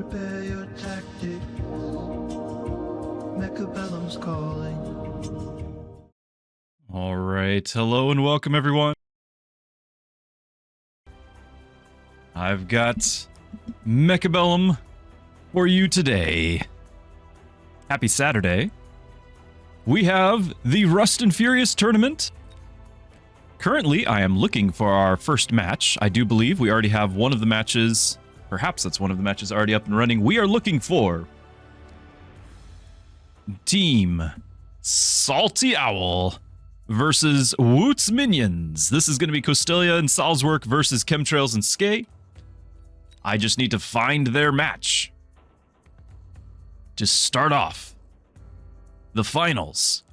prepare your tactics. Mechabellum's calling. All right, hello and welcome everyone. I've got Mechabellum for you today. Happy Saturday. We have the Rust and Furious tournament. Currently, I am looking for our first match. I do believe we already have one of the matches. Perhaps that's one of the matches already up and running. We are looking for Team Salty Owl versus Woot's Minions. This is going to be Costelia and Salzwerk versus Chemtrails and Skay. I just need to find their match to start off the finals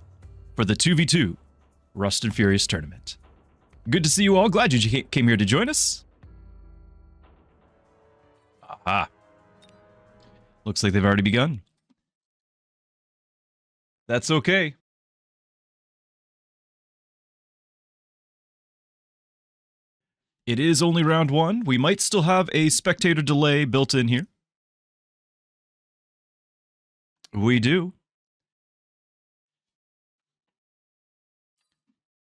for the 2v2 Rust and Furious tournament. Good to see you all. Glad you came here to join us. Aha. Looks like they've already begun. That's okay. It is only round one. We might still have a spectator delay built in here. We do.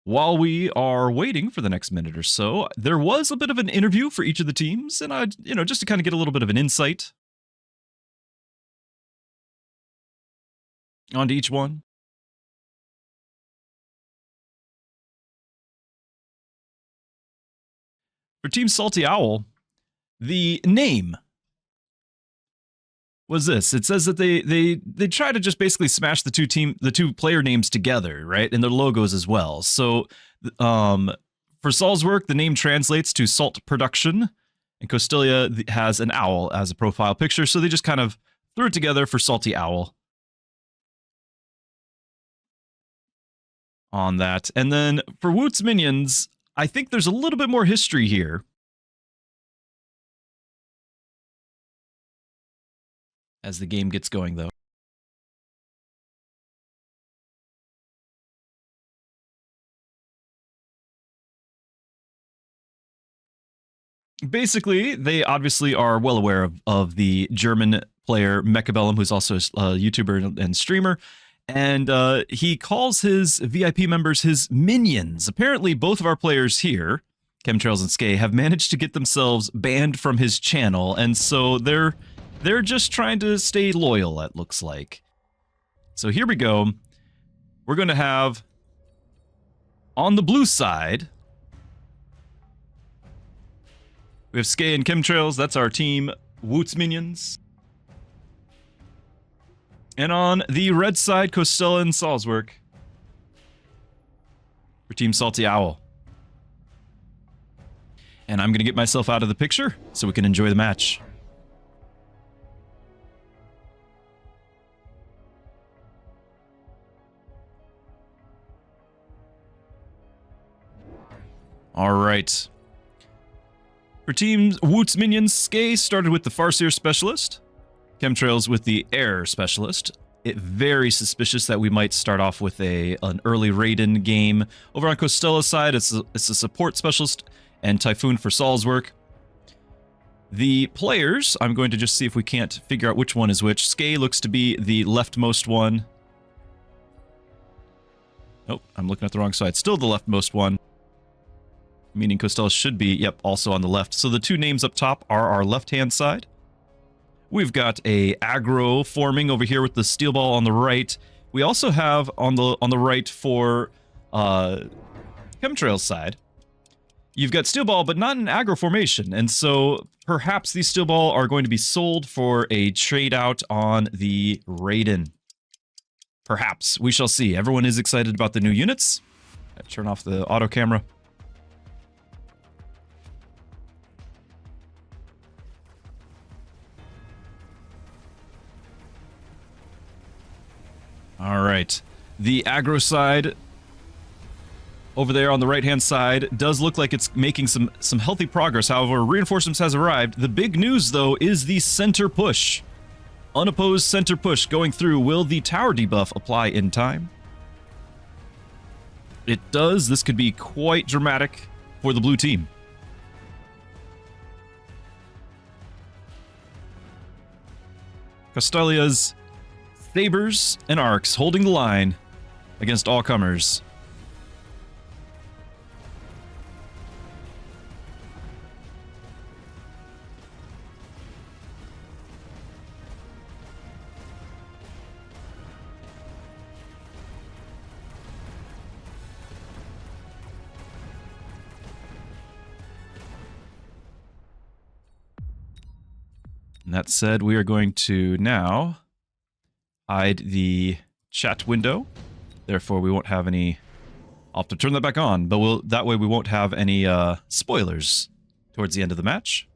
While we are waiting for the next minute or so, there was a bit of an interview for each of the teams, and just to kind of get a little bit of an insight onto each one. For Team Salty Owl, the name was this. It says that they try to just basically smash the two player names together, right? And their logos as well. So for Salzwerk, the name translates to Salt Production, and Costelia has an owl as a profile picture, so they just kind of threw it together for Salty Owl on that. And then for Woot's Minions, I think there's a little bit more history here. As the game gets going, though. Basically, they obviously are well aware of the German player Mechabellum, who's also a YouTuber and streamer. And he calls his VIP members his minions. Apparently, both of our players here, Chemtrails and Skay, have managed to get themselves banned from his channel. And so they're just trying to stay loyal, it looks like. So here we go. We're going to have, on the blue side, we have Skay and Chemtrails. That's our team, Woot's Minions. And on the red side, Costelia and Salzwerk for Team Salty Owl. And I'm going to get myself out of the picture so we can enjoy the match. All right. For Team Woot's Minions, Skay started with the Farseer Specialist. Chemtrails with the Air Specialist. It very suspicious that we might start off with an early Raiden game. Over on Costelia's side, it's a Support Specialist and Typhoon for Salzwerk. The players, I'm going to just see if we can't figure out which one is which. Skay looks to be the leftmost one. Nope, I'm looking at the wrong side. Still the leftmost one. Meaning Costelia should be, yep, also on the left. So the two names up top are our left-hand side. We've got a aggro forming over here with the steel ball on the right. We also have on the right for Chemtrail's side. You've got steel ball, but not an aggro formation, and so perhaps these steel ball are going to be sold for a trade out on the Raiden. Perhaps we shall see. Everyone is excited about the new units. Turn off the auto camera. All right, the aggro side over there on the right-hand side does look like it's making some healthy progress. However, reinforcements has arrived. The big news, though, is the center push. Unopposed center push going through. Will the tower debuff apply in time? It does. This could be quite dramatic for the blue team. Costelia's sabers and arcs holding the line against all comers. And that said, we are going to now hide the chat window. Therefore, we won't have any... I'll have to turn that back on, but that way we won't have any spoilers towards the end of the match.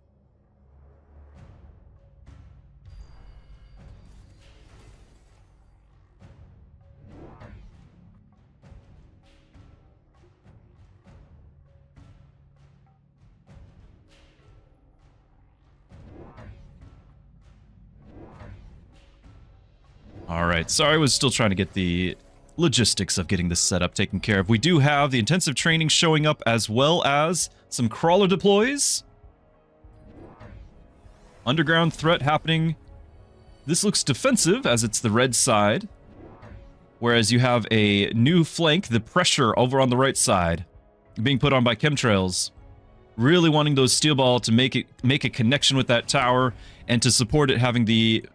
Alright, sorry, I was still trying to get the logistics of getting this setup taken care of. We do have the intensive training showing up as well as some crawler deploys. Underground threat happening. This looks defensive as it's the red side. Whereas you have a new flank, the pressure over on the right side, being put on by chemtrails. Really wanting those steel ball to make a connection with that tower and to support it having the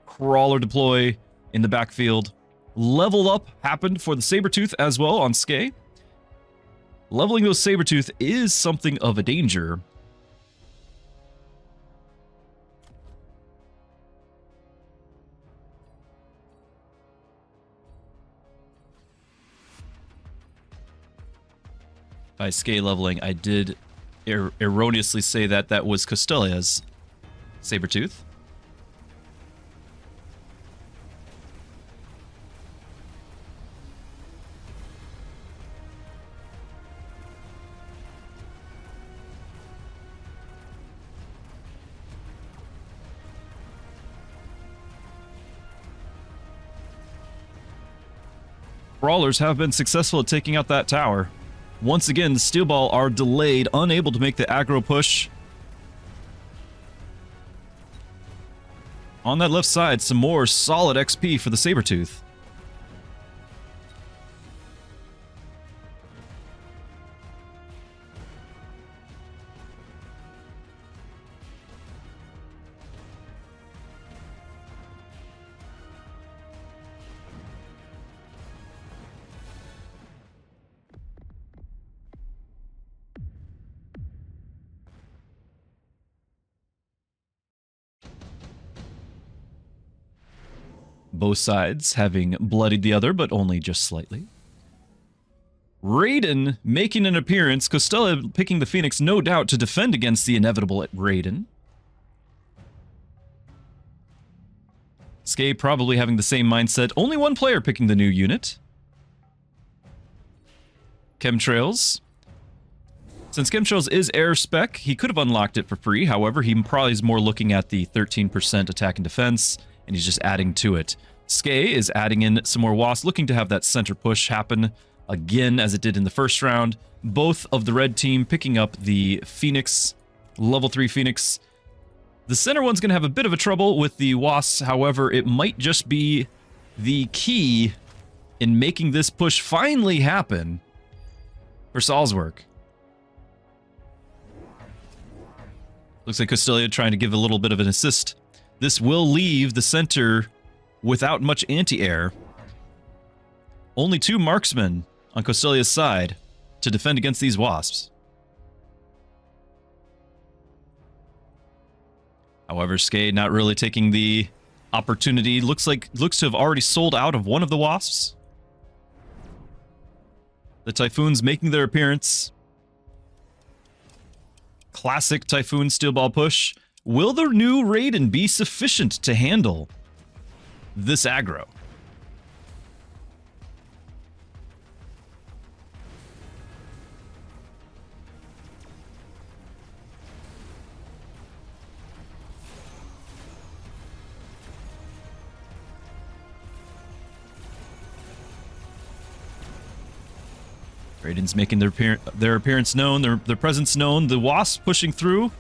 crawler deploy in the backfield. Level up happened for the Sabertooth as well on Skay. Leveling those Sabertooth is something of a danger. By Skay leveling, I did erroneously say that that was Costelia's Sabertooth. Brawlers have been successful at taking out that tower. Once again, the steel ball are delayed, unable to make the aggro push. On that left side, some more solid XP for the Sabertooth. Both sides having bloodied the other, but only just slightly. Raiden making an appearance. Costello picking the Phoenix, no doubt, to defend against the inevitable at Raiden. Skay probably having the same mindset. Only one player picking the new unit. Chemtrails. Since Chemtrails is air spec, he could have unlocked it for free. However, he probably is more looking at the 13% attack and defense, and he's just adding to it. Skay is adding in some more wasps, looking to have that center push happen again as it did in the first round. Both of the red team picking up the Phoenix, level 3 Phoenix. The center one's going to have a bit of a trouble with the wasps, however, it might just be the key in making this push finally happen for Salzburg. Looks like Costelia trying to give a little bit of an assist. This will leave the center without much anti-air. Only 2 marksmen on Costelia's side to defend against these wasps. However, Skay not really taking the opportunity. Looks to have already sold out of one of the wasps. The Typhoons making their appearance. Classic Typhoon steel ball push. Will the new Raiden be sufficient to handle this aggro? Raiden's making their appearance known, their presence known. The Wasp pushing through.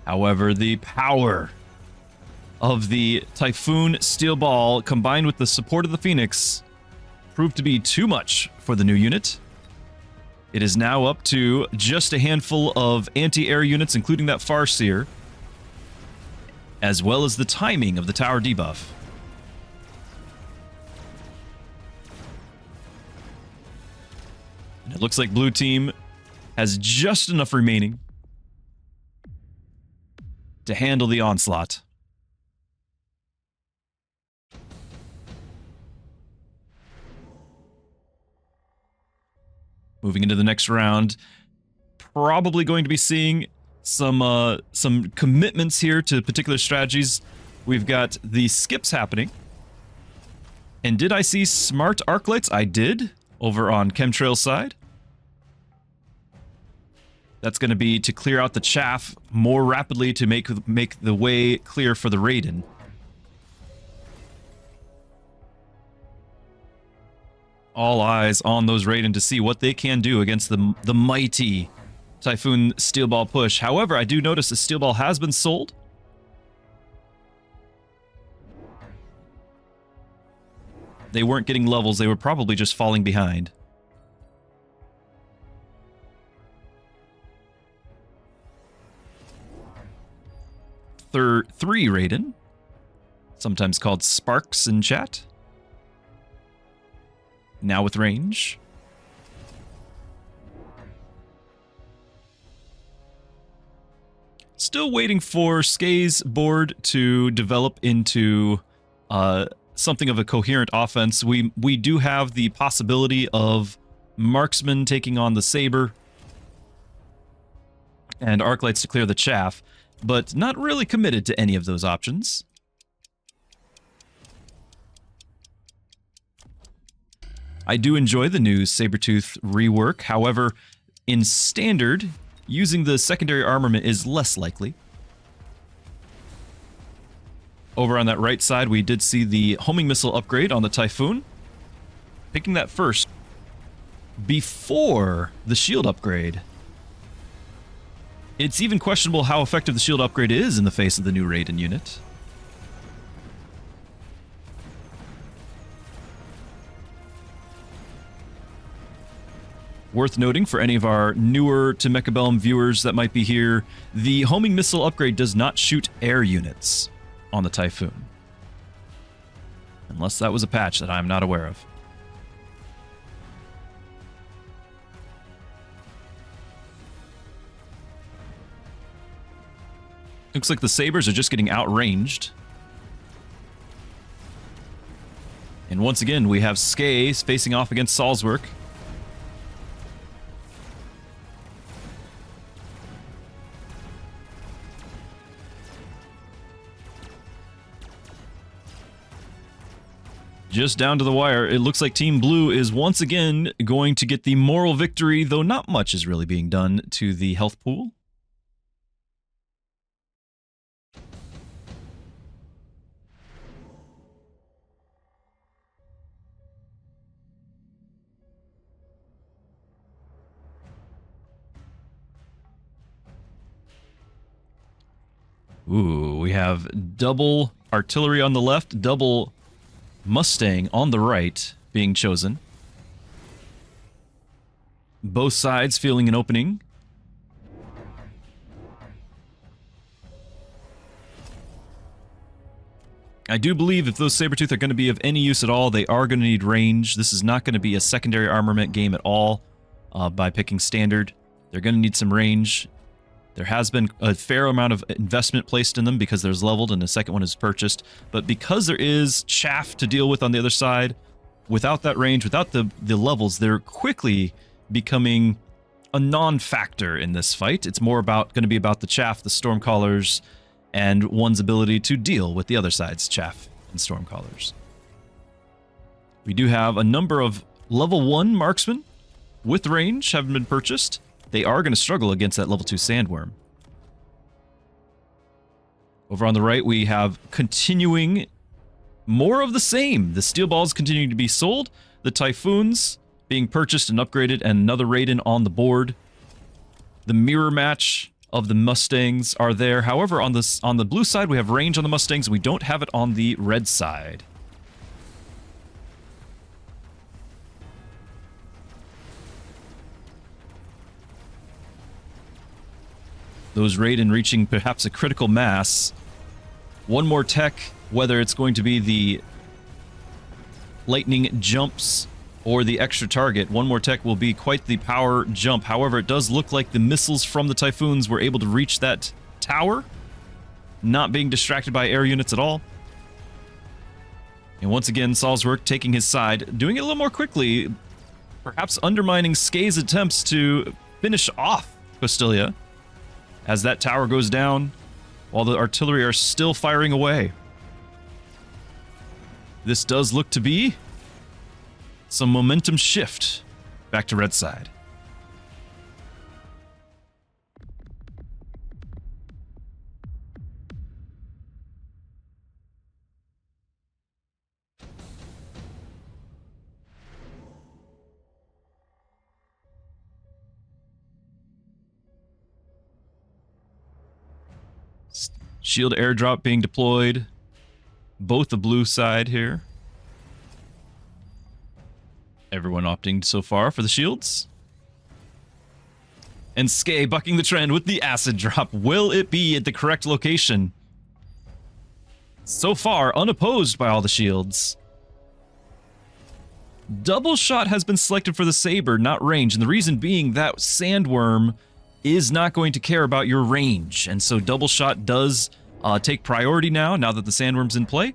However, the power of the Typhoon Steel Ball combined with the support of the Phoenix proved to be too much for the new unit. It is now up to just a handful of anti-air units, including that Farseer, as well as the timing of the tower debuff. And it looks like blue team has just enough remaining to handle the onslaught. Moving into the next round, probably going to be seeing some commitments here to particular strategies. We've got the skips happening. And did I see smart arc lights? I did, over on Chemtrail's side. That's going to be to clear out the chaff more rapidly to make the way clear for the Raiden. All eyes on those Raiden to see what they can do against the mighty Typhoon Steel Ball push. However, I do notice the Steel Ball has been sold. They weren't getting levels, they were probably just falling behind. Three Raiden, sometimes called Sparks in chat. Now with range. Still waiting for Skay's board to develop into something of a coherent offense. We do have the possibility of Marksman taking on the Saber and Arclights to clear the chaff, but not really committed to any of those options. I do enjoy the new Sabretooth rework. However, in Standard, using the secondary armament is less likely. Over on that right side, we did see the homing missile upgrade on the Typhoon. Picking that first before the shield upgrade. It's even questionable how effective the shield upgrade is in the face of the new Raiden unit. Worth noting for any of our newer to Mechabellum viewers that might be here, the homing missile upgrade does not shoot air units on the Typhoon. Unless that was a patch that I'm not aware of. Looks like the Sabres are just getting outranged. And once again, we have Skay facing off against Salzwerk. Just down to the wire, it looks like Team Blue is once again going to get the moral victory, though not much is really being done to the health pool. Ooh, we have double artillery on the left, double Mustang on the right being chosen. Both sides feeling an opening. I do believe if those Sabretooth are going to be of any use at all, they are going to need range. This is not going to be a secondary armament game at all by picking Standard. They're going to need some range. There has been a fair amount of investment placed in them because there's leveled and the second one is purchased. But because there is chaff to deal with on the other side, without that range, without the levels, they're quickly becoming a non-factor in this fight. It's more going to be about the chaff, the Stormcallers, and one's ability to deal with the other side's chaff and Stormcallers. We do have a number of level 1 marksmen with range having been purchased. They are going to struggle against that level 2 Sandworm. Over on the right, we have continuing more of the same. The Steel Balls continuing to be sold. The Typhoons being purchased and upgraded, and another Raiden on the board. The mirror match of the Mustangs are there. However, on the blue side, we have range on the Mustangs. We don't have it on the red side. Those Raiden reaching perhaps a critical mass. One more tech, whether it's going to be the lightning jumps or the extra target. One more tech will be quite the power jump. However, it does look like the missiles from the Typhoons were able to reach that tower, not being distracted by air units at all. And once again, Salzwerk taking his side, doing it a little more quickly, perhaps undermining Skay's attempts to finish off Costilia as that tower goes down while the artillery are still firing away. This does look to be some momentum shift back to red side. Shield airdrop being deployed. Both the blue side here. Everyone opting so far for the shields. And Skay bucking the trend with the acid drop. Will it be at the correct location? So far, unopposed by all the shields. Double shot has been selected for the saber, not range. And the reason being that sandworm is not going to care about your range. And so double shot does take priority now that the sandworm's in play.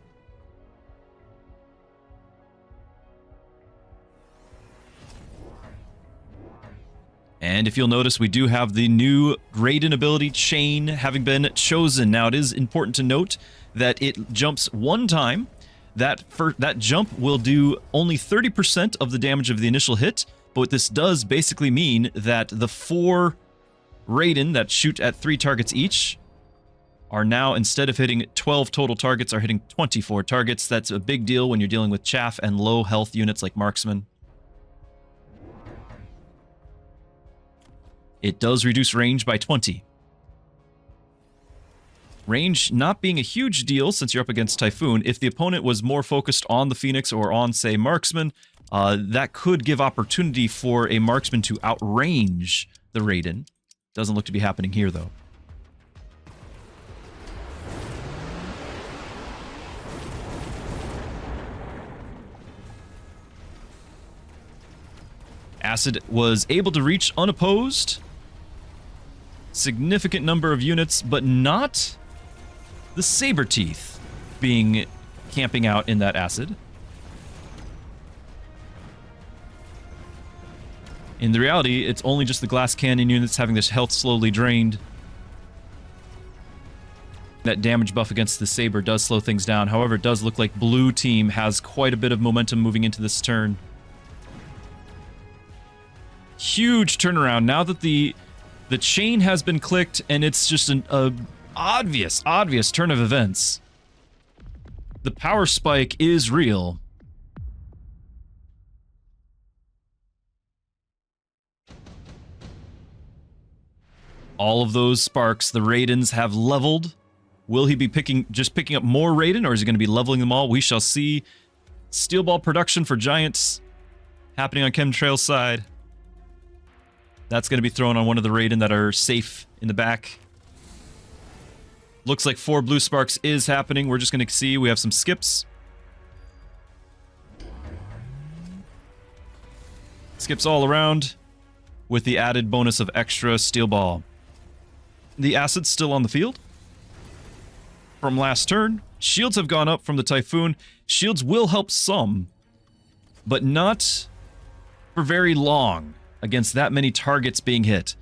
And if you'll notice, we do have the new Raiden ability chain having been chosen. Now, it is important to note that it jumps one time. That jump will do only 30% of the damage of the initial hit, but what this does basically mean that the 4 Raiden that shoot at 3 targets each are now, instead of hitting 12 total targets, are hitting 24 targets. That's a big deal when you're dealing with chaff and low health units like Marksman. It does reduce range by 20. Range not being a huge deal since you're up against Typhoon. If the opponent was more focused on the Phoenix or on, say, Marksman, that could give opportunity for a Marksman to outrange the Raiden. Doesn't look to be happening here, though. Acid was able to reach unopposed. Significant number of units, but not the saber teeth being camping out in that acid. In the reality, it's only just the glass cannon units having this health slowly drained. That damage buff against the saber does slow things down. However, it does look like blue team has quite a bit of momentum moving into this turn. Huge turnaround now that the chain has been clicked, and it's just an obvious turn of events. The power spike is real. All of those sparks, the Raidens have leveled. Will he be picking up more Raiden, or is he going to be leveling them all? We shall see. Steel ball production for Giants happening on Chemtrail's side. That's going to be thrown on one of the Raiden that are safe in the back. Looks like 4 blue sparks is happening. We're just going to see. We have some skips. Skips all around with the added bonus of extra steel ball. The acid's still on the field from last turn. Shields have gone up from the Typhoon. Shields will help some, but not for very long against that many targets being hit.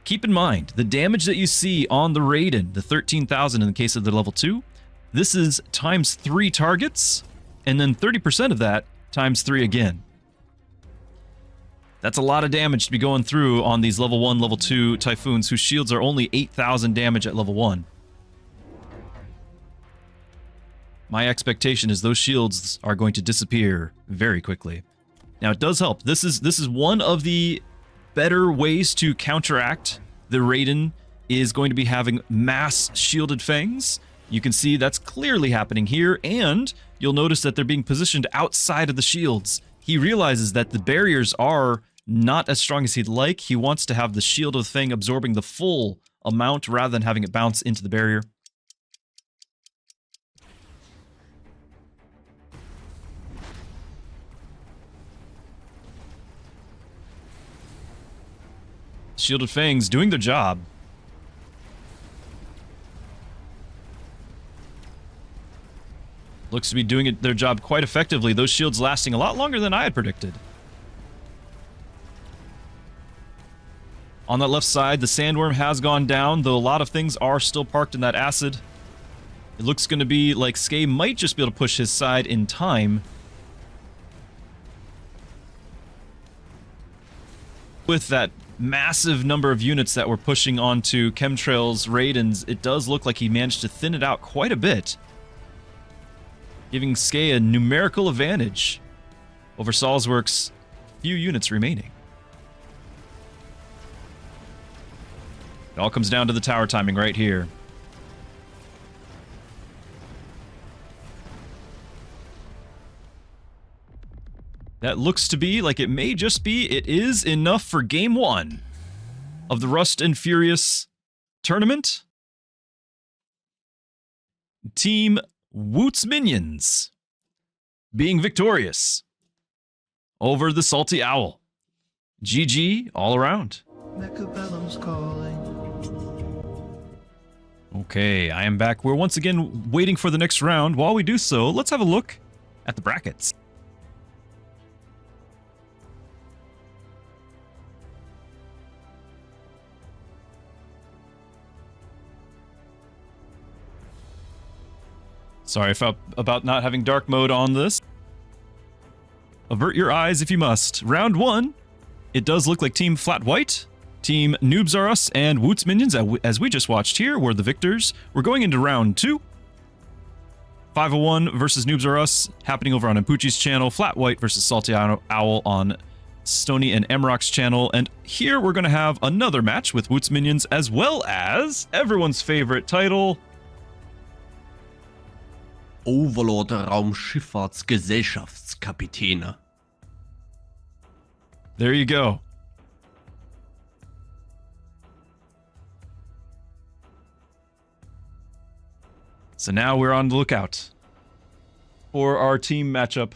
Keep in mind, the damage that you see on the Raiden, the 13,000 in the case of the level 2, this is times 3 targets, and then 30% of that times 3 again. That's a lot of damage to be going through on these level 1, level 2 Typhoons, whose shields are only 8,000 damage at level 1. My expectation is those shields are going to disappear very quickly. Now, it does help. This is one of the better ways to counteract the Raiden is going to be having mass shielded fangs. You can see that's clearly happening here, and you'll notice that they're being positioned outside of the shields. He realizes that the barriers are not as strong as he'd like. He wants to have the shield of the Fang absorbing the full amount rather than having it bounce into the barrier. Shielded Fangs doing their job. Looks to be doing their job quite effectively. Those shields lasting a lot longer than I had predicted. On that left side, the Sandworm has gone down, though a lot of things are still parked in that acid. It looks going to be like Skay might just be able to push his side in time. With that massive number of units that were pushing onto Chemtrail's Raidens, it does look like he managed to thin it out quite a bit, giving Skay a numerical advantage over Salzwerk's few units remaining. It all comes down to the tower timing right here. That looks to be like it may just be, it is enough for game 1 of the Rust and Furious tournament. Team Woot's Minions being victorious over the Salty Owl. GG all around. Mechabellum's calling. Okay, I am back. We're once again waiting for the next round. While we do so, let's have a look at the brackets. Sorry about not having dark mode on this. Avert your eyes if you must. Round 1, it does look like Team Flat White, Team Noobs Are Us, and Woot's Minions, as we just watched here, were the victors. We're going into round 2. 501 versus Noobs Are Us, happening over on Impuchi's channel. Flat White versus Salty Owl on Stony and Emrock's channel. And here we're going to have another match with Woot's Minions, as well as everyone's favorite title, Overlord Raumschifffahrtsgesellschaftskapitäne. There you go. So now we're on the lookout for our team matchup.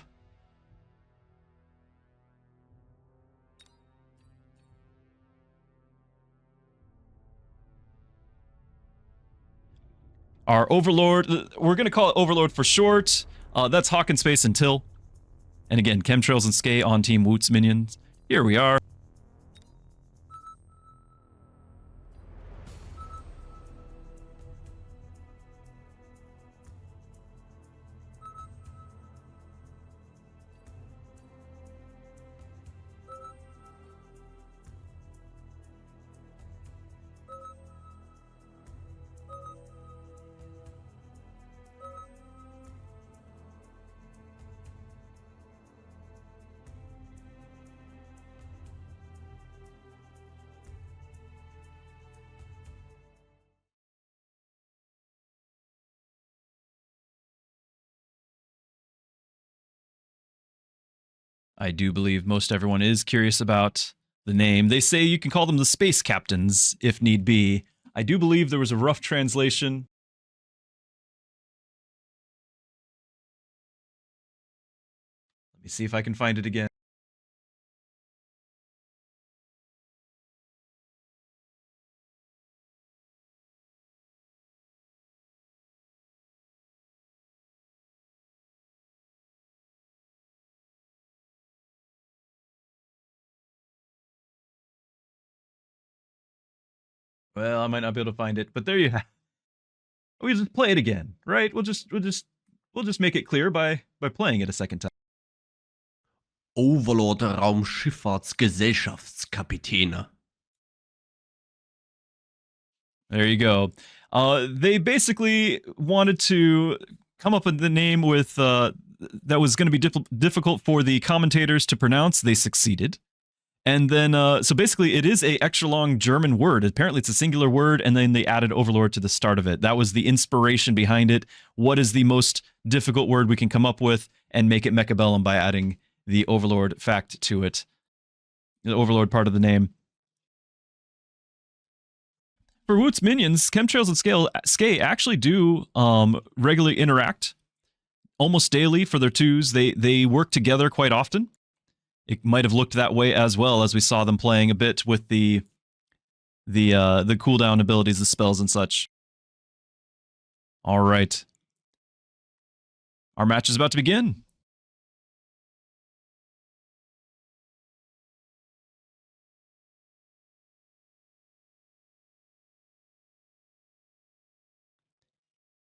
Our Overlord, we're going to call it Overlord for short. That's Hawk in Space and Till. And again, Chemtrails and Skay on Team Woot's Minions. Here we are. I do believe most everyone is curious about the name. They say you can call them the Space Captains, if need be. I do believe there was a rough translation. Let me see if I can find it again. Well, I might not be able to find it, but there you have. We just play it again, right? We'll just make it clear by playing it a second time. Overlord Raumschifffahrtsgesellschaftskapitäne. There you go. They basically wanted to come up with the name with that was going to be difficult for the commentators to pronounce. They succeeded. And then, so basically, it is a extra long German word. Apparently, it's a singular word, and then they added Overlord to the start of it. That was the inspiration behind it. What is the most difficult word we can come up with, and make it Mechabellum by adding the Overlord fact to it, the Overlord part of the name. For Woot's minions, Chemtrails and Skay actually do regularly interact almost daily for their twos. They work together quite often. It might have looked that way as well, as we saw them playing a bit with the cooldown abilities, the spells and such. All right. Our match is about to begin.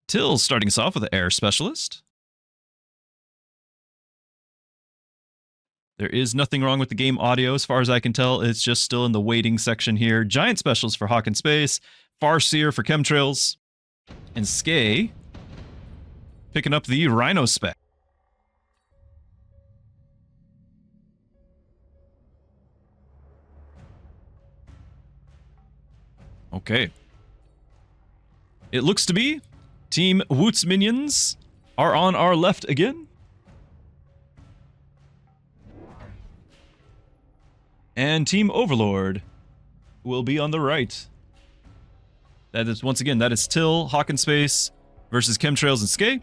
Till starting us off with the Air Specialist. There is nothing wrong with the game audio as far as I can tell. It's just still in the waiting section here. Giant Specials for Hawk in Space, Farseer for Chemtrails, and Skay picking up the Rhino spec. Okay. It looks to be Team Woot's minions are on our left again. And Team Overlord will be on the right. That is, once again, that is Till, Hawk in Space versus Chemtrails and Skay.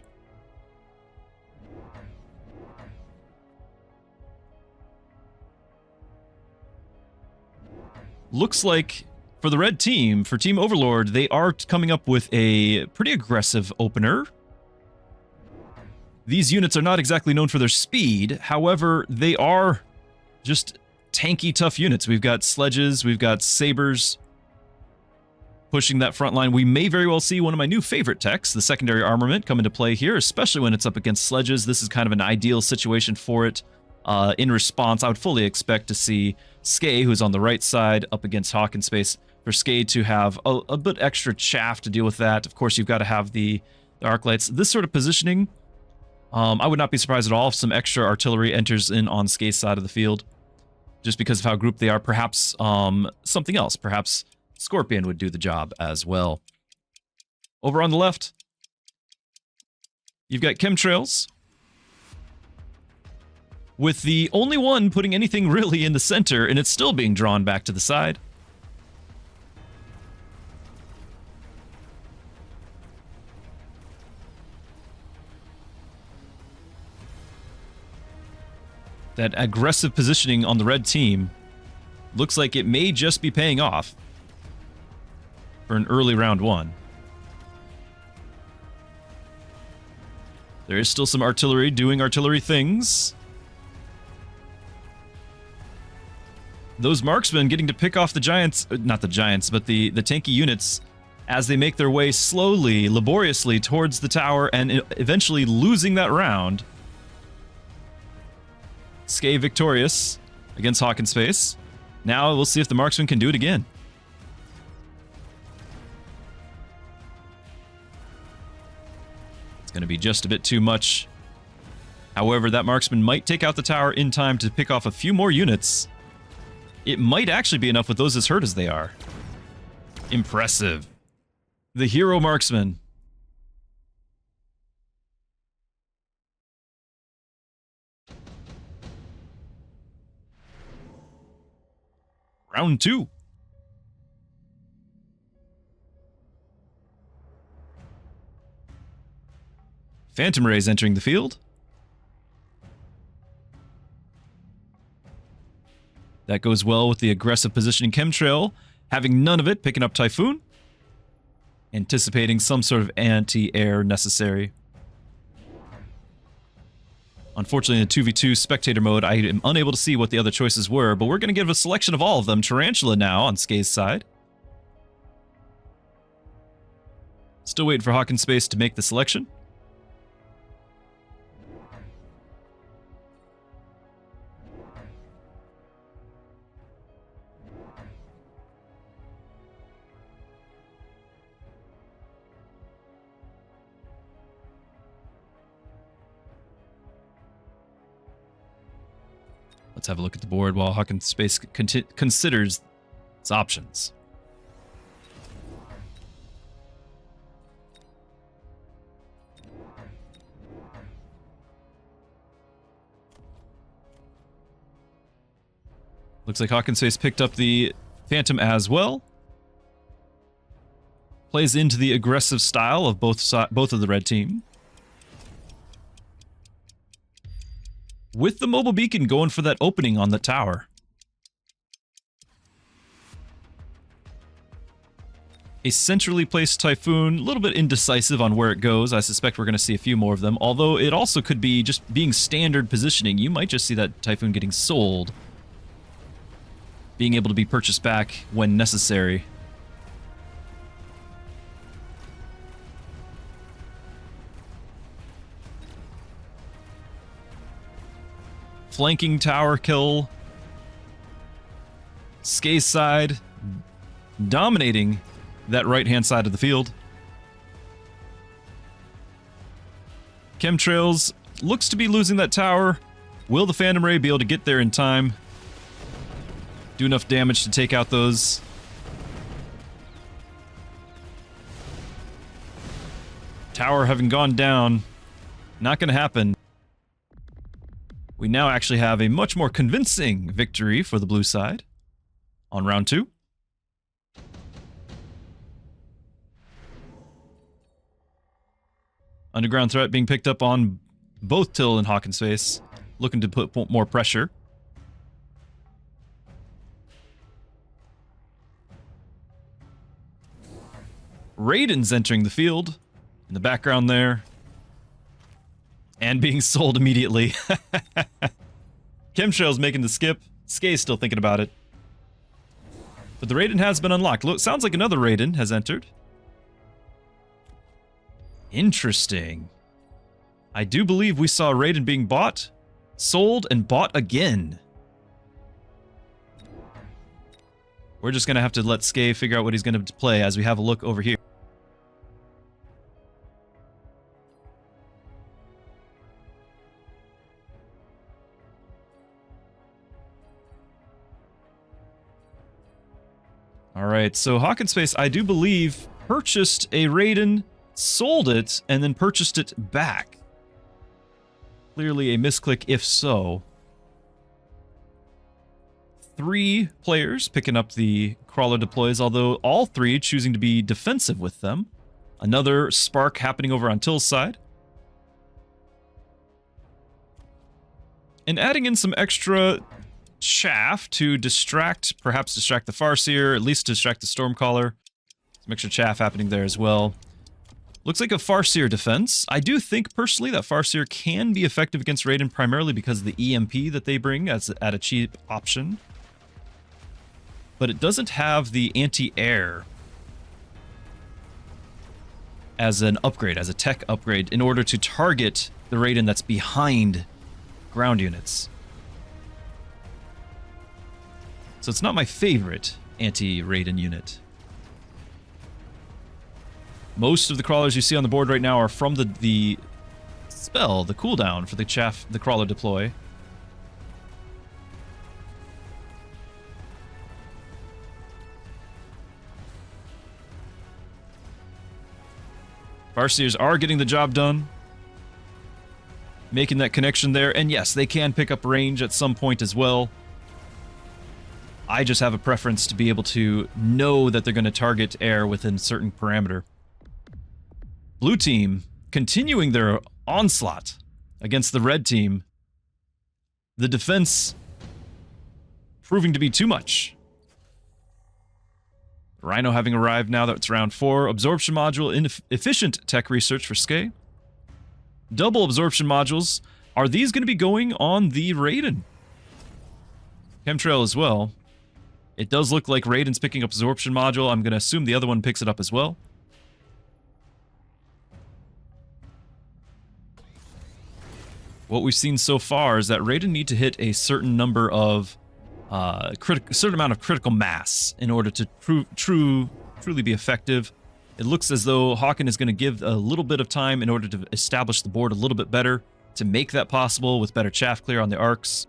Looks like for the red team, for Team Overlord, they are coming up with a pretty aggressive opener. These units are not exactly known for their speed. However, they are just tanky, tough units. We've got sledges, we've got sabers pushing that front line. We may very well see one of my new favorite techs, the secondary armament, come into play here, especially when it's up against sledges. This is kind of an ideal situation for it. In response, I would fully expect to see Skay, who's on the right side, up against Hawk in Space. For Skay to have a bit extra chaff to deal with that. Of course, you've got to have the arc lights. This sort of positioning, I would not be surprised at all if some extra artillery enters in on Skay's side of the field, just because of how grouped they are. Perhaps something else. Perhaps Scorpion would do the job as well. Over on the left, you've got Chemtrails, with the only one putting anything really in the center, and it's still being drawn back to the side. That aggressive positioning on the red team looks like it may just be paying off for an early round one. There is still some artillery doing artillery things. Those marksmen getting to pick off the giants, not the giants, but the tanky units as they make their way slowly, laboriously towards the tower and eventually losing that round. Skay victorious against Hawk in Space. Now we'll see if the marksman can do it again. It's going to be just a bit too much. However, that marksman might take out the tower in time to pick off a few more units. It might actually be enough with those as hurt as they are. Impressive. The hero marksman. Round two. Phantom Rays entering the field. That goes well with the aggressive positioning Chemtrail, having none of it, picking up Typhoon. Anticipating some sort of anti-air necessary. Unfortunately, in the 2v2 spectator mode, I am unable to see what the other choices were, but we're going to give a selection of all of them. Tarantula now on Skay's side. Still waiting for Hawk in Space to make the selection. Let's Let's have a look at the board while Hawk in Space considers its options. Looks like Hawk in Space picked up the Phantom as well. Plays into the aggressive style of both of the red team. With the mobile beacon going for that opening on the tower. A centrally placed Typhoon, a little bit indecisive on where it goes. I suspect we're going to see a few more of them, although it also could be just being standard positioning. You might just see that Typhoon getting sold, being able to be purchased back when necessary. Flanking tower kill. Skay's side dominating that right-hand side of the field. Chemtrails looks to be losing that tower. Will the Phantom Ray be able to get there in time? Do enough damage to take out those. Tower having gone down. Not going to happen. We now actually have a much more convincing victory for the blue side on round 2. Underground threat being picked up on both Till and Hawk in Space, looking to put more pressure. Raiden's entering the field in the background there. And being sold immediately. Chemtrail's making the skip. Skay's still thinking about it. But the Raiden has been unlocked. Look, sounds like another Raiden has entered. Interesting. I do believe we saw Raiden being bought, sold, and bought again. We're just going to have to let Skay figure out what he's going to play as we have a look over here. Alright, so Hawk in Space, I do believe, purchased a Raiden, sold it, and then purchased it back. Clearly a misclick if so. 3 players picking up the crawler deploys, although all 3 choosing to be defensive with them. Another spark happening over on Till's side. And adding in some extra chaff to perhaps distract the Farseer, at least distract the Stormcaller. Some extra chaff happening there as well. Looks like a Farseer defense. I do think, personally, that Farseer can be effective against Raiden primarily because of the EMP that they bring at a cheap option. But it doesn't have the anti-air as an upgrade, as a tech upgrade, in order to target the Raiden that's behind ground units. So it's not my favorite anti-Raiden unit. Most of the crawlers you see on the board right now are from the spell, the cooldown for the crawler deploy. Farseers are getting the job done. Making that connection there, and yes, they can pick up range at some point as well. I just have a preference to be able to know that they're going to target air within a certain parameter. Blue team continuing their onslaught against the red team. The defense proving to be too much. Rhino having arrived now that it's round 4. Absorption module, inefficient tech research for Skay. Double absorption modules. Are these going to be going on the Raiden? Chemtrail as well. It does look like Raiden's picking up absorption module. I'm going to assume the other one picks it up as well. What we've seen so far is that Raiden need to hit a certain number of certain amount of critical mass in order to truly be effective. It looks as though Hawken is going to give a little bit of time in order to establish the board a little bit better to make that possible with better chaff clear on the arcs.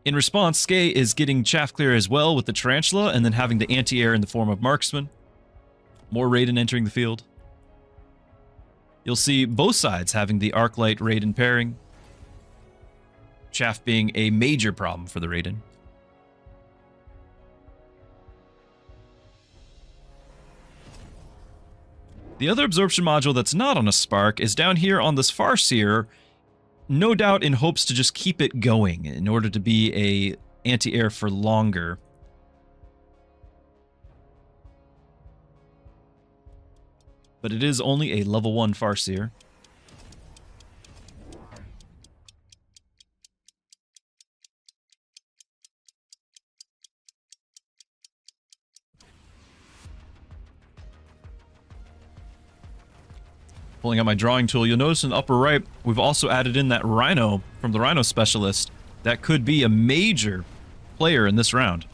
In response, Skay is getting chaff clear as well with the Tarantula, and then having the anti-air in the form of Marksman. More Raiden entering the field. You'll see both sides having the Arclight Raiden pairing. Chaff being a major problem for the Raiden. The other absorption module that's not on a Spark is down here on this Farseer, no doubt in hopes to just keep it going in order to be a anti-air for longer. But it is only a level 1 Farseer. Pulling out my drawing tool, you'll notice in the upper right, we've also added in that Rhino from the Rhino Specialist. That could be a major player in this round.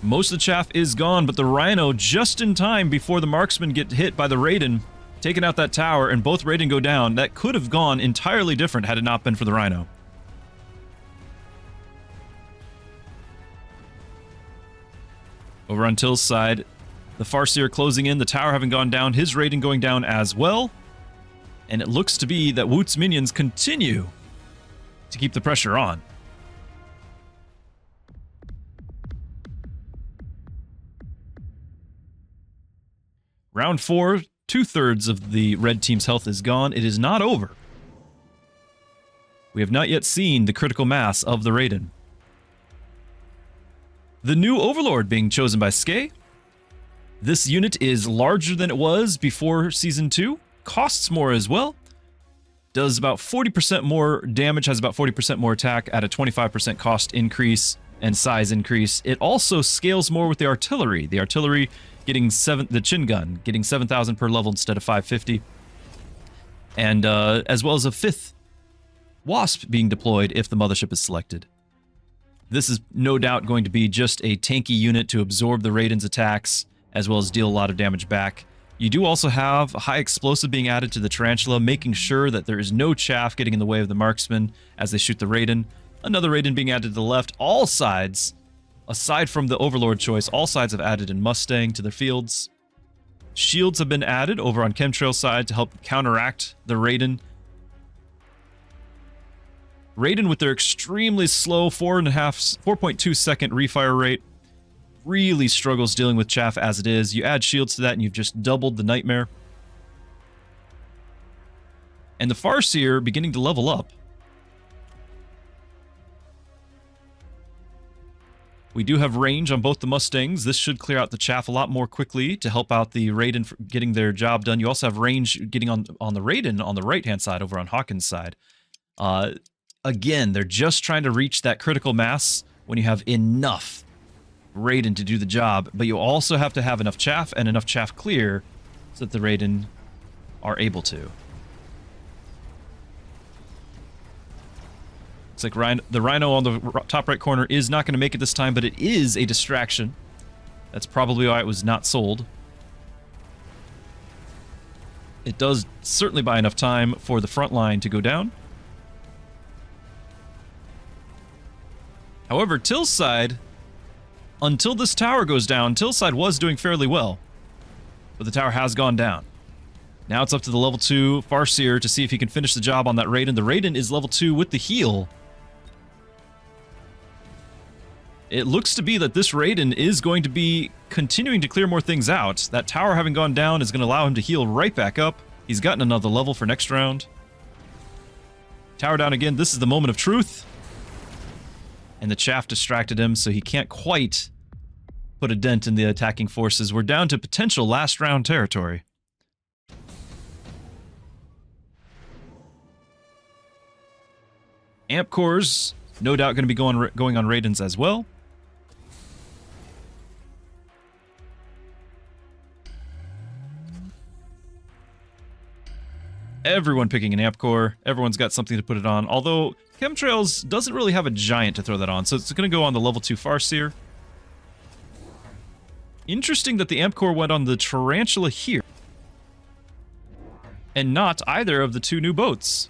Most of the chaff is gone, but the Rhino, just in time before the Marksman get hit by the Raiden, taking out that tower, and both Raiden go down. That could have gone entirely different had it not been for the Rhino. Over on Till's side, the Farseer closing in, the tower having gone down, his Raiden going down as well. And it looks to be that Woot's minions continue to keep the pressure on. Round 4, 2/3 of the red team's health is gone. It is not over. We have not yet seen the critical mass of the Raiden. The new Overlord being chosen by Skay. This unit is larger than it was before Season 2. Costs more as well. Does about 40% more damage, has about 40% more attack at a 25% cost increase and size increase. It also scales more with the artillery. The artillery getting the chin gun, getting 7,000 per level instead of 550. And as well as a 5th Wasp being deployed if the mothership is selected. This is no doubt going to be just a tanky unit to absorb the Raiden's attacks, as well as deal a lot of damage back. You do also have a high explosive being added to the Tarantula, making sure that there is no chaff getting in the way of the Marksman as they shoot the Raiden. Another Raiden being added to the left. All sides, aside from the Overlord choice, all sides have added in Mustang to their fields. Shields have been added over on Chemtrail side to help counteract the Raiden. Raiden with their extremely slow 4.2 second refire rate really struggles dealing with chaff as it is. You add shields to that and you've just doubled the nightmare. And the Farseer beginning to level up. We do have range on both the Mustangs. This should clear out the chaff a lot more quickly to help out the Raiden for getting their job done. You also have range getting on the Raiden on the right-hand side over on Hawkins' side. Again, they're just trying to reach that critical mass when you have enough Raiden to do the job, but you also have to have enough chaff and enough chaff clear so that the Raiden are able to. Looks like the Rhino on the top right corner is not going to make it this time, but it is a distraction. That's probably why it was not sold. It does certainly buy enough time for the front line to go down. However, Till's side, until this tower goes down, Till's side was doing fairly well. But the tower has gone down. Now it's up to the level 2 Farseer to see if he can finish the job on that Raiden. The Raiden is level 2 with the heal. It looks to be that this Raiden is going to be continuing to clear more things out. That tower having gone down is going to allow him to heal right back up. He's gotten another level for next round. Tower down again. This is the moment of truth. And the chaff distracted him, so he can't quite put a dent in the attacking forces. We're down to potential last round territory. Amp cores, no doubt going to be going on Raidens as well. Everyone picking an amp core. Everyone's got something to put it on. Although Chemtrails doesn't really have a giant to throw that on, so it's going to go on the level 2 Farseer. Interesting that the amp core went on the Tarantula here. and not either of the two new boats.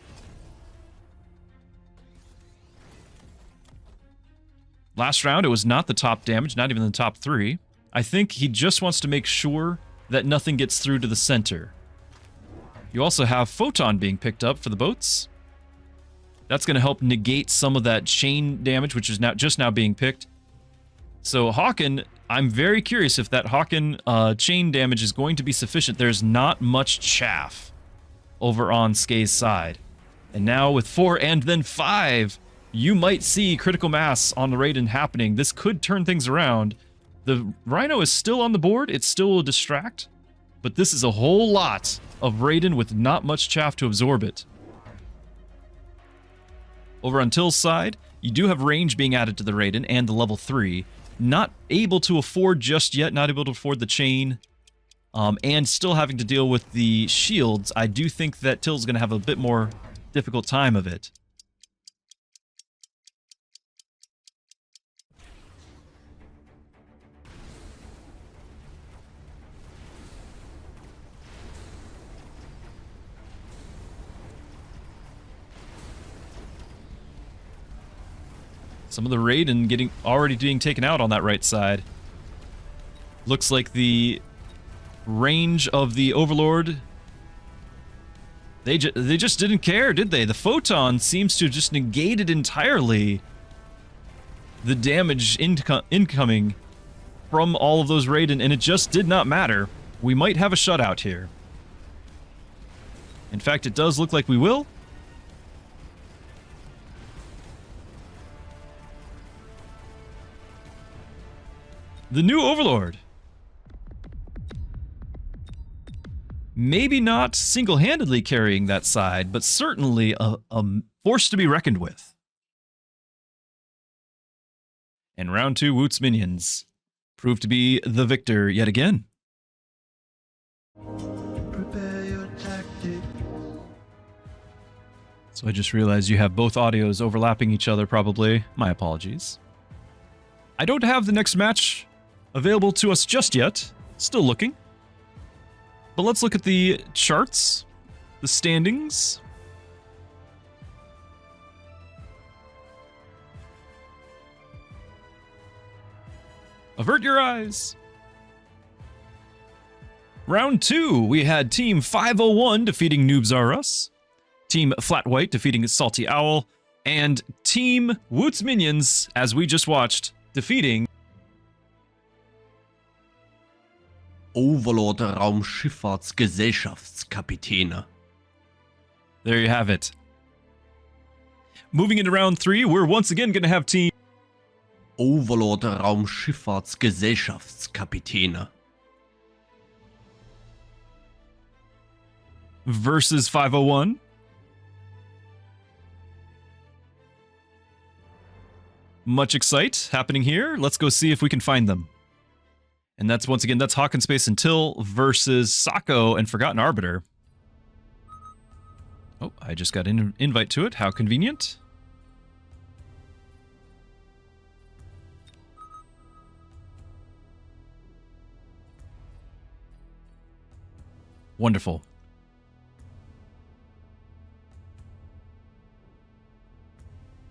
Last round, it was not the top damage, not even the top 3. I think he just wants to make sure that nothing gets through to the center. You also have Photon being picked up for the boats. That's going to help negate some of that chain damage, which is just now being picked. So Hawken, I'm very curious if that Hawken chain damage is going to be sufficient. There's not much chaff over on Skay's side. And now with 4 and then 5, you might see critical mass on the Raiden happening. This could turn things around. The Rhino is still on the board. It still will distract. But this is a whole lot of Raiden with not much chaff to absorb it. Over on Till's side, you do have range being added to the Raiden and the level 3. Not able to afford just yet, not able to afford the chain, and still having to deal with the shields. I do think that Till's going to have a bit more difficult time of it. Some of the Raiden already being taken out on that right side. Looks like the range of the Overlord, they just didn't care, did they? The Photon seems to have just negated entirely the damage incoming from all of those Raiden, and it just did not matter. We might have a shutout here. In fact, it does look like we will. The new Overlord. Maybe not single-handedly carrying that side, but certainly a force to be reckoned with. And round 2, Woot's minions prove to be the victor yet again. Prepare your tactics. So I just realized you have both audios overlapping each other, probably. My apologies. I don't have the next match available to us just yet. Still looking. But let's look at the charts, the standings. Avert your eyes. Round 2, we had Team 501 defeating Noobs R Us, Team Flat White defeating Salty Owl, and Team Woot's Minions, as we just watched, defeating Overlord Raumschifffahrtsgesellschaftskapitäne. There you have it. Moving into round 3, we're once again going to have Team Overlord Raumschifffahrtsgesellschaftskapitäne. versus 501. Much excite happening here. Let's go see if we can find them. And that's, once again, that's Hawken Space and Till versus Sako and Forgotten Arbiter. Oh, I just got an invite to it. How convenient. Wonderful.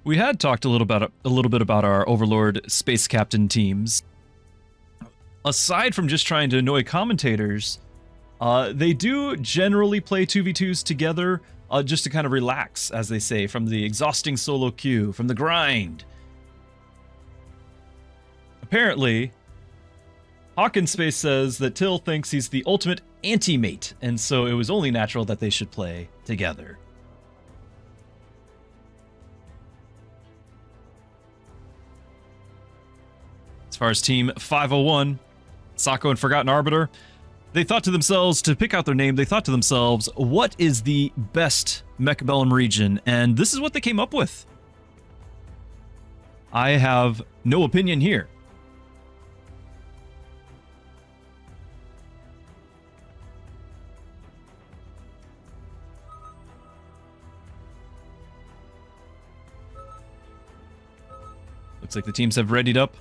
We had talked a little bit about our Overlord Space Captain teams. Aside from just trying to annoy commentators, they do generally play 2v2s together just to kind of relax, as they say, from the exhausting solo queue, from the grind. Apparently, Hawken Space says that Till thinks he's the ultimate anti-mate, and so it was only natural that they should play together. As far as Team 501, Sako and Forgotten Arbiter, they thought to themselves, to pick out their name, they thought to themselves, what is the best Mechabellum region? And this is what they came up with. I have no opinion here. Looks like the teams have readied up.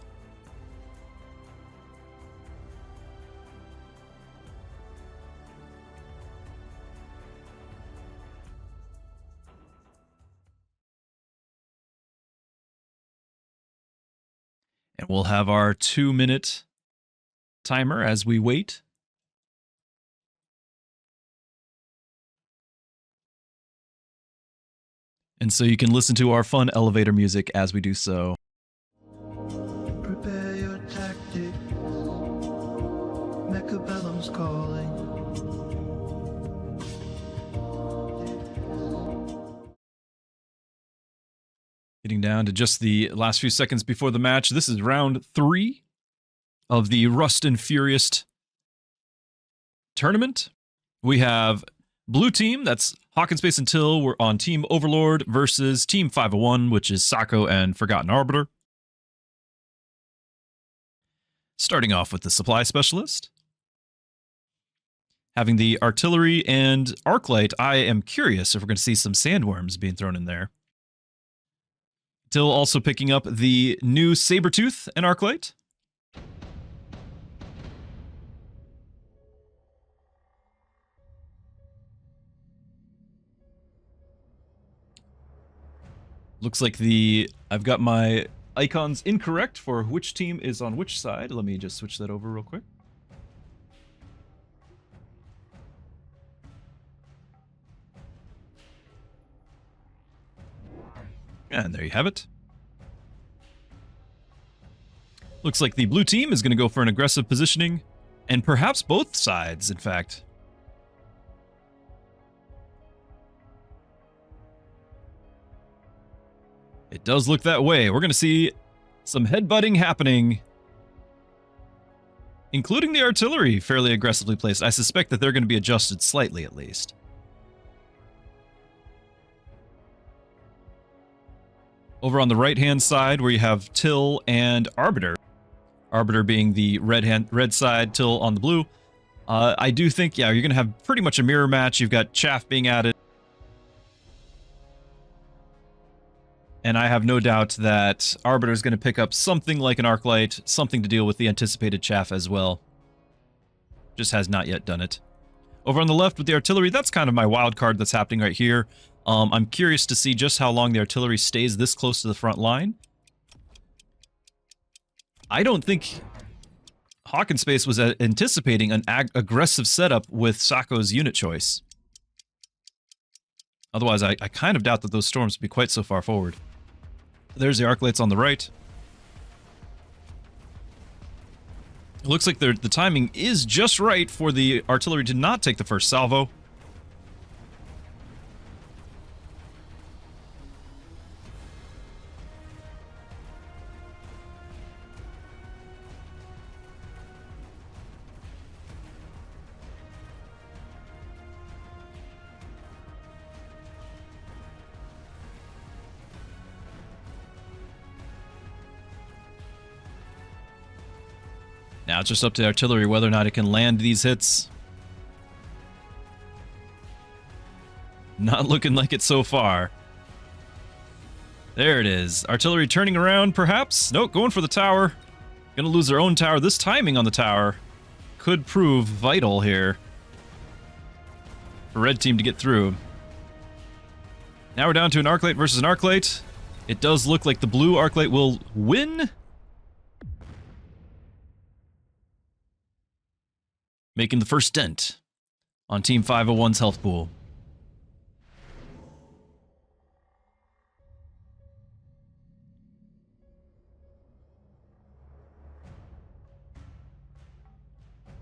And we'll have our 2-minute timer as we wait. And so you can listen to our fun elevator music as we do so. Prepare your tactics. Mechabellum's calling. Getting down to just the last few seconds before the match. This is round 3 of the Rust and Furious tournament. We have blue team, that's Hawk and Space and Till. We're on Team Overlord versus Team 501, which is Sako and Forgotten Arbiter. Starting off with the supply specialist. Having the artillery and arclight, I am curious if we're going to see some sandworms being thrown in there. Till also picking up the new Sabertooth and arclight. Looks like I've got my icons incorrect for which team is on which side. Let me just switch that over real quick. And there you have it. Looks like the blue team is going to go for an aggressive positioning, and perhaps both sides, in fact. It does look that way. We're going to see some headbutting happening, including the artillery fairly aggressively placed. I suspect that they're going to be adjusted slightly at least. Over on the right-hand side, where you have Till and Arbiter. Arbiter being the red side, Till on the blue. I do think, yeah, you're going to have pretty much a mirror match. You've got chaff being added. And I have no doubt that Arbiter is going to pick up something like an arclight, something to deal with the anticipated chaff as well. Just has not yet done it. Over on the left with the artillery, that's kind of my wild card that's happening right here. I'm curious to see just how long the artillery stays this close to the front line. I don't think Hawk and Space was anticipating an aggressive setup with Sako's unit choice. Otherwise, I kind of doubt that those storms would be quite so far forward. There's the arc lights on the right. It looks like the timing is just right for the artillery to not take the first salvo. Now it's just up to the artillery whether or not it can land these hits. Not looking like it so far. There it is. Artillery turning around, perhaps? Nope, going for the tower. Gonna lose their own tower. This timing on the tower could prove vital here for red team to get through. Now we're down to an arclight versus an arclight. It does look like the blue arclight will win. Making the first dent on Team 501's health pool.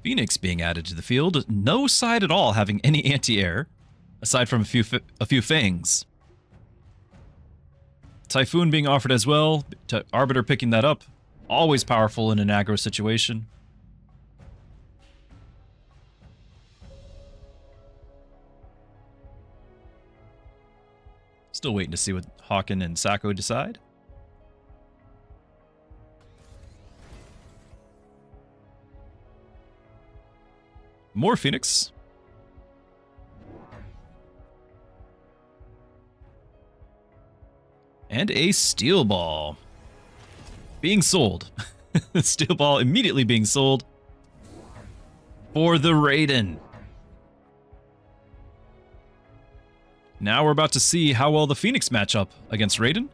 Phoenix being added to the field. No side at all having any anti-air, aside from a few fangs. Typhoon being offered as well. Arbiter picking that up. Always powerful in an aggro situation. Still waiting to see what Hawken and Sako decide. More Phoenix. And a steel ball. Being sold. Steel ball immediately being sold for the Raiden. Now we're about to see how well the Phoenix match up against Raiden.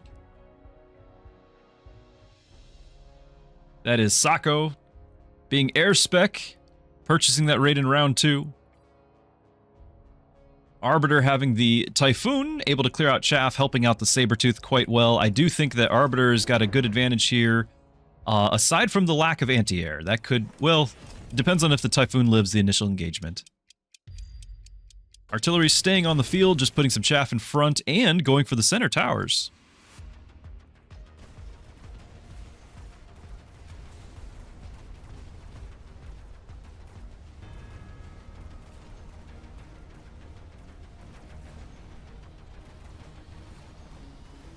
That is Sako being air spec, purchasing that raid in round 2. Arbiter having the Typhoon, able to clear out chaff, helping out the Sabertooth quite well. I do think that Arbiter's got a good advantage here, aside from the lack of anti-air. That could, well, depends on if the Typhoon lives the initial engagement. Artillery staying on the field, just putting some chaff in front and going for the center towers.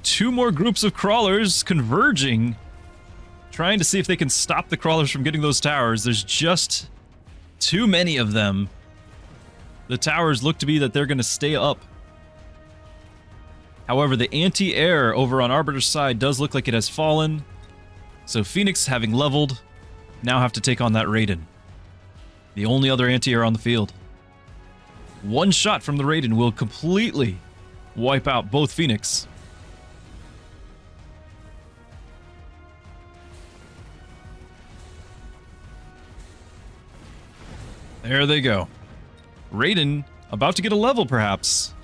Two more groups of crawlers converging, trying to see if they can stop the crawlers from getting those towers. There's just too many of them. The towers look to be that they're going to stay up. However, the anti-air over on Arbiter's side does look like it has fallen. So Phoenix, having leveled, now have to take on that Raiden. The only other anti-air on the field. One shot from the Raiden will completely wipe out both Phoenix. There they go. Raiden about to get a level, perhaps.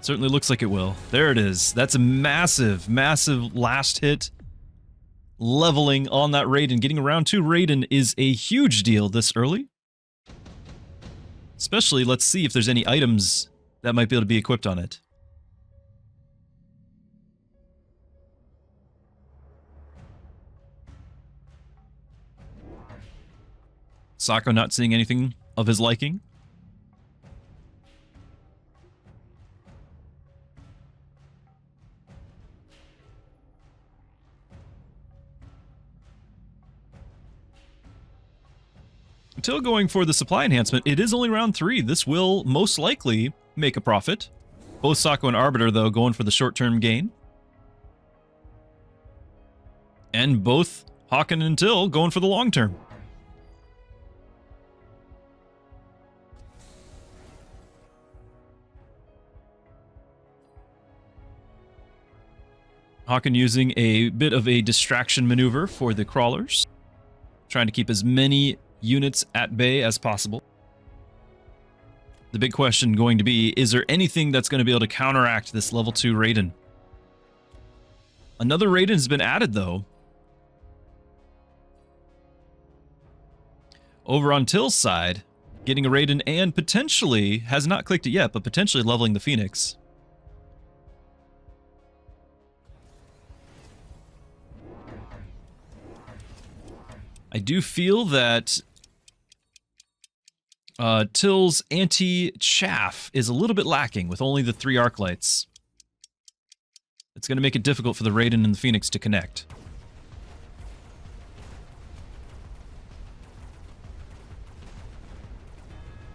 Certainly looks like it will. There it is. That's a massive, massive last hit. Leveling on that Raiden. Getting around to Raiden is a huge deal this early. Especially, let's see if there's any items that might be able to be equipped on it. Sako not seeing anything of his liking. Until going for the supply enhancement, it is only round 3. This will most likely make a profit. Both Sako and Arbiter, though, going for the short-term gain. And both Hawken and Until going for the long-term. Hawken using a bit of a distraction maneuver for the crawlers. Trying to keep as many units at bay as possible. The big question going to be, is there anything that's going to be able to counteract this level 2 Raiden? Another Raiden has been added, though. Over on Till's side, getting a Raiden and potentially, has not clicked it yet, but potentially leveling the Phoenix. I do feel that Till's anti-chaff is a little bit lacking with only the 3 arc lights. It's going to make it difficult for the Raiden and the Phoenix to connect.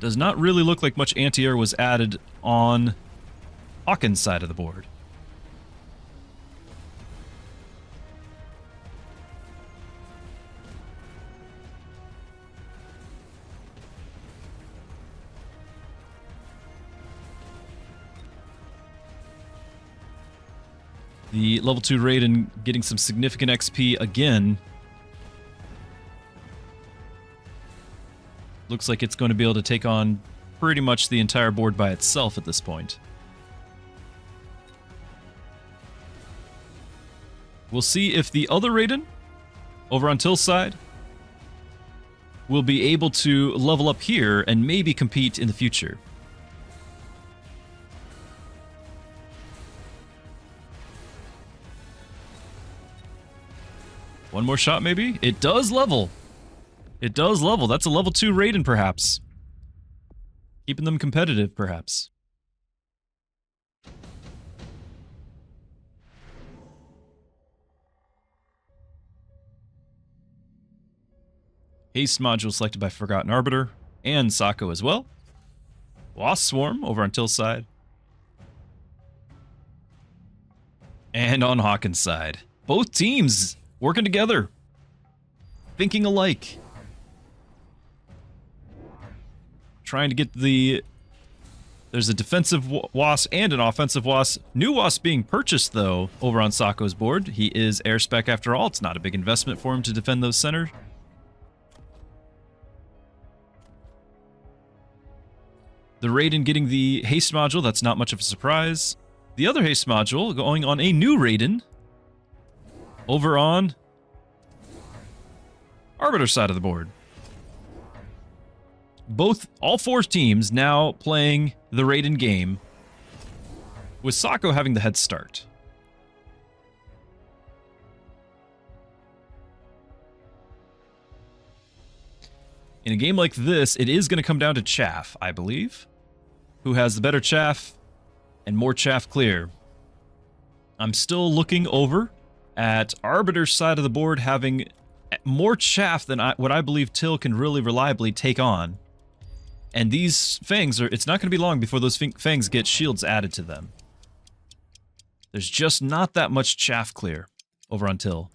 Does not really look like much anti-air was added on Hawken's side of the board. The level 2 Raiden getting some significant XP again. Looks like it's going to be able to take on pretty much the entire board by itself at this point. We'll see if the other Raiden, over on Till's side, will be able to level up here and maybe compete in the future. One more shot, maybe? It does level. It does level. That's a level 2 Raiden, perhaps. Keeping them competitive, perhaps. Haste module selected by Forgotten Arbiter, and Sako as well. Wasp Swarm over on Till's side. And on Hawken's side. Both teams working together. Thinking alike. Trying to get the There's a defensive wasp and an offensive wasp. New wasp being purchased, though, over on Sako's board. He is air spec after all. It's not a big investment for him to defend those centers. The Raiden getting the haste module. That's not much of a surprise. The other haste module going on a new Raiden over on Arbiter's side of the board. All four teams now playing the Raiden game, with Sako having the head start. In a game like this, it is going to come down to chaff, I believe. Who has the better chaff and more chaff clear? I'm still looking over at Arbiter's side of the board having more chaff than what I believe Till can really reliably take on. And these fangs it's not going to be long before those fangs get shields added to them. There's just not that much chaff clear over on Till.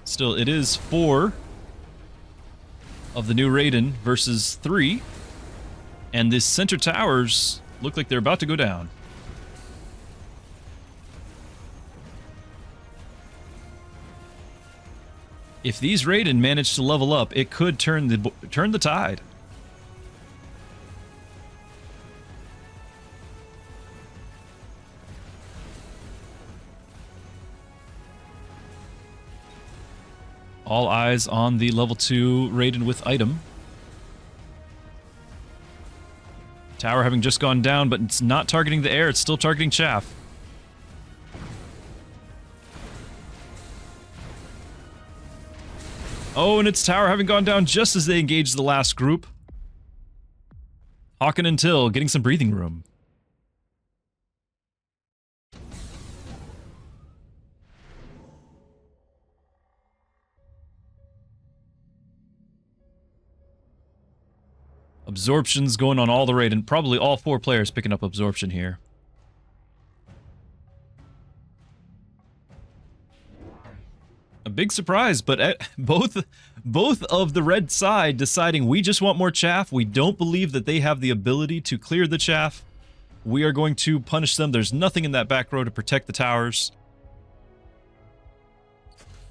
Still, it is 4 of the new Raiden versus 3. And the center towers look like they're about to go down. If these Raiden manage to level up, it could turn the tide. All eyes on the level 2 Raiden with item. Tower having just gone down, but it's not targeting the air, it's still targeting chaff. Oh, and its tower having gone down just as they engage the last group. Hawken and Till getting some breathing room. Absorption's going on all the Raiden. Probably all 4 players picking up absorption here. A big surprise, but both of the red side deciding we just want more chaff. We don't believe that they have the ability to clear the chaff. We are going to punish them. There's nothing in that back row to protect the towers.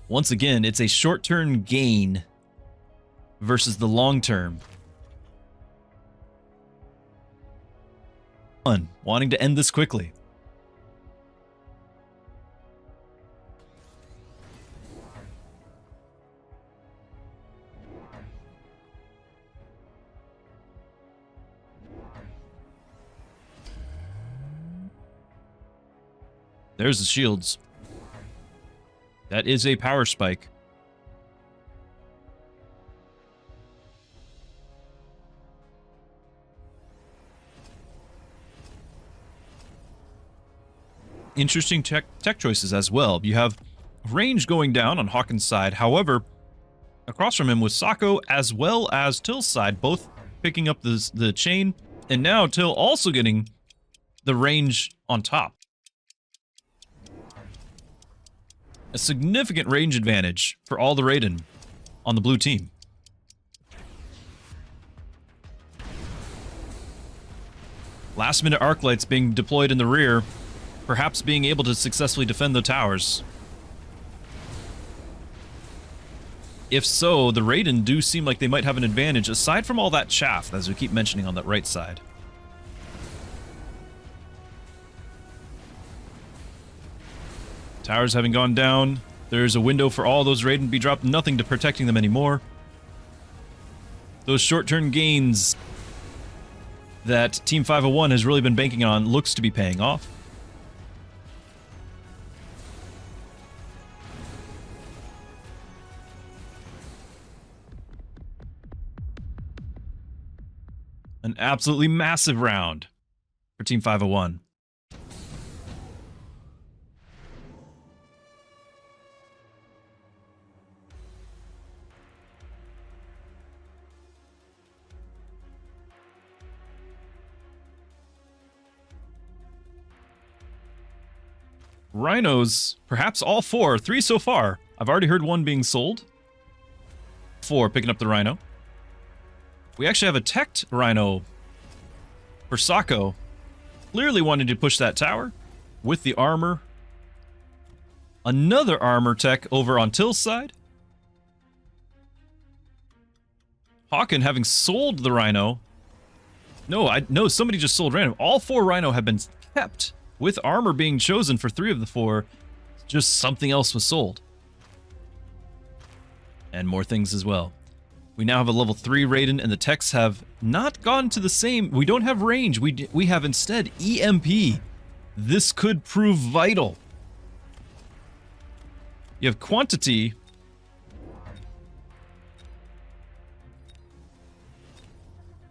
Once again, it's a short-term gain versus the long-term. Wanting to end this quickly. There's the shields. That is a power spike. Interesting tech choices as well. You have range going down on Hawken's side. However, across from him was Sako as well as Till's side, both picking up the chain. And now Till also getting the range on top. A significant range advantage for all the Raiden on the blue team. Last minute arc lights being deployed in the rear. Perhaps being able to successfully defend the towers. If so, the Raiden do seem like they might have an advantage, aside from all that chaff, as we keep mentioning on that right side. Towers having gone down. There's a window for all those Raiden to be dropped. Nothing to protecting them anymore. Those short-term gains that Team 501 has really been banking on looks to be paying off. An absolutely massive round for Team 501. rhinos, perhaps all four, 3 so far. I've already heard 1 being sold. 4 picking up the rhino. We actually have a teched rhino for Sako. Clearly wanting to push that tower with the armor. Another armor tech over on Till's side. Hawken having sold the rhino. No, somebody just sold random. All 4 rhino have been kept with armor being chosen for 3 of the 4. Just something else was sold. And more things as well. We now have a level 3 Raiden, and the techs have not gone to the same. We don't have range. We have instead EMP. This could prove vital. You have quantity.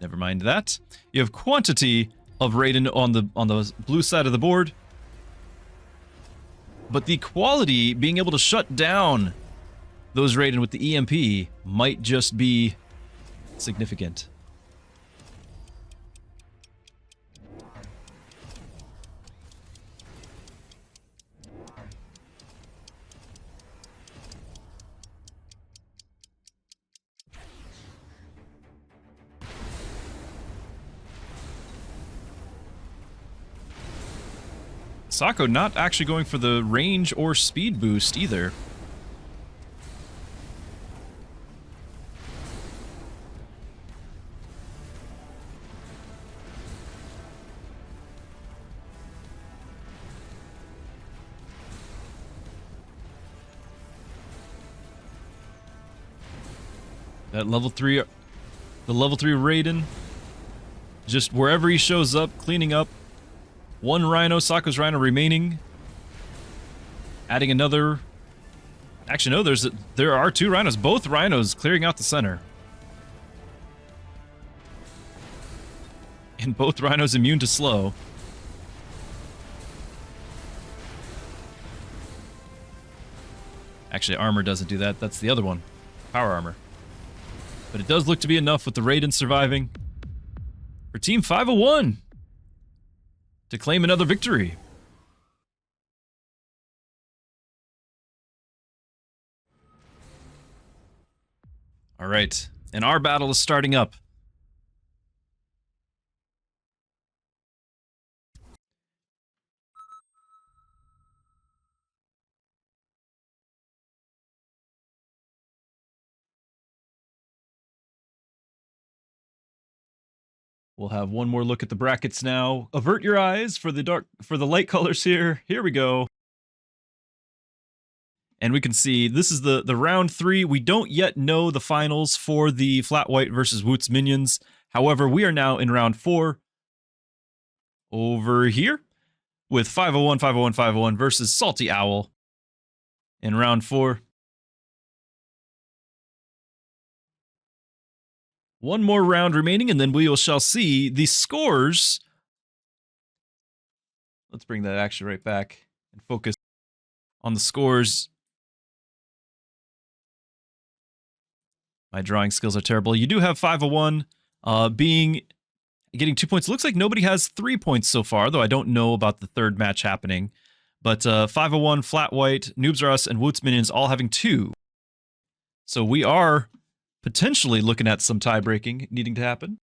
Never mind that. You have quantity of Raiden on the blue side of the board. But the quality, being able to shut down those Raiden with the EMP, might just be significant. Sako not actually going for the range or speed boost either. That level 3, the level 3 Raiden, just wherever he shows up, cleaning up. 1 rhino, Sako's rhino remaining. Adding another. Actually, no, there are 2 rhinos. Both rhinos clearing out the center. And both rhinos immune to slow. Actually, armor doesn't do that. That's the other one. Power armor. But it does look to be enough with the Raiden surviving. For Team 501. To claim another victory. All right, and our battle is starting up. We'll have one more look at the brackets now. Avert your eyes for the light colors here. Here we go. And we can see this is the round 3. We don't yet know the finals for the Flat White versus Woot's minions. However, we are now in round 4 over here with 501, 501, 501 versus Salty Owl in round 4. One more round remaining, and then we shall see the scores. Let's bring that action right back and focus on the scores. My drawing skills are terrible. You do have 501 getting 2 points. It looks like nobody has 3 points so far, though I don't know about the third match happening. But 501, Flat White, Noobs R Us, and Woot's Minions all having 2. So we are potentially looking at some tie-breaking needing to happen.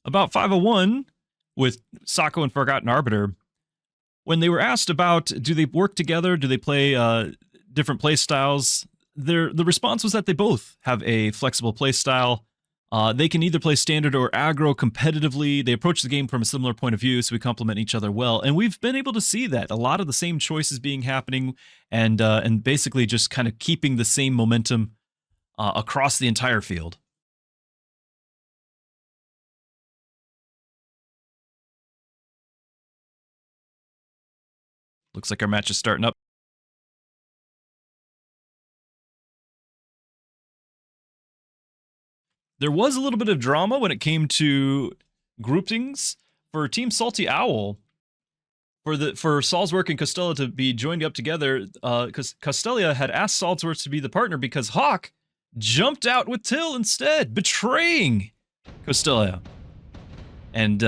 About 501 with Sako and Forgotten Arbiter, when they were asked about do they work together, do they play different play styles, the response was that they both have a flexible play style. They can either play standard or aggro competitively. They approach the game from a similar point of view, so we complement each other well. And we've been able to see that. A lot of the same choices being happening and basically just kind of keeping the same momentum across the entire field. Looks like our match is starting up. There was a little bit of drama when it came to groupings for Team Salty Owl. For Salzwerk and Costella to be joined up together, because Costella had asked Salzwerk to be the partner because Hawk jumped out with Till instead, betraying Costella. And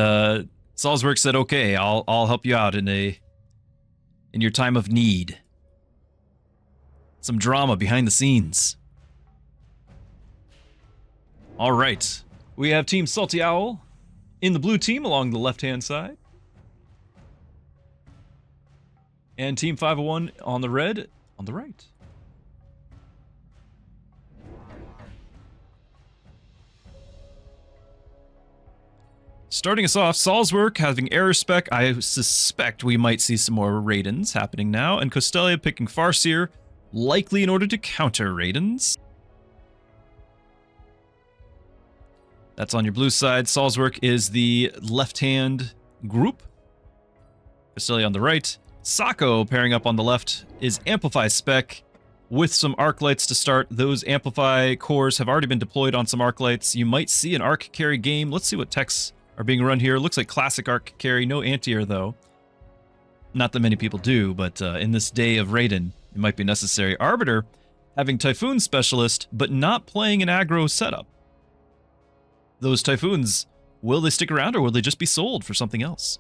Salzburg said, "Okay, I'll help you out in your time of need." Some drama behind the scenes. All right, we have Team Salty Owl in the blue team along the left-hand side, and Team 501 on the red on the right. Starting us off, Salzburg having error spec. I suspect we might see some more Raidens happening now, and Costelia picking Farseer, likely in order to counter Raidens. That's on your blue side. Salzburg is the left-hand group. Costelia on the right. Sako pairing up on the left is Amplify spec with some arc lights to start. Those Amplify cores have already been deployed on some arc lights. You might see an arc carry game. Let's see what techs are being run here. Looks like classic arc carry, no anti-air though. Not that many people do, but in this day of Raiden, it might be necessary. Arbiter having Typhoon Specialist, but not playing an aggro setup. Those Typhoons, will they stick around or will they just be sold for something else?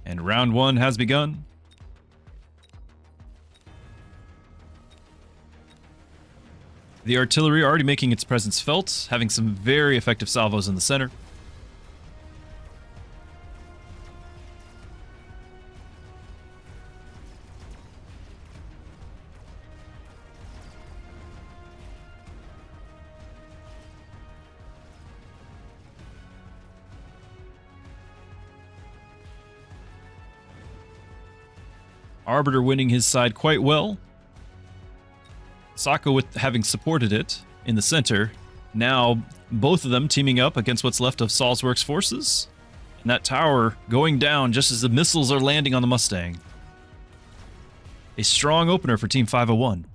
And round one has begun. The artillery already making its presence felt, having some very effective salvos in the center. Arbiter winning his side quite well. Sako with having supported it in the center. Now, both of them teaming up against what's left of Salzburg's forces. And that tower going down just as the missiles are landing on the Mustang. A strong opener for Team 501.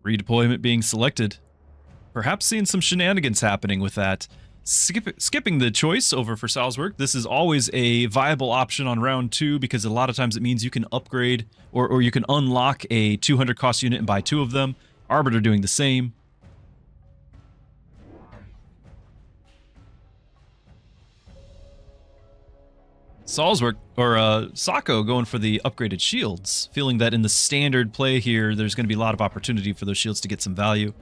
Redeployment being selected. Perhaps seeing some shenanigans happening with that. Skipping the choice over for Salzburg. This is always a viable option on round 2 because a lot of times it means you can upgrade or you can unlock a 200 cost unit and buy 2 of them. Arbiter doing the same. Salzburg, or Sako going for the upgraded shields, feeling that in the standard play here, there's going to be a lot of opportunity for those shields to get some value.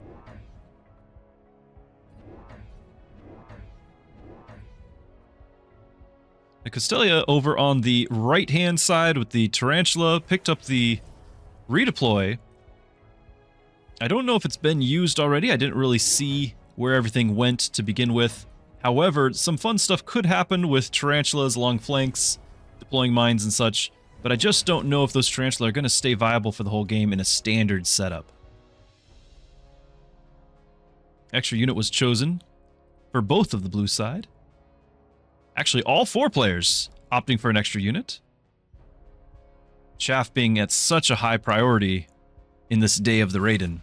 The Costelia over on the right-hand side with the Tarantula picked up the redeploy. I don't know if it's been used already. I didn't really see where everything went to begin with. However, some fun stuff could happen with Tarantulas along flanks, deploying mines and such, but I just don't know if those Tarantula are going to stay viable for the whole game in a standard setup. Extra unit was chosen for both of the blue side. Actually, all 4 players opting for an extra unit. Chaff being at such a high priority in this day of the Raiden.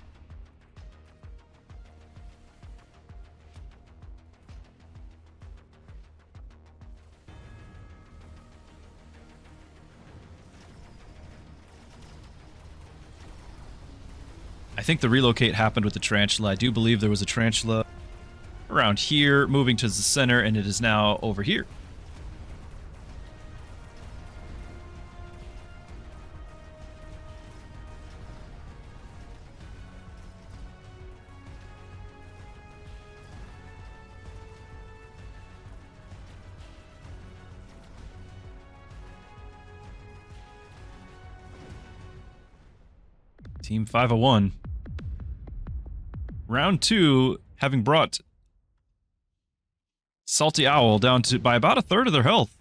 I think the relocate happened with the Tarantula. I do believe there was a Tarantula around here, moving to the center, and it is now over here. Team 501. Round 2, having brought Salty Owl down to by about a third of their health.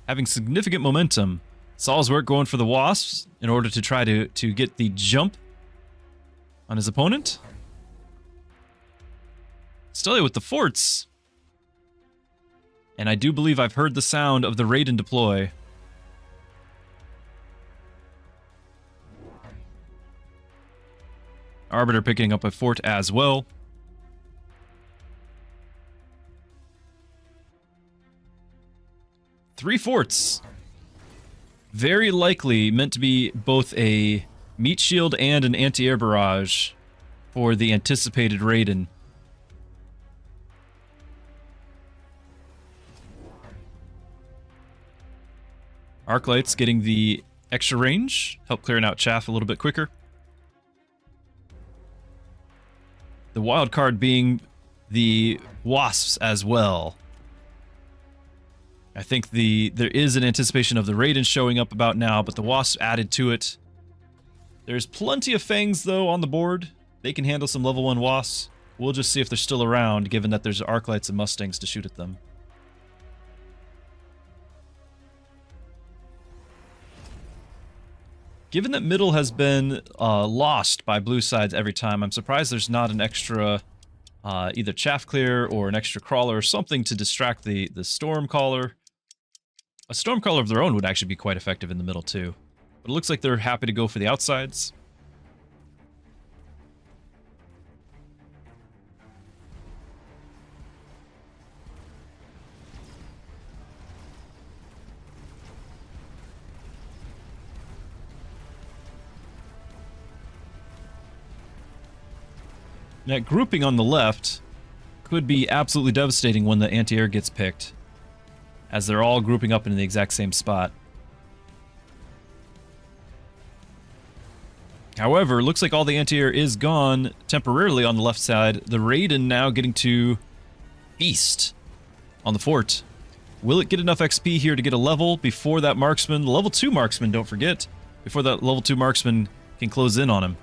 Having significant momentum. Salzburg going for the Wasps in order to try to get the jump on his opponent. Still with the forts. And I do believe I've heard the sound of the Raiden deploy. Arbiter picking up a fort as well. Three forts. Very likely meant to be both a meat shield and an anti-air barrage for the anticipated Raiden. Arc lights getting the extra range, help clearing out chaff a little bit quicker. The wild card being the wasps as well. I think there is an anticipation of the Raiden showing up about now, but the wasps added to it. There's plenty of fangs though on the board. They can handle some level 1 wasps. We'll just see if they're still around, given that there's arc lights and mustangs to shoot at them. Given that middle has been lost by blue sides every time, I'm surprised there's not an extra either chaff clear or an extra crawler or something to distract the storm caller. A storm caller of their own would actually be quite effective in the middle too. But it looks like they're happy to go for the outsides. That grouping on the left could be absolutely devastating when the anti-air gets picked, as they're all grouping up in the exact same spot. However, looks like all the anti-air is gone temporarily on the left side. The Raiden now getting to feast on the fort. Will it get enough XP here to get a level before that marksman, the level 2 marksman, don't forget, before that level 2 marksman can close in on him?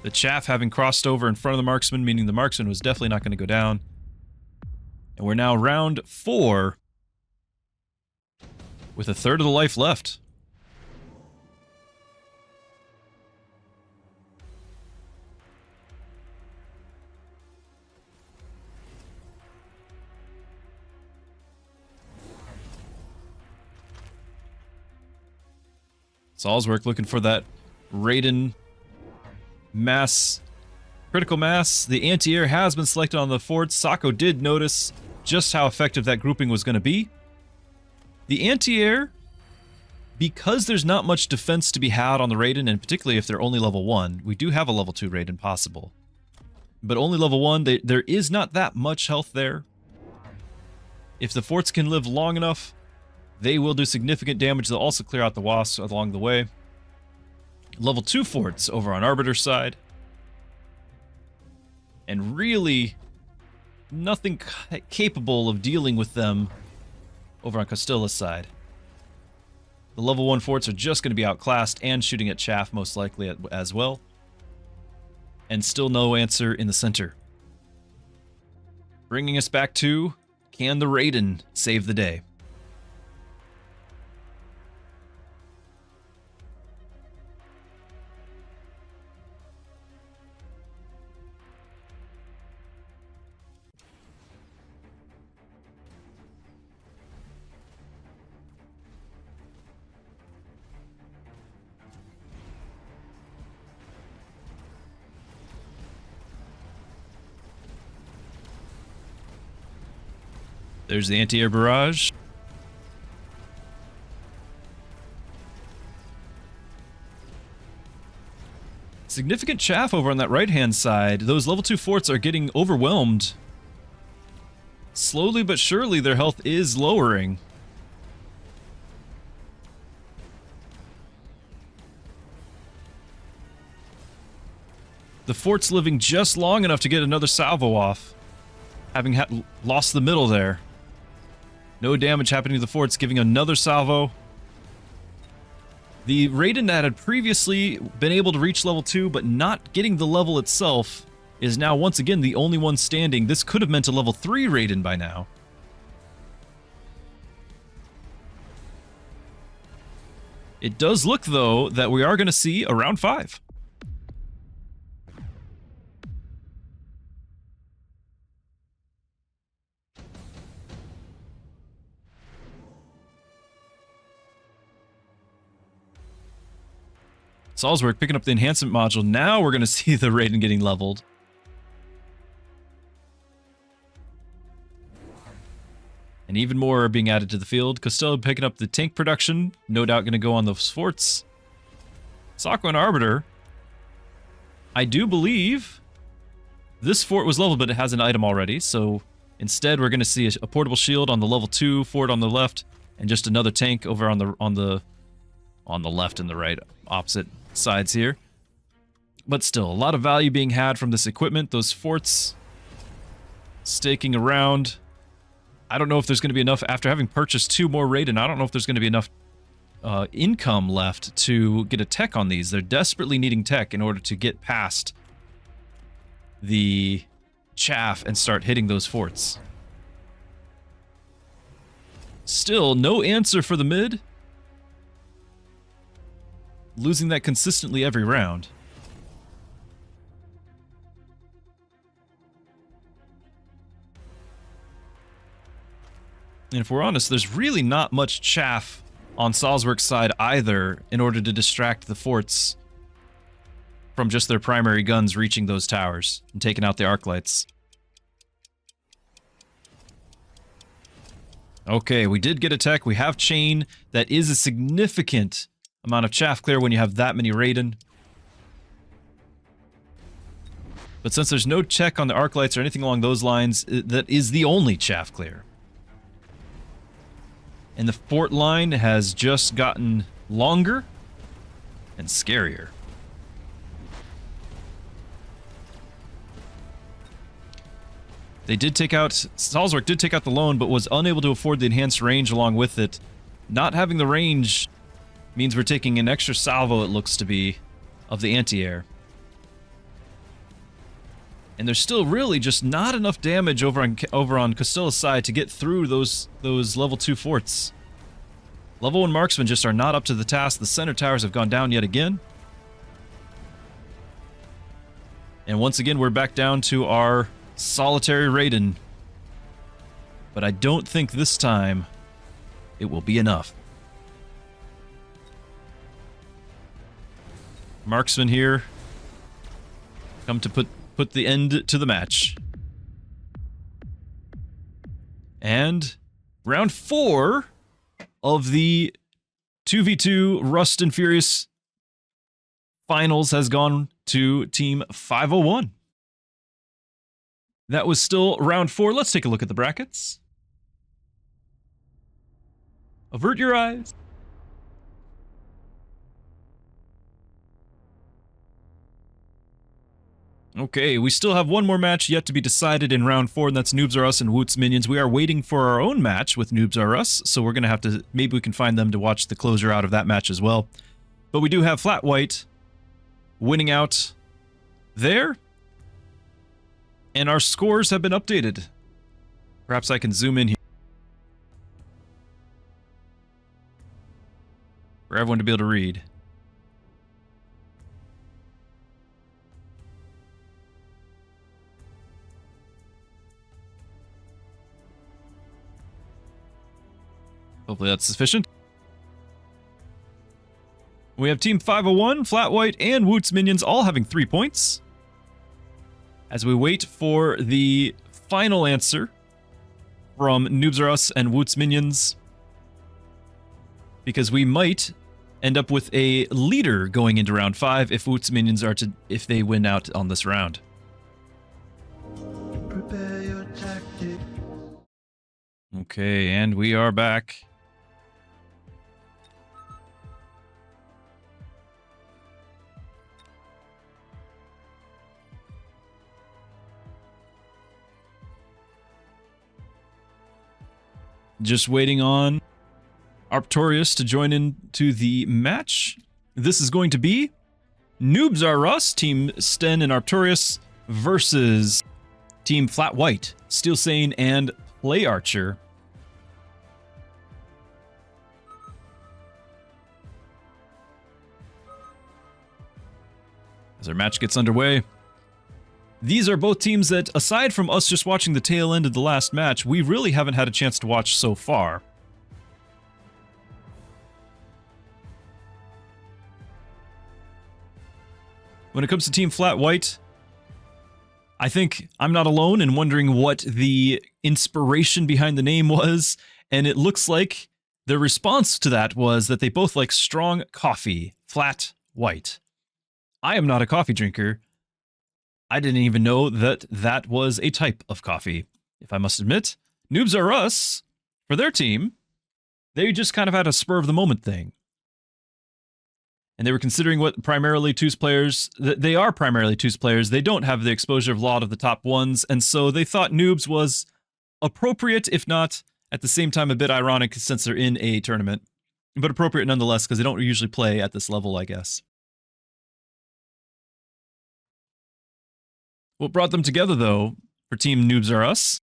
The chaff having crossed over in front of the marksman, meaning the marksman was definitely not going to go down. And we're now round 4 with a third of the life left. Salzwerk looking for that Raiden mass, critical mass. The anti-air has been selected on the fort. Sako did notice just how effective that grouping was going to be. The anti-air, because there's not much defense to be had on the Raiden, and particularly if they're only level 1, we do have a level 2 Raiden possible. But only level 1, there is not that much health there. If the forts can live long enough, they will do significant damage. They'll also clear out the wasps along the way. Level 2 forts over on Arbiter's side. And really, nothing capable of dealing with them over on Costilla's side. The level 1 forts are just going to be outclassed and shooting at chaff most likely as well. And still no answer in the center. Bringing us back to, can the Raiden save the day? There's the anti-air barrage. Significant chaff over on that right-hand side. Those level 2 forts are getting overwhelmed. Slowly but surely their health is lowering. The fort's living just long enough to get another salvo off, having lost the middle there. No damage happening to the forts, giving another salvo. The Raiden that had previously been able to reach level 2, but not getting the level itself, is now once again the only one standing. This could have meant a level 3 Raiden by now. It does look, though, that we are going to see a round 5. Salzburg picking up the enhancement module. Now we're going to see the Raiden getting leveled. And even more are being added to the field. Costello picking up the tank production. No doubt going to go on those forts. Sako and Arbiter. I do believe this fort was leveled, but it has an item already. So instead, we're going to see a portable shield on the level 2 fort on the left, and just another tank over on the left and the right, opposite sides here. But still, a lot of value being had from this equipment. Those forts staking around. I don't know if there's going to be enough, after having purchased 2 more Raiden, I don't know if there's going to be enough income left to get a tech on these. They're desperately needing tech in order to get past the chaff and start hitting those forts. Still, no answer for the mid. Losing that consistently every round. And if we're honest, there's really not much chaff on Salzburg's side either in order to distract the forts from just their primary guns reaching those towers and taking out the arc lights. Okay, we did get a tech. We have chain. That is a significant amount of chaff clear when you have that many Raiden. But since there's no check on the arc lights or anything along those lines, that is the only chaff clear. And the fort line has just gotten longer and scarier. They did take out, Salzburg did take out the loan, but was unable to afford the enhanced range along with it. Not having the range means we're taking an extra salvo, it looks to be, of the anti-air. And there's still really just not enough damage over on Costello's side to get through those level 2 forts. Level 1 marksmen just are not up to the task. The center towers have gone down yet again. And once again, we're back down to our solitary Raiden. But I don't think this time it will be enough. Marksman here come to put the end to the match. And round 4 of the 2v2 Rust and Furious finals has gone to Team 501. That was still round 4. Let's take a look at the brackets. Avert your eyes. Okay, we still have one more match yet to be decided in round 4, and that's Noobs R Us and Woot's Minions. We are waiting for our own match with Noobs R Us, so we're going to have to, maybe we can find them to watch the closure out of that match as well. But we do have Flat White winning out there, and our scores have been updated. Perhaps I can zoom in here for everyone to be able to read. Hopefully that's sufficient. We have Team 501, Flat White, and Woot's Minions all having 3 points. As we wait for the final answer from Noobs R Us and Woot's Minions, because we might end up with a leader going into round 5 if Woot's Minions are to, if they win out on this round. Prepare your tactics. Okay, and we are back. Just waiting on Arctorius to join into the match. This is going to be Noobs R Us, Team Sten and Arctorius, versus Team Flat White, Steel Sane and Play Archer. As our match gets underway. These are both teams that, aside from us just watching the tail end of the last match, we really haven't had a chance to watch so far. When it comes to Team Flat White, I think I'm not alone in wondering what the inspiration behind the name was, and it looks like the response to that was that they both like strong coffee, flat white. I am not a coffee drinker. I didn't even know that that was a type of coffee, if I must admit. Noobs Are Us, for their team, they just kind of had a spur of the moment thing. And they were considering what primarily twos players, they are primarily twos players. They don't have the exposure of a lot of the top ones. And so they thought Noobs was appropriate, if not at the same time a bit ironic since they're in a tournament, but appropriate nonetheless because they don't usually play at this level, I guess. What brought them together, though, for Team Noobs Are Us,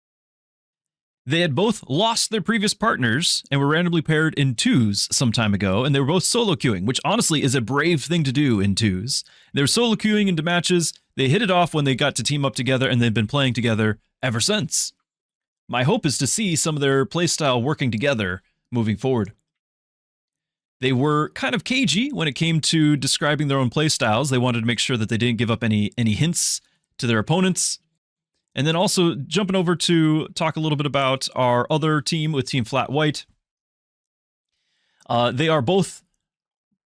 they had both lost their previous partners and were randomly paired in twos some time ago, and they were both solo queuing, which honestly is a brave thing to do in twos. They were solo queuing into matches, they hit it off when they got to team up together, and they've been playing together ever since. My hope is to see some of their playstyle working together moving forward. They were kind of cagey when it came to describing their own playstyles. They wanted to make sure that they didn't give up any hints to their opponents. And then also jumping over to talk a little bit about our other team with Team Flat White. They are both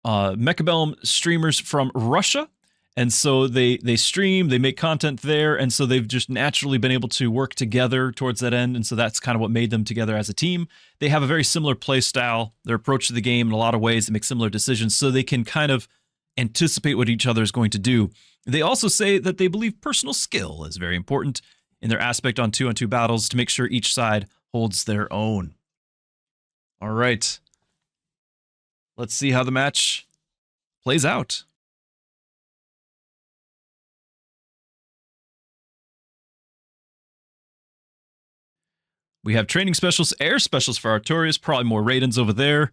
Mechabellum streamers from Russia. And so they stream, they make content there. And so they've just naturally been able to work together towards that end. And so that's kind of what made them together as a team. They have a very similar play style. Their approach to the game in a lot of ways, they make similar decisions. So they can kind of anticipate what each other is going to do. They also say that they believe personal skill is very important in their aspect on 2-on-2 battles to make sure each side holds their own. All right. Let's see how the match plays out. We have training specialists, air specialists for Artorias, probably more Raidens over there.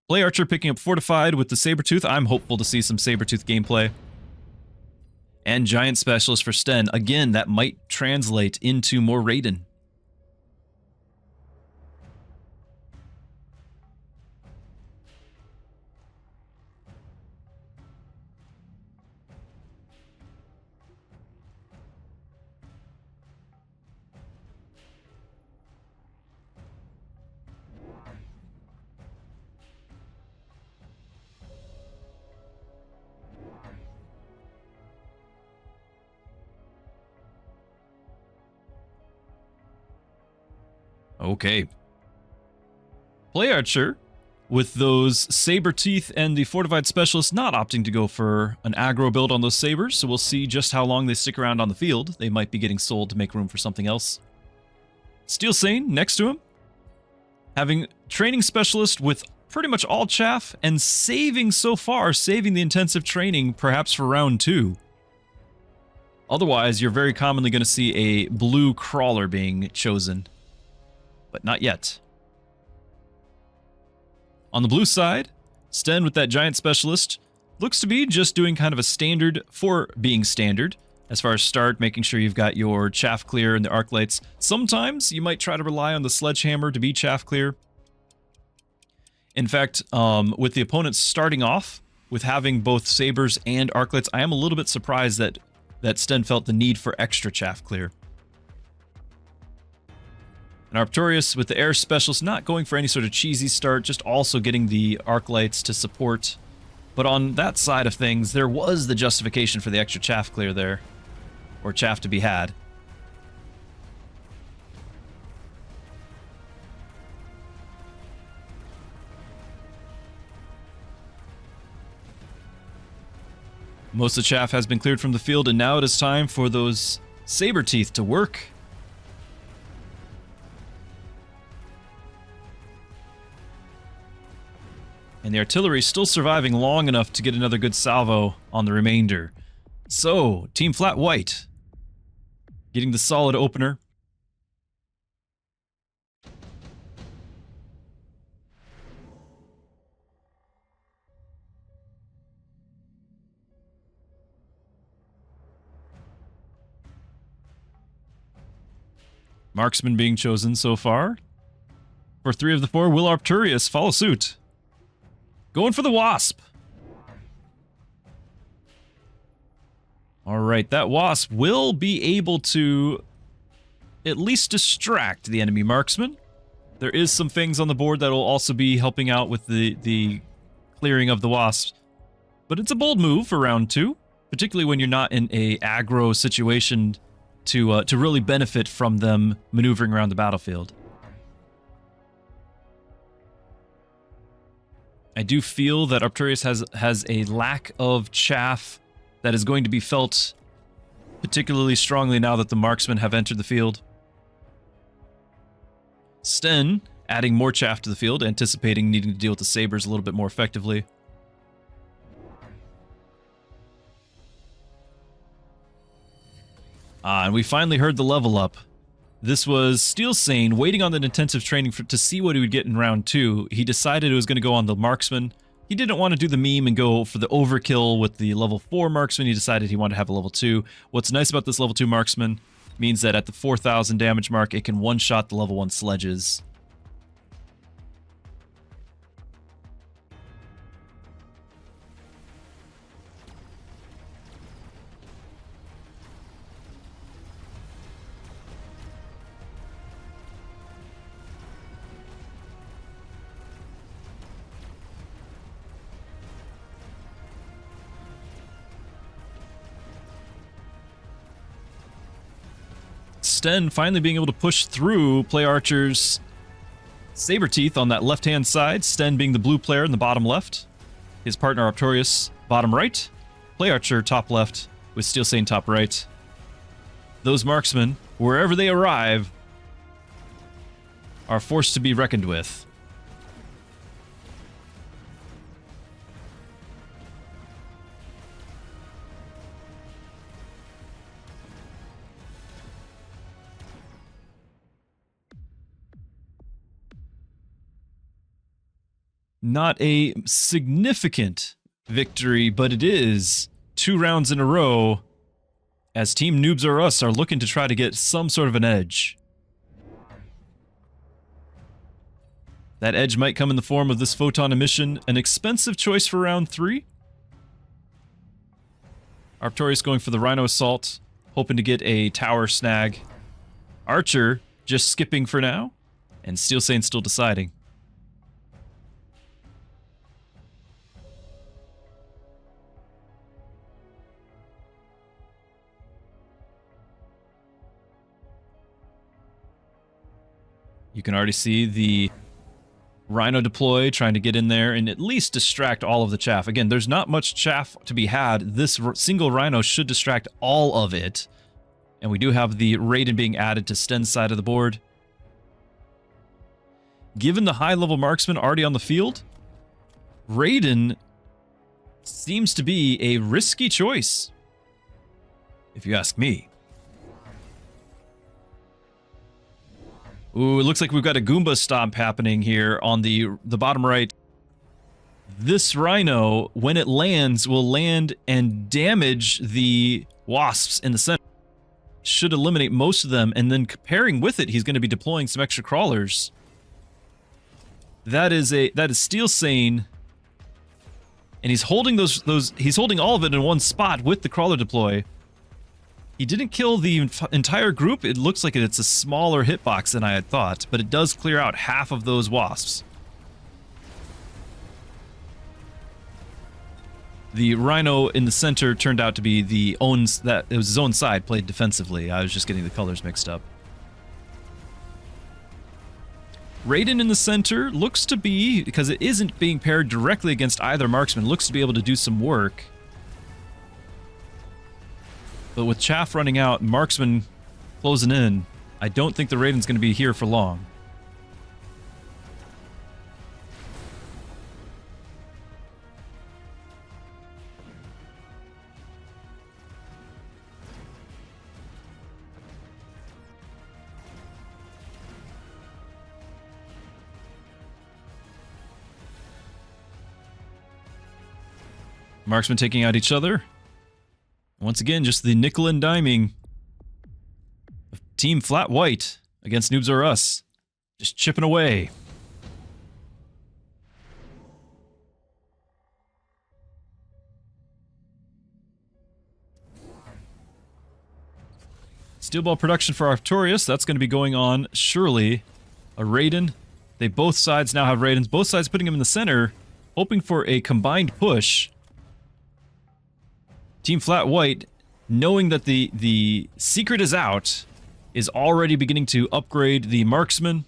Play Archer picking up Fortified with the Sabretooth. I'm hopeful to see some Sabretooth gameplay. And Giant Specialist for Sten. Again, that might translate into more Raiden. Okay. Play Archer, with those Saber Teeth and the Fortified Specialist not opting to go for an aggro build on those Sabers, so we'll see just how long they stick around on the field. They might be getting sold to make room for something else. Steel Sane next to him, having Training Specialist with pretty much all chaff, and saving the intensive training perhaps for round 2. Otherwise, you're very commonly going to see a blue Crawler being chosen. But not yet. On the blue side, Sten with that Giant Specialist looks to be just doing kind of a standard for being standard. As far as start, making sure you've got your chaff clear and the arc lights. Sometimes you might try to rely on the Sledgehammer to be chaff clear. In fact, with the opponents starting off with having both Sabers and arc lights, I am a little bit surprised that Sten felt the need for extra chaff clear. And Arctorius with the Air Specialist not going for any sort of cheesy start, just also getting the arc lights to support. But on that side of things, there was the justification for the extra chaff clear there. Or chaff to be had. Most of the chaff has been cleared from the field, and now it is time for those Saber Teeth to work. And the artillery is still surviving long enough to get another good salvo on the remainder. So, Team Flat White getting the solid opener. Marksman being chosen so far. For 3 of the 4, will Arctorius follow suit? Going for the Wasp. All right, that wasp will be able to at least distract the enemy marksman. There is some things on the board that will also be helping out with the clearing of the wasps. But it's a bold move for round 2, particularly when you're not in a aggro situation to really benefit from them maneuvering around the battlefield. I do feel that Arcturus has a lack of chaff that is going to be felt particularly strongly now that the marksmen have entered the field. Sten adding more chaff to the field, anticipating needing to deal with the sabers a little bit more effectively. And we finally heard the level up. This was Steel Sane waiting on that intensive training to see what he would get in round 2. He decided it was going to go on the marksman. He didn't want to do the meme and go for the overkill with the level 4 marksman. He decided he wanted to have a level 2. What's nice about this level 2 marksman means that at the 4,000 damage mark, it can one-shot the level 1 sledges. Sten finally being able to push through Play Archer's saber teeth on that left-hand side. Sten being the blue player in the bottom left. His partner Arcturus bottom right. Play Archer top left with Steel Sane top right. Those marksmen, wherever they arrive, are forced to be reckoned with. Not a significant victory, but it is 2 rounds in a row as Team Noobs or Us are looking to try to get some sort of an edge. That edge might come in the form of this photon emission, an expensive choice for round 3. Arcturus going for the Rhino Assault, hoping to get a tower snag. Archer just skipping for now, and Steel Sane still deciding. You can already see the Rhino deploy trying to get in there and at least distract all of the chaff. Again, there's not much chaff to be had. This single Rhino should distract all of it. And we do have the Raiden being added to Sten's side of the board. Given the high-level marksman already on the field, Raiden seems to be a risky choice, if you ask me. Ooh, it looks like we've got a Goomba stomp happening here on the bottom right. This Rhino, when it lands, will land and damage the wasps in the center. Should eliminate most of them, and then pairing with it, he's going to be deploying some extra crawlers. That is Steel Sane, and he's holding he's holding all of it in one spot with the crawler deploy. He didn't kill the entire group. It looks like it's a smaller hitbox than I had thought, but it does clear out half of those wasps. The Rhino in the center turned out to be it was his own side, played defensively. I was just getting the colors mixed up. Raiden in the center looks to be, because it isn't being paired directly against either marksman, looks to be able to do some work. But with chaff running out, marksman closing in, I don't think the Raiden's going to be here for long. Marksmen taking out each other. Once again, just the nickel and diming of Team Flat White against Noobs or Us. Just chipping away. Steel ball production for Artorias. That's going to be going on, surely. A Raiden. They both sides now have Raidens. Both sides putting him in the center, hoping for a combined push. Team Flat White, knowing that the secret is out, is already beginning to upgrade the marksman.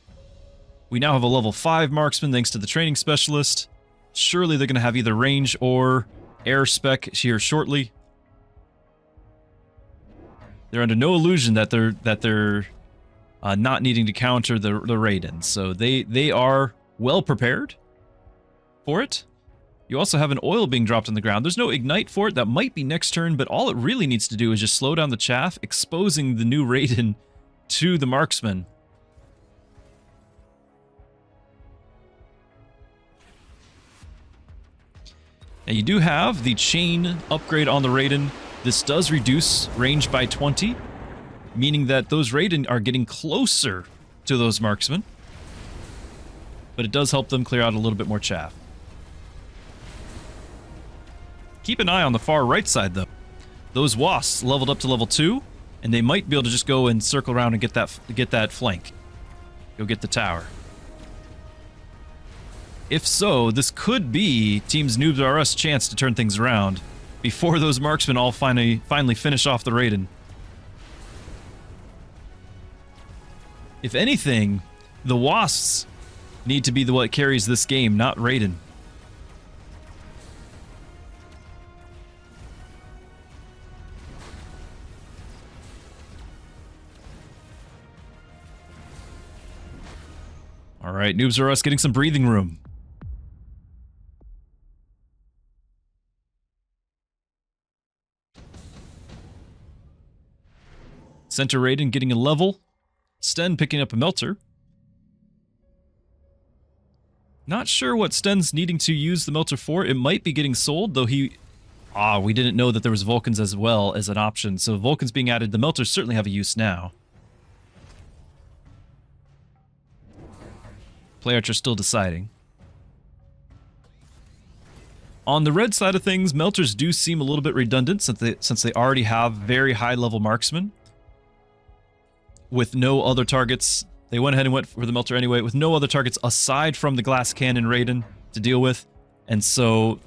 We now have a level 5 marksman thanks to the training specialist. Surely they're going to have either range or air spec here shortly. They're under no illusion that they're not needing to counter the Raiden, so they are well prepared for it. You also have an oil being dropped on the ground. There's no ignite for it. That might be next turn, but all it really needs to do is just slow down the chaff, exposing the new Raiden to the marksman. Now you do have the chain upgrade on the Raiden. This does reduce range by 20, meaning that those Raiden are getting closer to those marksmen. But it does help them clear out a little bit more chaff. Keep an eye on the far right side, though. Those wasps leveled up to level 2, and they might be able to just go and circle around and get that flank. Go get the tower. If so, this could be Teams Noobs R Us chance to turn things around before those marksmen all finally finish off the Raiden. If anything, the wasps need to be what carries this game, not Raiden. All right, Noobs R Us getting some breathing room. Center Raiden getting a level. Sten picking up a melter. Not sure what Sten's needing to use the melter for. It might be getting sold, though we didn't know that there was Vulcans as well as an option. So Vulcans being added, the melters certainly have a use now. Players are still deciding. On the red side of things, melters do seem a little bit redundant since they already have very high level marksmen. With no other targets, they went ahead and went for the melter anyway, with no other targets aside from the glass cannon Raiden to deal with. And so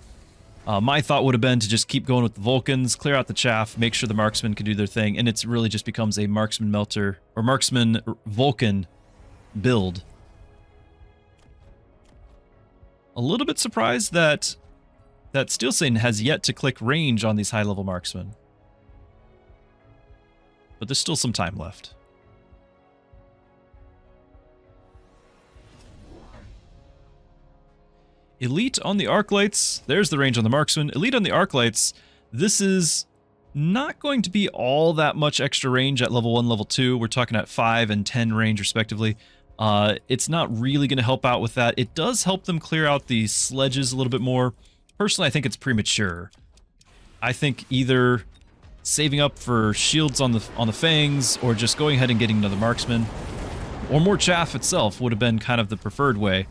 my thought would have been to just keep going with the Vulcans, clear out the chaff, make sure the marksmen can do their thing, and it really just becomes a marksman melter or marksman Vulcan build. A little bit surprised that Steel Satan has yet to click range on these high-level marksmen. But there's still some time left. Elite on the arc lights. There's the range on the marksman. Elite on the arc lights. This is not going to be all that much extra range at level 1, level 2. We're talking at 5 and 10 range respectively. It's not really going to help out with that. It does help them clear out the sledges a little bit more. Personally, I think it's premature. I think either saving up for shields on the fangs or just going ahead and getting another marksman or more chaff itself would have been kind of the preferred way.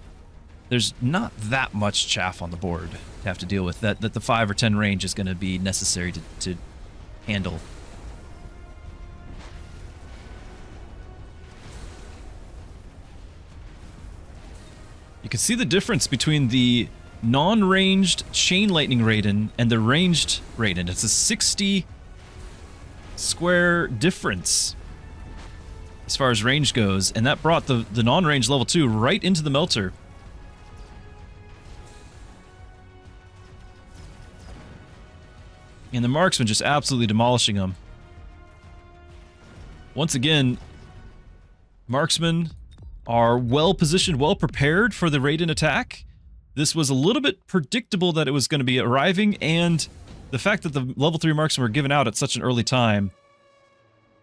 There's not that much chaff on the board to have to deal with that the 5 or 10 range is going to be necessary to handle. You can see the difference between the non-ranged Chain Lightning Raiden and the ranged Raiden. It's a 60 square difference as far as range goes, and that brought the non-ranged level 2 right into the melter. And the marksman just absolutely demolishing them. Once again, marksmen are well positioned, well prepared for the Raiden attack. This was a little bit predictable that it was going to be arriving, and the fact that the level 3 marksmen were given out at such an early time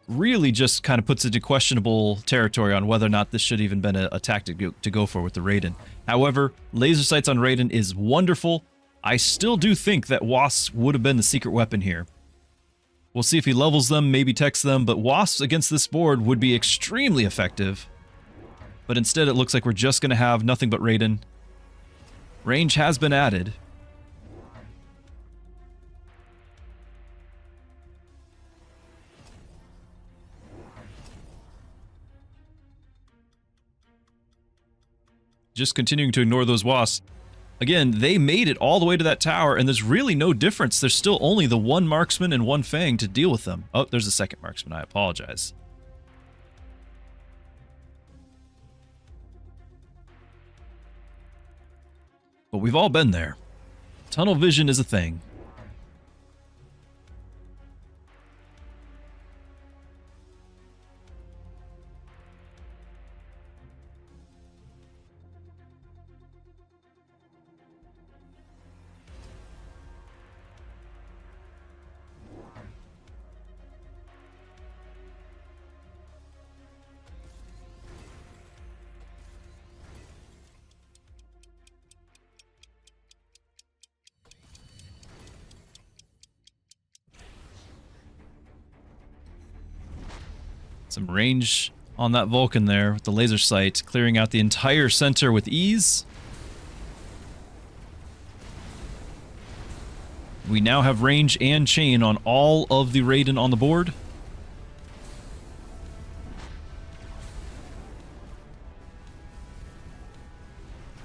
really just kind of puts it to questionable territory on whether or not this should even been a tactic to go for with the Raiden. However, laser sights on Raiden is wonderful. I still do think that Wasps would have been the secret weapon here. We'll see if he levels them, maybe techs them, but Wasps against this board would be extremely effective. But instead it looks like we're just going to have nothing but Raiden. Range has been added. Just continuing to ignore those wasps. Again, they made it all the way to that tower, and there's really no difference. There's still only the one marksman and one fang to deal with them. Oh, there's a second marksman. I apologize. But we've all been there. Tunnel vision is a thing. Some range on that Vulcan there with the laser sight, clearing out the entire center with ease. We now have range and chain on all of the Raiden on the board.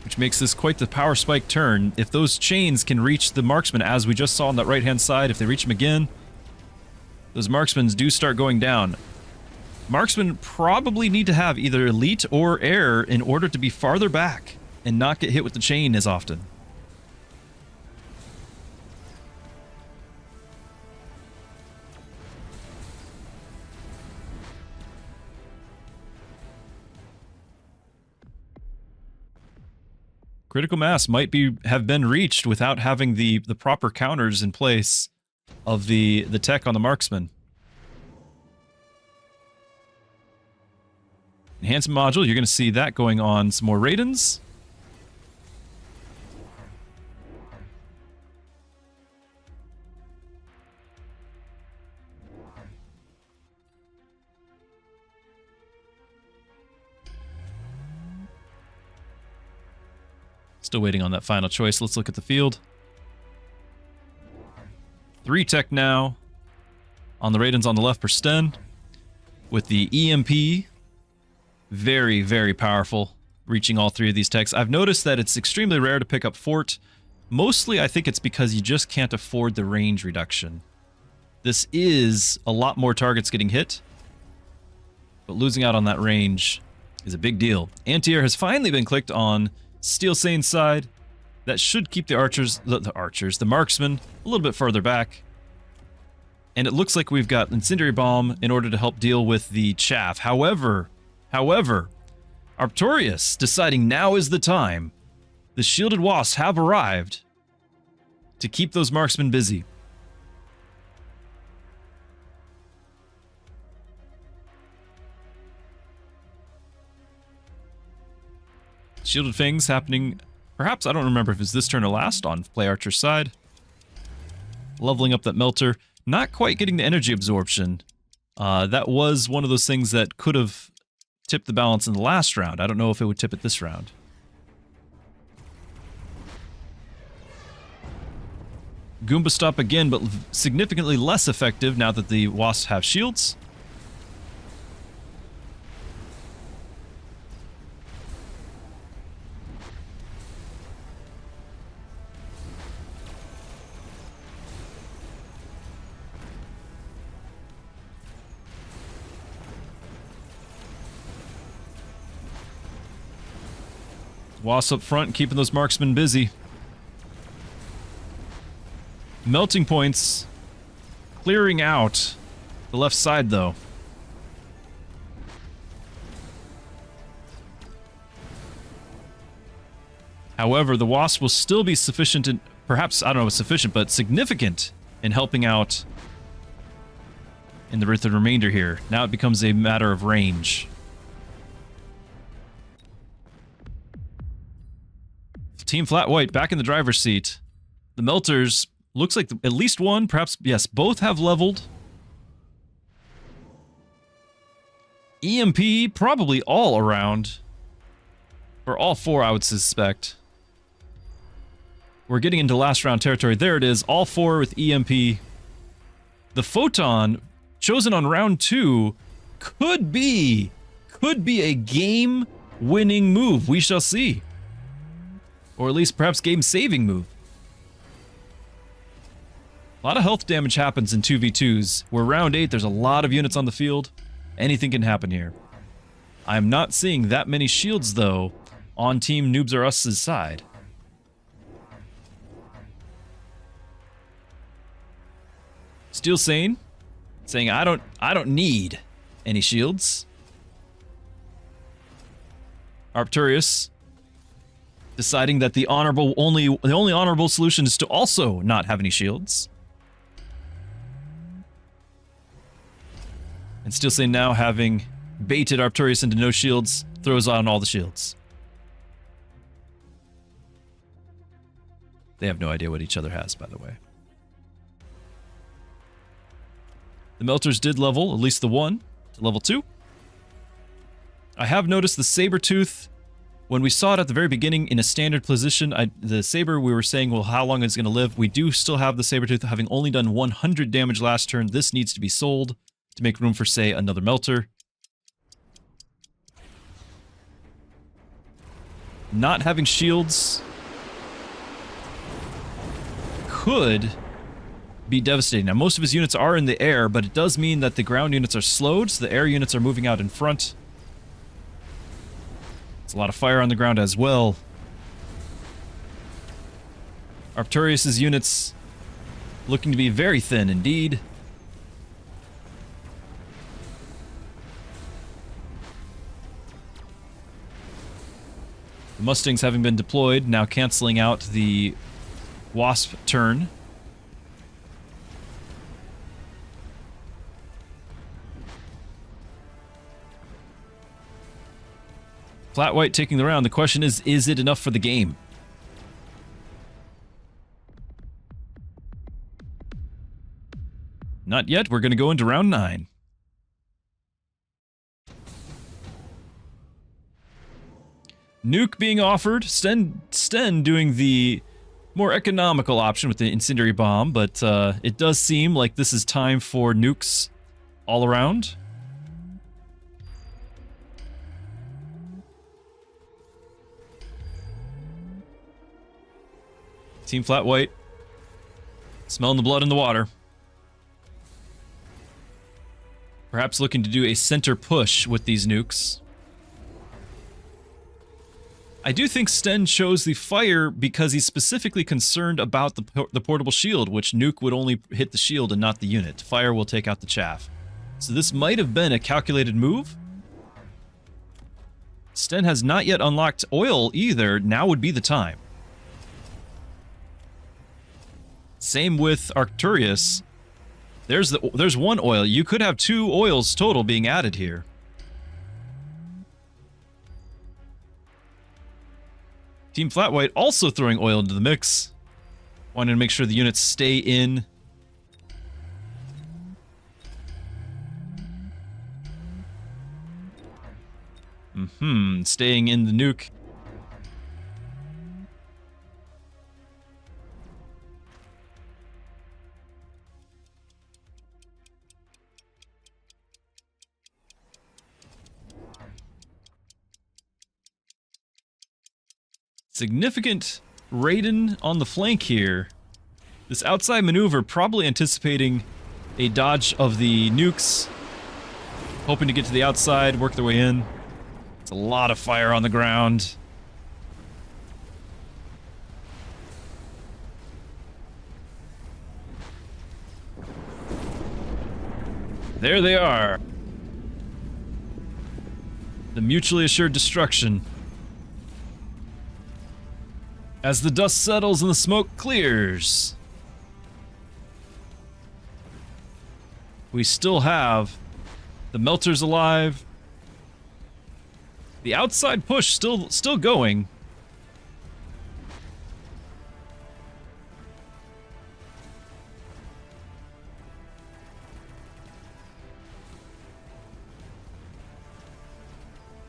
Which makes this quite the power spike turn. If those chains can reach the marksman, as we just saw on that right-hand side, if they reach him again, those marksmen do start going down. Marksmen probably need to have either elite or air in order to be farther back and not get hit with the chain as often. Critical mass might have been reached without having the proper counters in place of the tech on the marksman. Enhancement module, you're going to see that going on some more Raidens. Still waiting on that final choice. Let's look at the field. 3 tech now on the Raidens on the left per Sten, with the EMP. Very, very powerful, reaching all 3 of these techs. I've noticed that it's extremely rare to pick up Fort. Mostly, I think it's because you just can't afford the range reduction. This is a lot more targets getting hit, but losing out on that range is a big deal. Anti-air has finally been clicked on Steel Sane's side. That should keep the archers, the marksmen, a little bit further back. And it looks like we've got Incendiary Bomb in order to help deal with the chaff. However, Arcturus deciding now is the time. The shielded wasps have arrived to keep those marksmen busy. Shielded Fangs happening, perhaps, I don't remember if it's this turn or last on Play Archer's side. Leveling up that Melter. Not quite getting the energy absorption. That was one of those things that could have tipped the balance in the last round. I don't know if it would tip it this round. Goomba Stop again, but significantly less effective now that the wasps have shields. Wasps up front, keeping those marksmen busy. Melting points clearing out the left side, though. However, the wasp will still be sufficient in, perhaps, I don't know if sufficient, but significant in helping out in the remainder here. Now it becomes a matter of range. Team Flat White back in the driver's seat. The Melters, looks like at least one, perhaps, yes, both have leveled. EMP, probably all around. Or all 4, I would suspect. We're getting into last round territory. There it is, all 4 with EMP. The Photon, chosen on round 2, could be a game-winning move. We shall see. Or at least perhaps game-saving move. A lot of health damage happens in 2v2s, where round 8 there's a lot of units on the field. Anything can happen here. I am not seeing that many shields, though, on Team Noobs R Us' side. Steel Sane saying I don't need any shields. Arcturus deciding that the only honorable solution is to also not have any shields. And Steel Sane now, having baited Arcturus into no shields, throws on all the shields. They have no idea what each other has, by the way. The Melters did level, at least the one, to level 2. I have noticed the Sabertooth, when we saw it at the very beginning in a standard position, the Saber, we were saying, well, how long is it going to live? We do still have the Sabertooth, having only done 100 damage last turn. This needs to be sold to make room for, say, another Melter. Not having shields could be devastating. Now, most of his units are in the air, but it does mean that the ground units are slowed, so the air units are moving out in front. It's a lot of fire on the ground as well. Arcturus' units looking to be very thin indeed. The Mustangs having been deployed, now canceling out the Wasp turn. Flat White taking the round. The question is it enough for the game? Not yet. We're going to go into round 9. Nuke being offered. Sten doing the more economical option with the Incendiary Bomb, but it does seem like this is time for nukes all around. Team Flat White, smelling the blood in the water. Perhaps looking to do a center push with these nukes. I do think Sten chose the fire because he's specifically concerned about the portable shield, which nuke would only hit the shield and not the unit. Fire will take out the chaff. So this might have been a calculated move. Sten has not yet unlocked oil either. Now would be the time. Same with Arcturus. There's one oil. You could have 2 oils total being added here. Team Flat White also throwing oil into the mix. Wanting to make sure the units stay in. Staying in the nuke. Significant Raiden on the flank here. This outside maneuver probably anticipating a dodge of the nukes. Hoping to get to the outside, work their way in. It's a lot of fire on the ground. There they are. The mutually assured destruction. As the dust settles and the smoke clears, we still have the Melters alive. The outside push still going.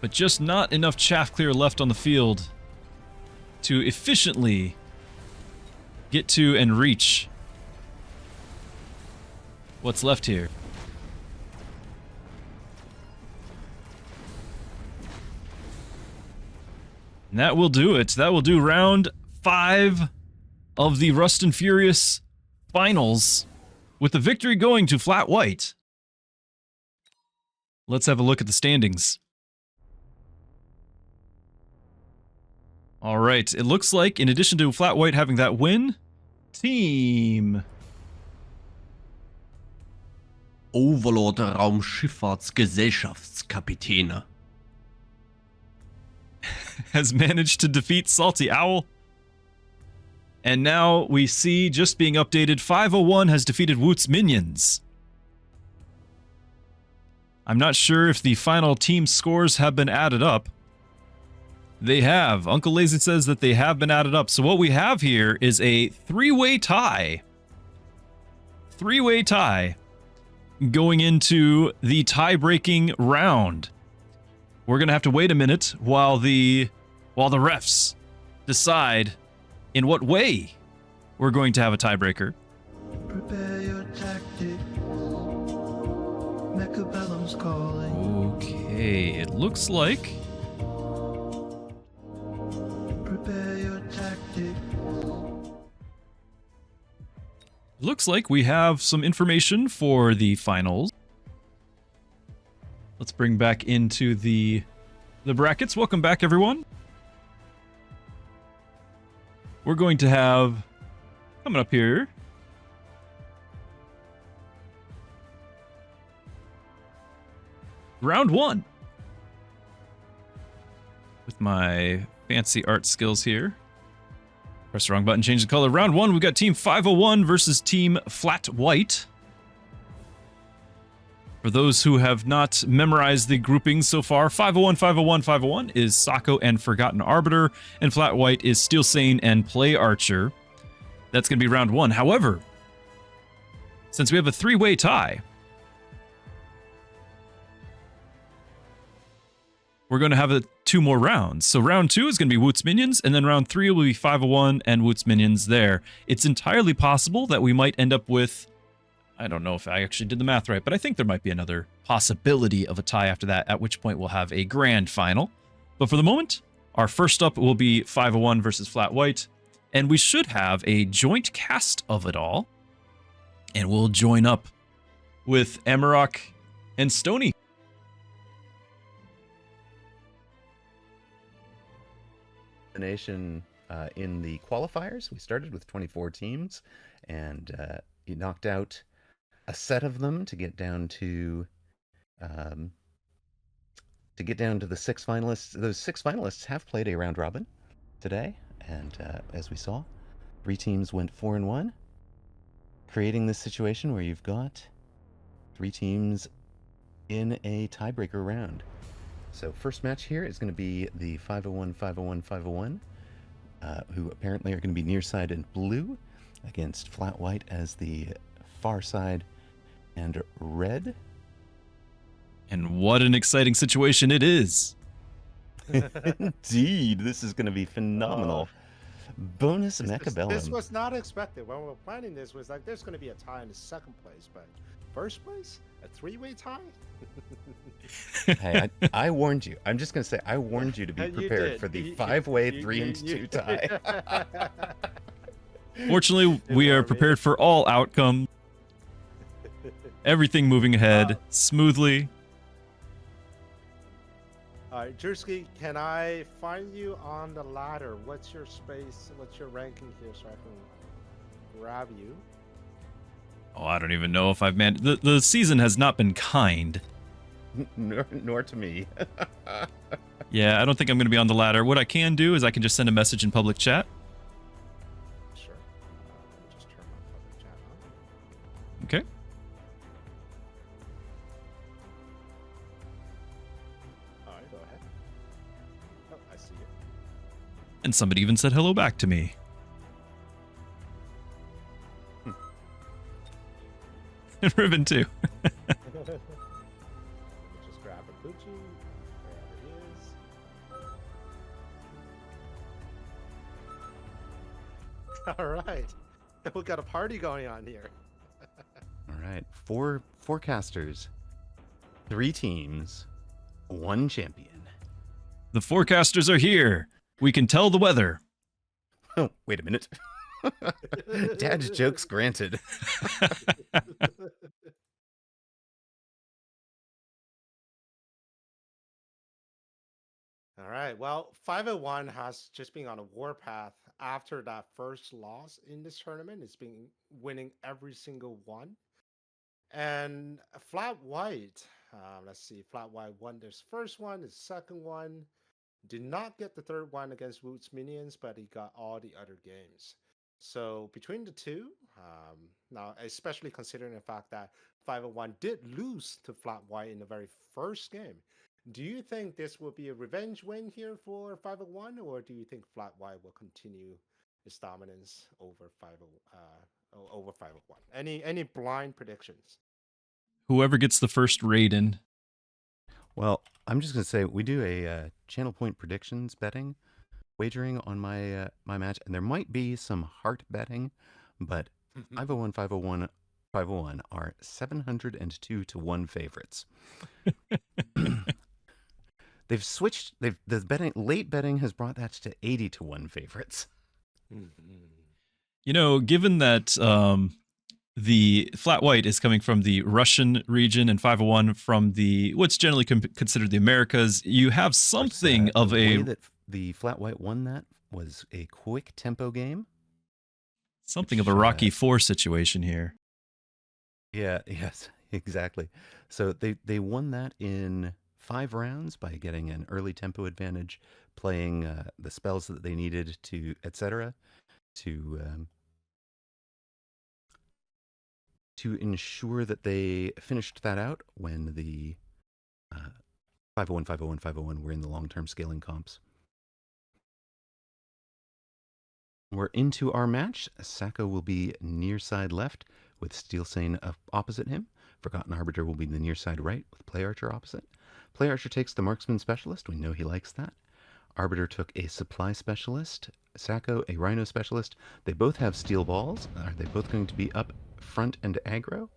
But just not enough chaff clear left on the field to efficiently get to and reach what's left here. And that will do it. That will do round 5 of the Rust and Furious finals, with the victory going to Flat White. Let's have a look at the standings. All right, it looks like in addition to Flat White having that win, Team Overlord Raumschifffahrtsgesellschaftskapitäne has managed to defeat Salty Owl. And now we see, just being updated, 501 has defeated Woot's minions. I'm not sure if the final team scores have been added up. They have. Uncle Lazy says that they have been added up. So what we have here is a three-way tie. Three-way tie going into the tie-breaking round. We're going to have to wait a minute while the refs decide in what way we're going to have a tiebreaker. Prepare your tactics. Mechabellum's calling. Okay, it looks like Prepare your tactics. we have some information for the finals. Let's bring back into the brackets. Welcome back, everyone. We're going to have, coming up here, round 1. With my fancy art skills here. Press the wrong button, change the color. Round 1, we've got Team 501 versus Team Flat White. For those who have not memorized the groupings so far, 501, 501, 501 is Sako and Forgotten Arbiter, and Flat White is Steel Sane and Play Archer. That's going to be round 1. However, since we have a three-way tie, we're going to have 2 more rounds. So round 2 is going to be Woot's minions, and then round 3 will be 501 and Woot's minions there. It's entirely possible that we might end up with, I don't know if I actually did the math right, but I think there might be another possibility of a tie after that, at which point we'll have a grand final. But for the moment, our first up will be 501 versus Flat White, and we should have a joint cast of it all, and we'll join up with Amarok and Stony. Nation in the qualifiers. We started with 24 teams, and you knocked out a set of them to get down to the 6 finalists. Those 6 finalists have played a round robin today, and as we saw, 3 teams went 4-1, creating this situation where you've got 3 teams in a tiebreaker round. So first match here is going to be the 501, 501, 501, who apparently are going to be near side and blue, against Flat White as the far side and red. And what an exciting situation it is. Indeed, this is going to be phenomenal. Bonus Mechabellum. This was not expected. When we were planning this, was like there's going to be a tie in the second place, but first place, a 3-way tie. Hey, I warned you. I'm just going to say I warned you to be prepared for the 5-way 3-2 tie. Fortunately, we are prepared for all outcomes. Everything moving ahead smoothly. All right, Druski, can I find you on the ladder? What's your space? What's your ranking here so I can grab you? Oh, I don't even know if I've managed. The season has not been kind. Nor to me. Yeah, I don't think I'm going to be on the ladder. What I can do is I can just send a message in public chat. Sure. Let me just turn my public chat on. Okay. All right, go ahead. Oh, I see you. And somebody even said hello back to me. And Ribbon too. Let me just grab a Gucci, wherever he is. All right. We got a party going on here. All right. 4 forecasters, 3 teams, 1 champion. The forecasters are here. We can tell the weather. Oh, wait a minute. Dad's jokes granted. All right. Well, 501 has just been on a warpath after that first loss in this tournament. It's been winning every single one. And Flat White, let's see, Flat White won this first one, his second one, did not get the third one against Woot's Minions, but he got all the other games. So between the two, now especially considering the fact that 501 did lose to Flat White in the very first game, do you think this will be a revenge win here for 501, or do you think Flat White will continue its dominance over 501? Any blind predictions? Whoever gets the first raid in. Well, I'm just going to say we do a channel point predictions betting wagering on my my match, and there might be some heart betting, but 501, 501, 501 are 702 to 1 favorites. They've switched. The betting late betting has brought that to 80 to 1 favorites. You know, given that the Flat White is coming from the Russian region and 501 from the what's generally considered the Americas, you have something of the a way that the Flat White won that was a quick tempo game. something of a Rocky IV situation here. Yeah. Yes. Exactly. So they won that in 5 rounds by getting an early tempo advantage, playing the spells that they needed to, etc., to ensure that they finished that out when the 501, 501, 501 were in the long-term scaling comps. We're into our match. Sacco will be near side left with Steel Sane opposite him. Forgotten Arbiter will be the near side right with Play Archer opposite. Play Archer takes the Marksman Specialist. We know he likes that. Arbiter took a Supply Specialist. Sacco, a Rhino Specialist. They both have Steel Balls. Are they both going to be up front and aggro?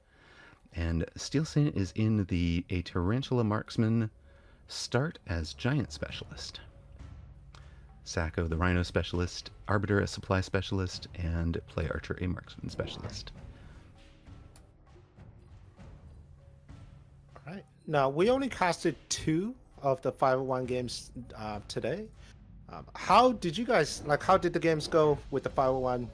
And Steel Sane is in a Tarantula Marksman start as Giant Specialist. Sacco, the Rhino Specialist. Arbiter, a Supply Specialist. And Play Archer, a Marksman Specialist. All right. Now, we only casted 2 of the 501 games today. How did you guys, how did the games go with the 501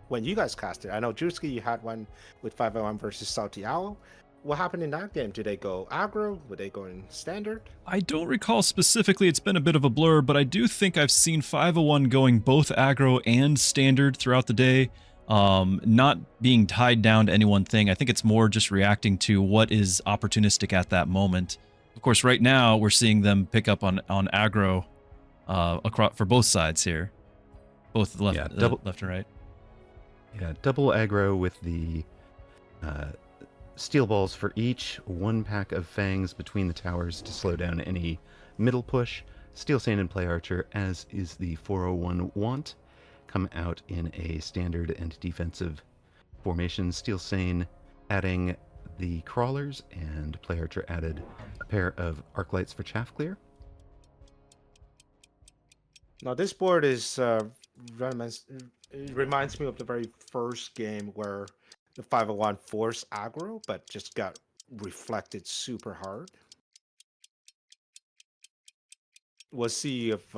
when you guys casted? I know, Druski, you had one with 501 versus Salty Owl. What happened in that game? Did they go aggro? Were they going standard? I don't recall specifically, it's been a bit of a blur, but I do think I've seen 501 going both aggro and standard throughout the day. Not being tied down to any one thing. I think it's more just reacting to what is opportunistic at that moment. Of course, right now we're seeing them pick up on aggro across for both sides here, both left, left and right. Yeah, double aggro with the steel balls for each. 1 pack of fangs between the towers to slow down any middle push. Steel Sane and Play Archer, as is the 401 want, come out in a standard and defensive formation. Steel Sane adding the crawlers, and Play Archer added a pair of arc lights for chaff clear. Now, this board is it reminds me of the very first game where the 501 forced aggro, but just got reflected super hard. We'll see if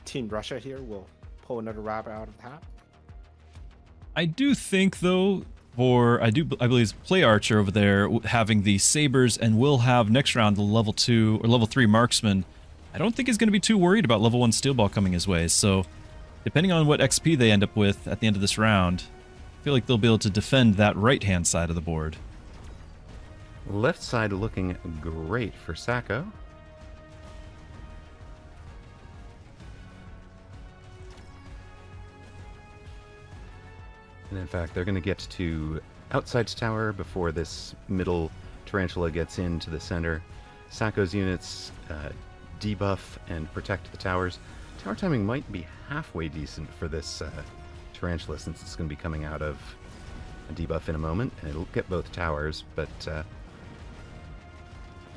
Team Russia here will pull another rabbit out of the hat. I do think, though, I believe it's Play Archer over there having the sabers and will have next round the level 2 or level 3 marksman. I don't think he's going to be too worried about level 1 steel ball coming his way. So depending on what XP they end up with at the end of this round, I feel like they'll be able to defend that right-hand side of the board. Left side looking great for Sacco. And in fact, they're going to get to outside tower before this middle tarantula gets into the center. Sacco's units debuff and protect the towers. Tower timing might be halfway decent for this tarantula, since it's going to be coming out of a debuff in a moment, and it'll get both towers, but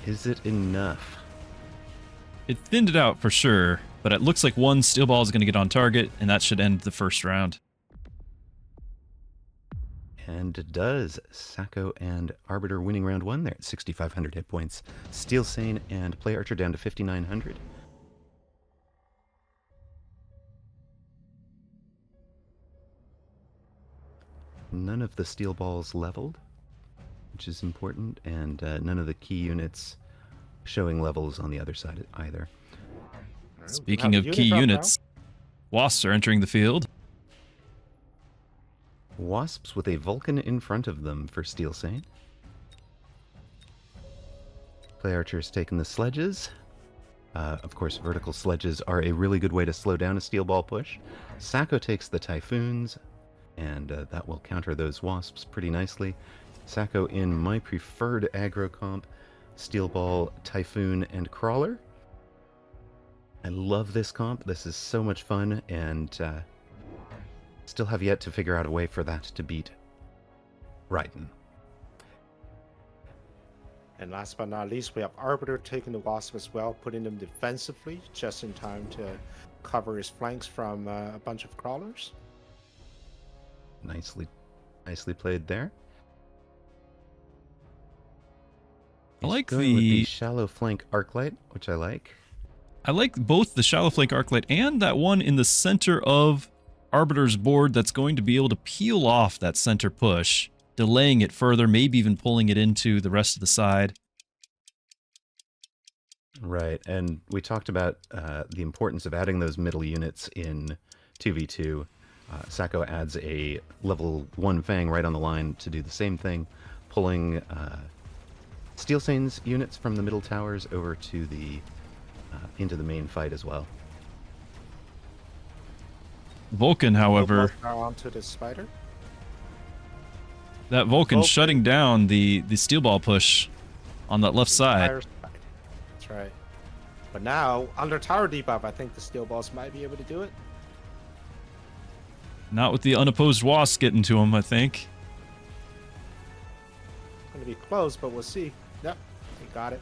is it enough? It thinned it out for sure. But it looks like one steel ball is going to get on target, and that should end the first round. And it does. Sacco and Arbiter winning round 1 there at 6,500 hit points. Steel Sane and Play Archer down to 5,900. None of the steel balls leveled, which is important, and none of the key units showing levels on the other side either. Speaking of key units, wasps are entering the field. Wasps with a Vulcan in front of them for Steel Sane. Play Archer's taking the sledges. Of course, vertical sledges are a really good way to slow down a steel ball push. Sacco takes the Typhoons, and that will counter those wasps pretty nicely. Sacco in my preferred aggro comp, Steel Ball, Typhoon, and Crawler. I love this comp. This is so much fun, and still have yet to figure out a way for that to beat Raiden. And last but not least, we have Arbiter taking the Wasp as well, putting them defensively just in time to cover his flanks from a bunch of crawlers. Nicely played there. I like going with the shallow flank Arclight, which I like. I like both the shallow flank Arclight and that one in the center of Arbiter's board that's going to be able to peel off that center push, delaying it further, maybe even pulling it into the rest of the side. Right, and we talked about the importance of adding those middle units in 2v2. Sacco adds a level 1 Fang right on the line to do the same thing, pulling Steel Sane's units from the middle towers over to the into the main fight as well. Vulcan, however, Onto the spider. that Vulcan shutting down the steel ball push on that left side. That's right. But now, under tower debuff, I think the steel balls might be able to do it. Not with the unopposed wasp getting to him, I think. Going to be close, but we'll see. Yep, they got it.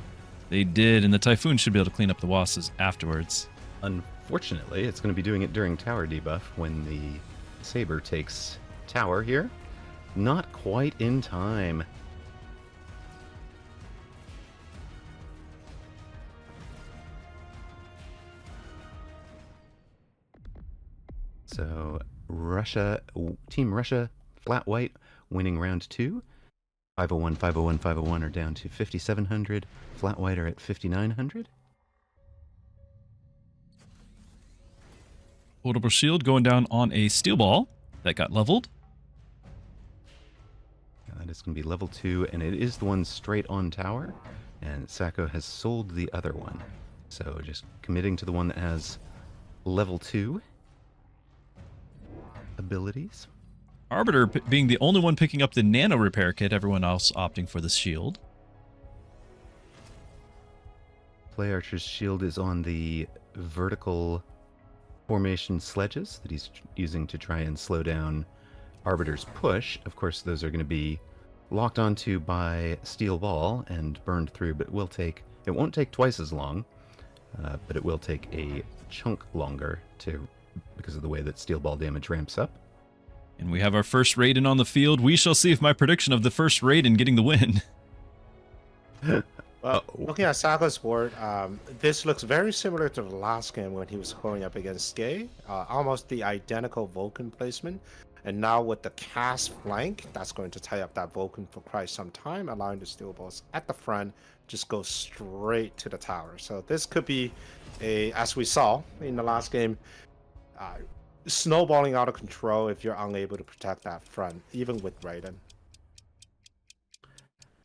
They did, and the Typhoon should be able to clean up the wasps afterwards. Unfortunately, it's going to be doing it during tower debuff when the Saber takes tower here. Not quite in time. So Team Russia, flat white, winning round 2. 501, 501, 501 are down to 5,700. Flat white are at 5,900. Portable shield going down on a steel ball that got leveled. That is going to be level 2, and it is the one straight on tower. And Sacco has sold the other one. So just committing to the one that has level 2 abilities. Arbiter being the only one picking up the nano repair kit, everyone else opting for the shield. Play Archer's shield is on the vertical formation sledges that he's using to try and slow down Arbiter's push. Of course, those are going to be locked onto by steel ball and burned through, but it won't take twice as long, but it will take a chunk longer because of the way that steel ball damage ramps up. And we have our first Raiden on the field. We shall see if my prediction of the first Raiden getting the win. Well, looking at Sacco's board, this looks very similar to the last game when he was going up against Skay. Almost the identical Vulcan placement. And now with the cast flank, that's going to tie up that Vulcan for quite some time, allowing the steel balls at the front just go straight to the tower. So this could be as we saw in the last game, snowballing out of control if you're unable to protect that front, even with Raiden.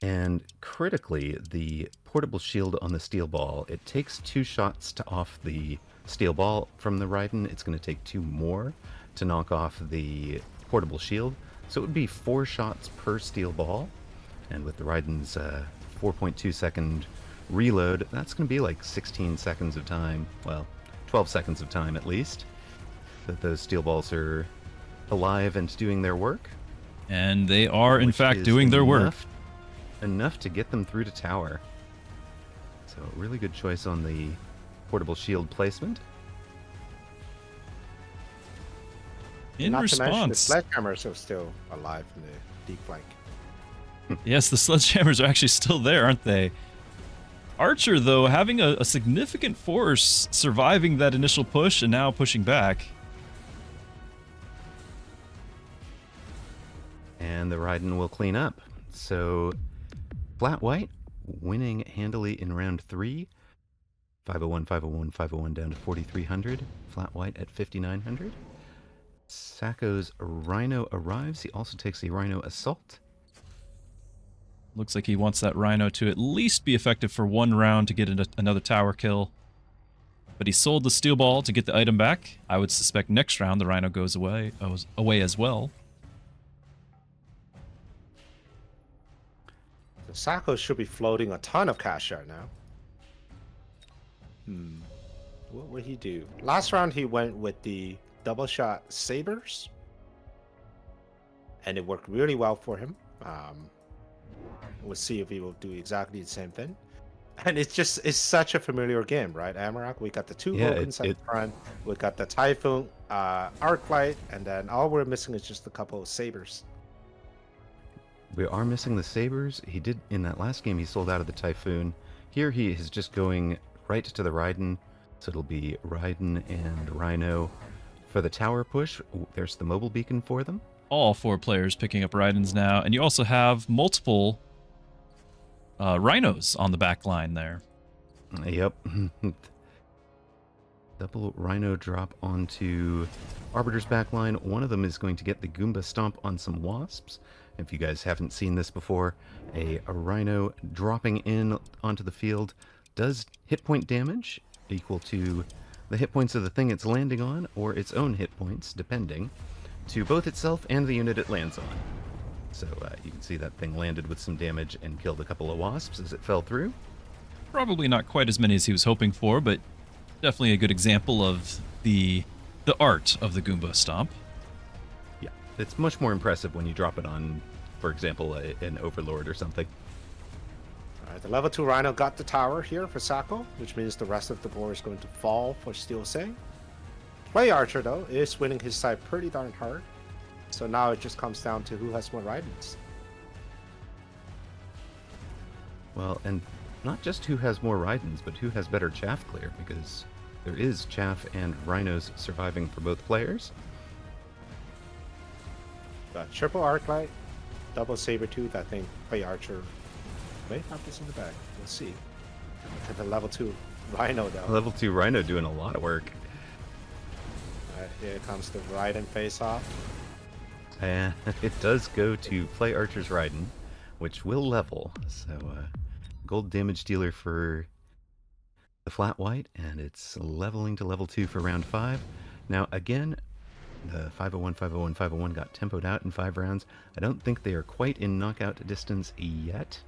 And critically, the portable shield on the steel ball, it takes 2 shots to off the steel ball from the Raiden. It's going to take 2 more to knock off the portable shield. So it would be 4 shots per steel ball. And with the Raiden's 4.2 second reload, that's going to be like 16 seconds of time. Well, 12 seconds of time at least, that those steel balls are alive and doing their work. And they are, in fact, doing their work. Enough to get them through to tower. So really good choice on the portable shield placement. In Not to mention the response, sledgehammers are still alive in the deep flank. yes, the sledgehammers are actually still there, aren't they? Archer, though, having a significant force, surviving that initial push and now pushing back. And the Raiden will clean up. So, Flat White winning handily in round 3. 501, 501, 501 down to 4,300. Flat White at 5,900. Sacco's Rhino arrives. He also takes the Rhino Assault. Looks like he wants that Rhino to at least be effective for 1 round to get another tower kill. But he sold the Steel Ball to get the item back. I would suspect next round the Rhino goes away as well. The Sacco should be floating a ton of cash right now. What would he do? Last round he went with the double shot sabers, and it worked really well for him. We'll see if he will do exactly the same thing. And it's such a familiar game, right, Amarak? We got the 2 Vulcans at the front, we got the Typhoon, Arclight, and then all we're missing is just a couple of sabers. We are missing the sabers. He did, in that last game, he sold out of the Typhoon. Here he is just going right to the Raiden. So it'll be Raiden and Rhino. For the tower push, there's the mobile beacon for them. All 4 players picking up Raidens now, and you also have multiple Rhinos on the back line there. Yep. Double Rhino drop onto Arbiter's backline. One of them is going to get the Goomba Stomp on some Wasps. If you guys haven't seen this before, a Rhino dropping in onto the field does hit point damage equal to the hit points of the thing it's landing on, or its own hit points, depending, to both itself and the unit it lands on. So you can see that thing landed with some damage and killed a couple of Wasps as it fell through. Probably not quite as many as he was hoping for, but definitely a good example of the art of the Goomba Stomp. Yeah, it's much more impressive when you drop it on, for example, an Overlord or something. All right, the level 2 Rhino got the tower here for Sacco, which means the rest of the board is going to fall for Steel Say. Play Archer, though, is winning his side pretty darn hard. So now it just comes down to who has more Raidens. Well, and not just who has more Raidens, but who has better chaff clear, because there is chaff and Rhinos surviving for both players. Got triple Arclight, double Sabertooth. I think Play Archer may have this in the bag. We'll see. And the level 2 Rhino, though. Level 2 Rhino doing a lot of work. All right, here comes the Raiden face-off. And it does go to Play Archer's Raiden, which will level. So, gold damage dealer for the Flat White, and it's leveling to level 2 for round 5. Now, again, the 501, 501, 501 got tempoed out in 5 rounds. I don't think they are quite in knockout distance yet,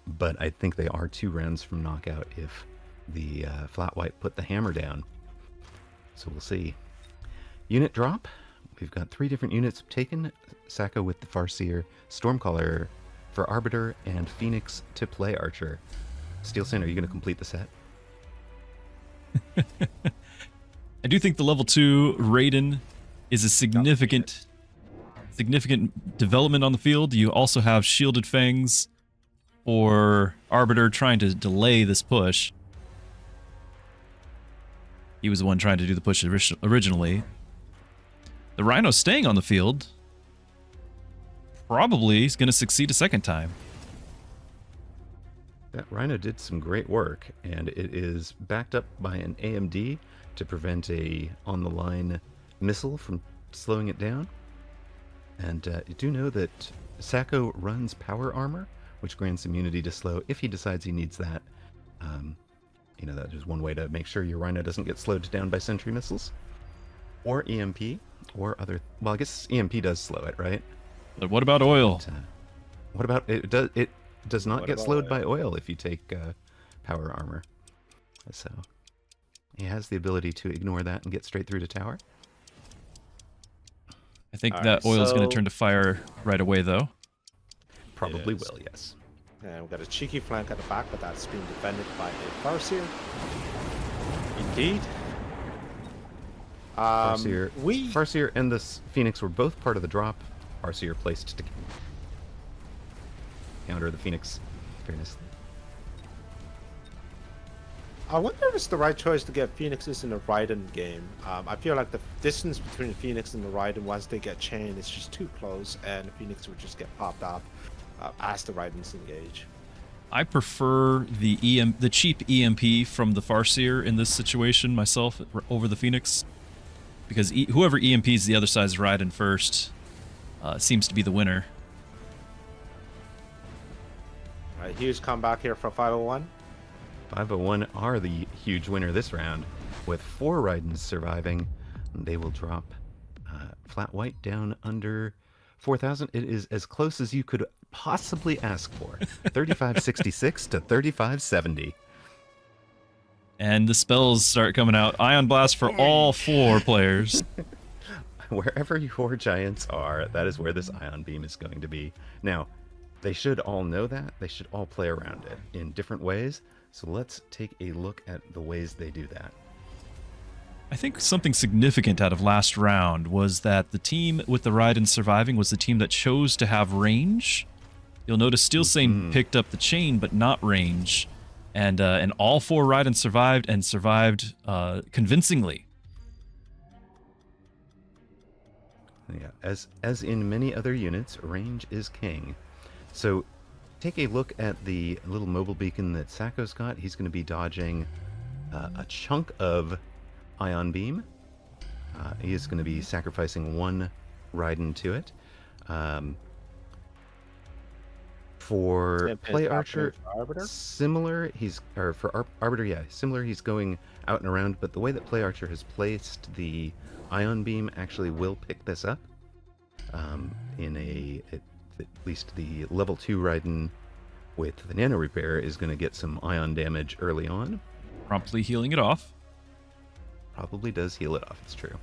but I think they are 2 rounds from knockout if the Flat White put the hammer down. So we'll see. Unit drop. We've got 3 different units taken. Sacco with the Farseer, Stormcaller for Arbiter, and Phoenix to Play Archer. Steel Sin, are you going to complete the set? I do think the level 2 Raiden is a significant development on the field. You also have Shielded Fangs for Arbiter trying to delay this push. He was the one trying to do the push originally. The Rhino staying on the field probably is going to succeed a second time. That Rhino did some great work, and it is backed up by an AMD to prevent a on-the-line missile from slowing it down. And you do know that Sacco runs power armor, which grants immunity to slow if he decides he needs that. You know, that is one way to make sure your Rhino doesn't get slowed down by sentry missiles. Or EMP, or other... Well, I guess EMP does slow it, right? But what about oil? But, what about... It does not get slowed by oil if you take power armor. So he has the ability to ignore that and get straight through to tower. I think that oil is going to turn to fire right away, though. Probably will, yes. And we've got a cheeky flank at the back, but that's being defended by a Farseer. Indeed. We Farseer and the Phoenix were both part of the drop. Farseer placed to counter the Phoenix very nicely. I wonder if it's the right choice to get Phoenixes in the Raiden game. I feel like the distance between the Phoenix and the Raiden, once they get chained, it's just too close, and the Phoenix would just get popped up as the Raidens engage. I prefer the cheap EMP from the Farseer in this situation myself over the Phoenix, because whoever EMPs the other side's Raiden first seems to be the winner. All right, huge comeback here for 501. 501 are the huge winner this round, with 4 Raidens surviving. They will drop flat white down under 4,000. It is as close as you could possibly ask for. 3566 to 3570. And the spells start coming out. Ion Blast for all 4 players. Wherever your giants are, that is where this Ion Beam is going to be. Now, they should all know that. They should all play around it in different ways. So let's take a look at the ways they do that. I think something significant out of last round was that the team with the Raiden surviving was the team that chose to have range. You'll notice Steel Sane picked up the chain, but not range. And all 4 Raiden survived, and survived convincingly. Yeah, as in many other units, range is king. So take a look at the little mobile beacon that Sacco's got. He's going to be dodging a chunk of Ion Beam. He is going to be sacrificing 1 Raiden to it. For Play Archer, similar. For Arbiter, yeah, similar. He's going out and around, but the way that Play Archer has placed the Ion Beam actually will pick this up. At least the level 2 Raiden with the Nano Repair is going to get some ion damage early on. Promptly healing it off. Probably does heal it off, it's true.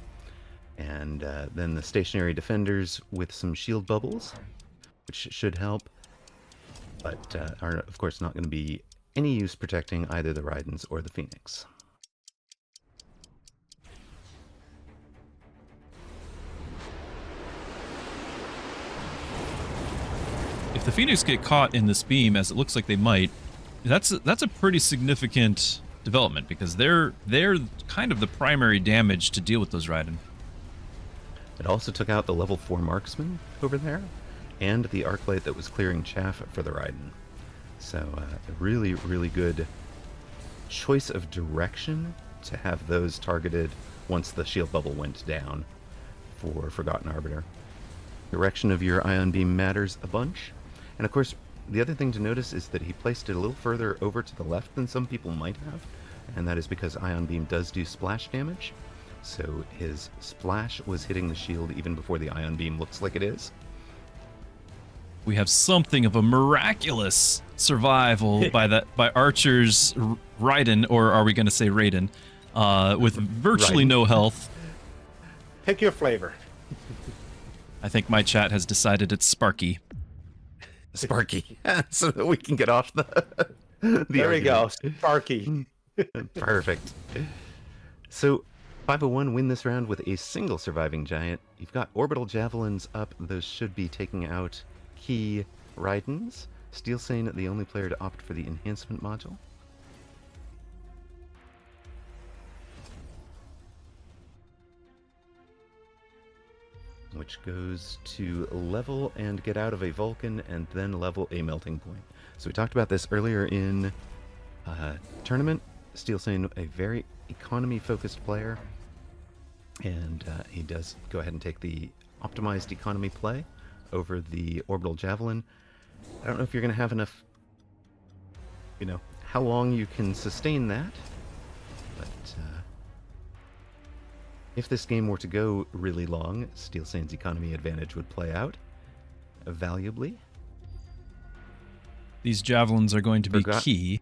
And then the Stationary Defenders with some shield bubbles, which should help, but are of course not going to be any use protecting either the Raidens or the Phoenix. If the Phoenix get caught in this beam, as it looks like they might, that's a pretty significant development, because they're kind of the primary damage to deal with those Raiden. It also took out the level 4 marksman over there, and the Arclight that was clearing chaff for the Raiden. So a really, really good choice of direction to have those targeted once the shield bubble went down for Forgotten Arbiter. Direction of your Ion Beam matters a bunch. And of course, the other thing to notice is that he placed it a little further over to the left than some people might have, and that is because Ion Beam does do splash damage. So his splash was hitting the shield even before the Ion Beam looks like it is. We have something of a miraculous survival by Archer's Raiden, or are we going to say Raiden, with virtually Raiden. No health. Pick your flavor. I think my chat has decided it's Sparky. Sparky, so that we can get off the There we go, Sparky. Perfect. So 501 win this round with a single surviving giant. You've got orbital javelins up. Those should be taking out key Raidens. Steel Sane, the only player to opt for the enhancement module. Which goes to level and get out of a Vulcan and then level a melting point. So we talked about this earlier in tournament. Steel Sane, a very economy-focused player, and he does go ahead and take the optimized economy play over the orbital javelin. I don't know if you're going to have enough, how long you can sustain that, but if this game were to go really long, Steel Sane's economy advantage would play out valuably. These javelins are going to be key.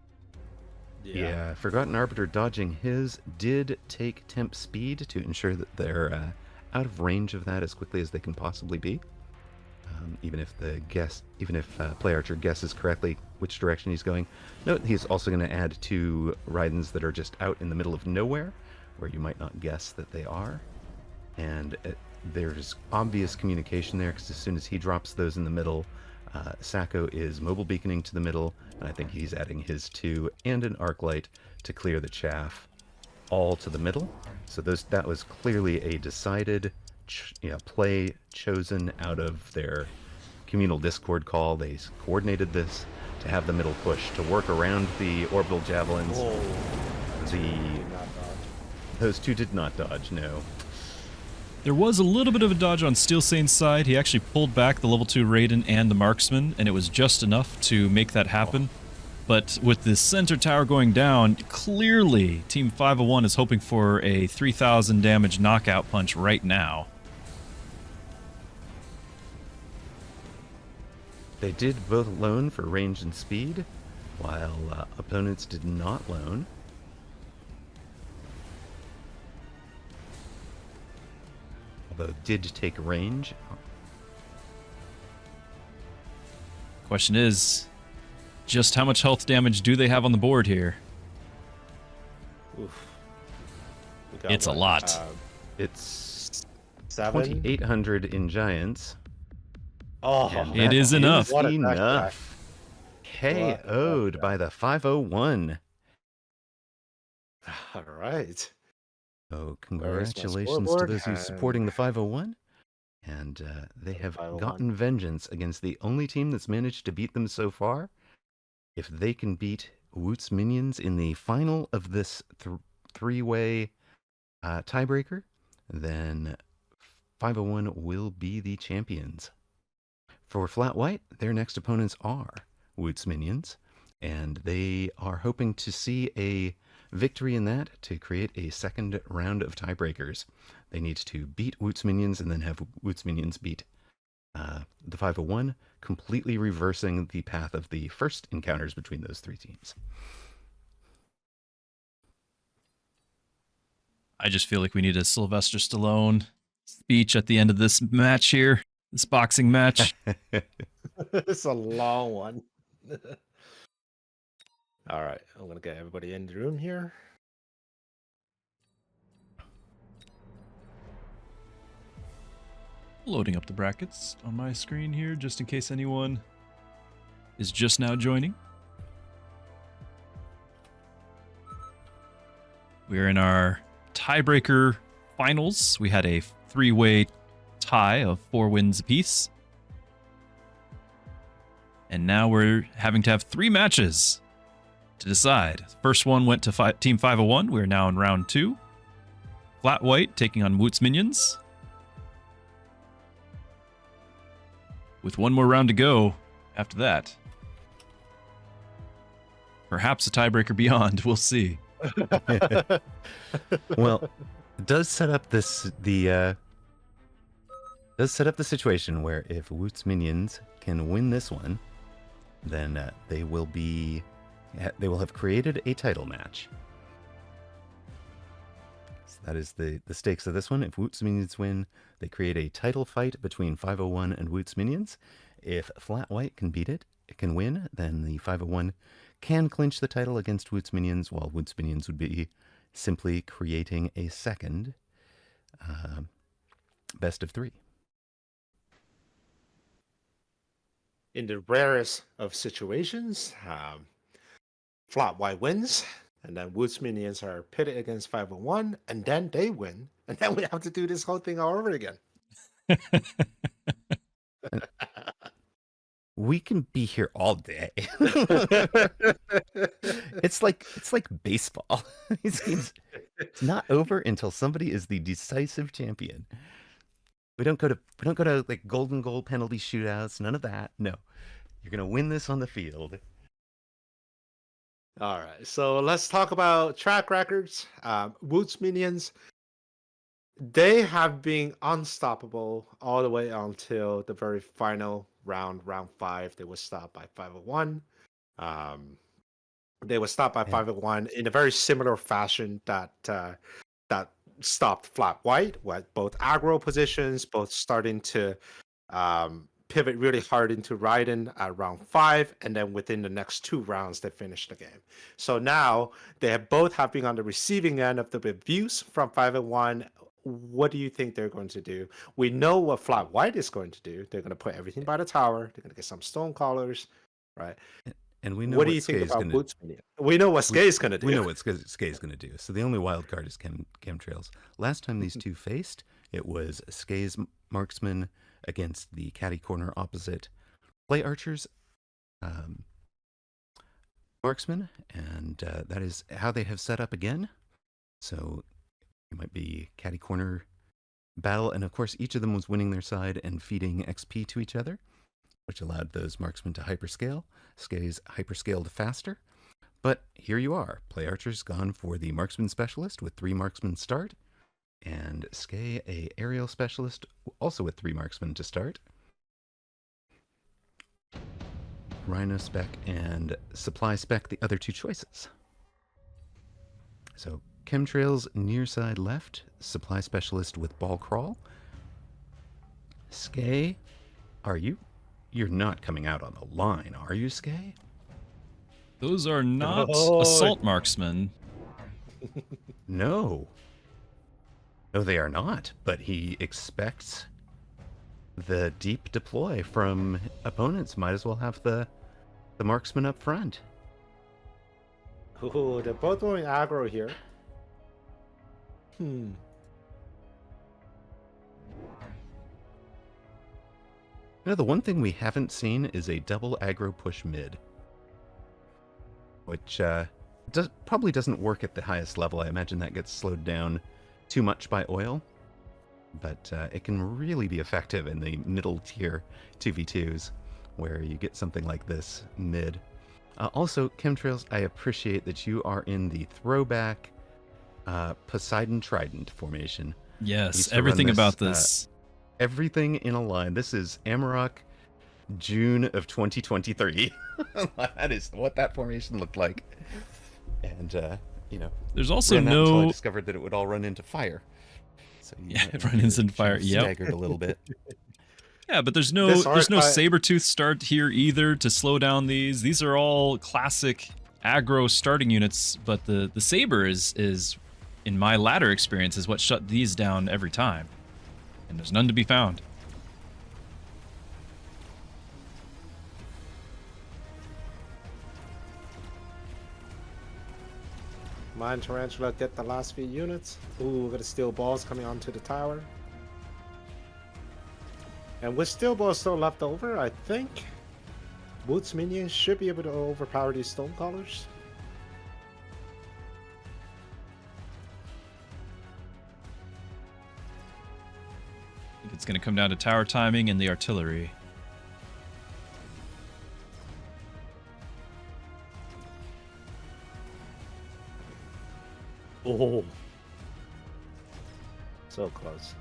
Yeah, Forgotten Arbiter dodging his did take temp speed to ensure that they're out of range of that as quickly as they can possibly be. Even if Play Archer guesses correctly which direction he's going. Note he's also going to add 2 Raidens that are just out in the middle of nowhere, where you might not guess that they are. and there's obvious communication there because as soon as he drops those in the middle, Sacco is mobile beaconing to the middle, and I think he's adding his 2 and an arc light to clear the chaff all to the middle. So that was clearly a decided play chosen out of their communal Discord call. They coordinated this to have the middle push to work around the orbital javelins. Those 2 did not dodge, no. There was a little bit of a dodge on Steel Saint's side. He actually pulled back the level 2 Raiden and the Marksman, and it was just enough to make that happen. But with the center tower going down, clearly Team 501 is hoping for a 3,000 damage knockout punch right now. They did both loan for range and speed, while opponents did not loan. Although did take range. Question is, just how much health damage do they have on the board here? Oof. We got It's a lot. It's 7. 2,800 in Giants. Oh, and It that is enough. What a backpack. Enough. KO'd by the 501. All right. Oh, Where's my congratulations to scoreboard? those who supporting the 501. And they have 501. gotten vengeance against the only team that's managed to beat them so far. If they can beat Woot's minions in the final of this 3-way tiebreaker, then 501 will be the champions. For Flat White, their next opponents are Woot's minions, and they are hoping to see a victory in that to create a second round of tiebreakers. They need to beat Woot's minions and then have Woot's minions beat the 501, completely reversing the path of the first encounters between those 3 teams. I just feel like we need a Sylvester Stallone speech at the end of this match here, this boxing match. It's a long one. All right, I'm gonna get everybody in the room here. Loading up the brackets on my screen here, just in case anyone is just now joining. We're in our tiebreaker finals. We had a 3-way tie of 4 wins apiece. And now we're having to have 3 matches to decide. First one went to Team 501. We're now in round 2. Flat White taking on Woot's minions. With one more round to go after that. Perhaps a tiebreaker beyond. We'll see. Well, it does set up the situation where if Woot's minions can win this one, then they will have created a title match. So that is the stakes of this one. If Woot's minions win, they create a title fight between 501 and Woot's minions. If Flat White can beat it can win, then the 501 can clinch the title against Woot's minions, while Woot's minions would be simply creating a second best of 3. In the rarest of situations, Flat White wins, and then Woot's minions are pitted against 501, and then they win, and then we have to do this whole thing all over again. We can be here all day. It's like baseball. It's not over until somebody is the decisive champion. We don't go to like golden goal penalty shootouts, none of that. No. You're gonna win this on the field. All right, so let's talk about track records. Woot's minions, they have been unstoppable all the way until the very final round 5. They were stopped by 501. They were stopped by 501 in a very similar fashion that stopped Flat White, with both aggro positions, both starting to pivot really hard into Raiden at round 5, and then within the next 2 rounds they finished the game. So now they have both been on the receiving end of the abuse from 501 what do you think they're going to do? We know what Flat White is going to do. They're going to put everything by the tower. They're going to get some stone collars, right? And we know What do what you think Skay's about gonna Boots Minion? We know what Skay's going to do. we know what Skay's gonna do. So the only wild card is chemtrails. Last time these two faced, it was Skay's marksman against the catty corner opposite Play Archer's marksman, and that is how they have set up again. So it might be catty corner battle, and of course each of them was winning their side and feeding XP to each other, which allowed those marksmen to hyperscale. Skay's hyperscaled faster. But here you are. Play Archer's gone for the marksman specialist with 3 marksmen start, and Skay a aerial specialist also with 3 marksmen to start. Rhino spec and supply spec the other 2 choices. So chemtrails near side left, supply specialist with ball crawl. Skay, you're not coming out on the line, are you, Skay? Those are not Oh. assault marksmen. No. No, they are not, but he expects the deep deploy from opponents. Might as well have the marksman up front. Ooh, they're both going aggro here. The one thing we haven't seen is a double aggro push mid, which probably doesn't work at the highest level. I imagine that gets slowed down too much by oil, but it can really be effective in the middle tier 2v2s, where you get something like this mid. Also, Chemtrails, I appreciate that you are in the throwback Poseidon Trident formation. Yes, everything about this. Everything in a line. This is Amarok, June of 2023. That is what that formation looked like. And, There's also ran that until I no. discovered that it would all run into fire. So Yeah, it runs into fire. Yep. Staggered a little bit. Yeah, but there's This no archive- Sabertooth start here either to slow down these. These are all classic aggro starting units, but the Saber is in my latter experience is what shut these down every time. And there's none to be found. Mine Tarantula get the last few units. Ooh, got a steel balls coming onto the tower. And with steel balls still left over, I think Woot's minions should be able to overpower these stone collars. I think it's going to come down to tower timing and the artillery. Oh. So close.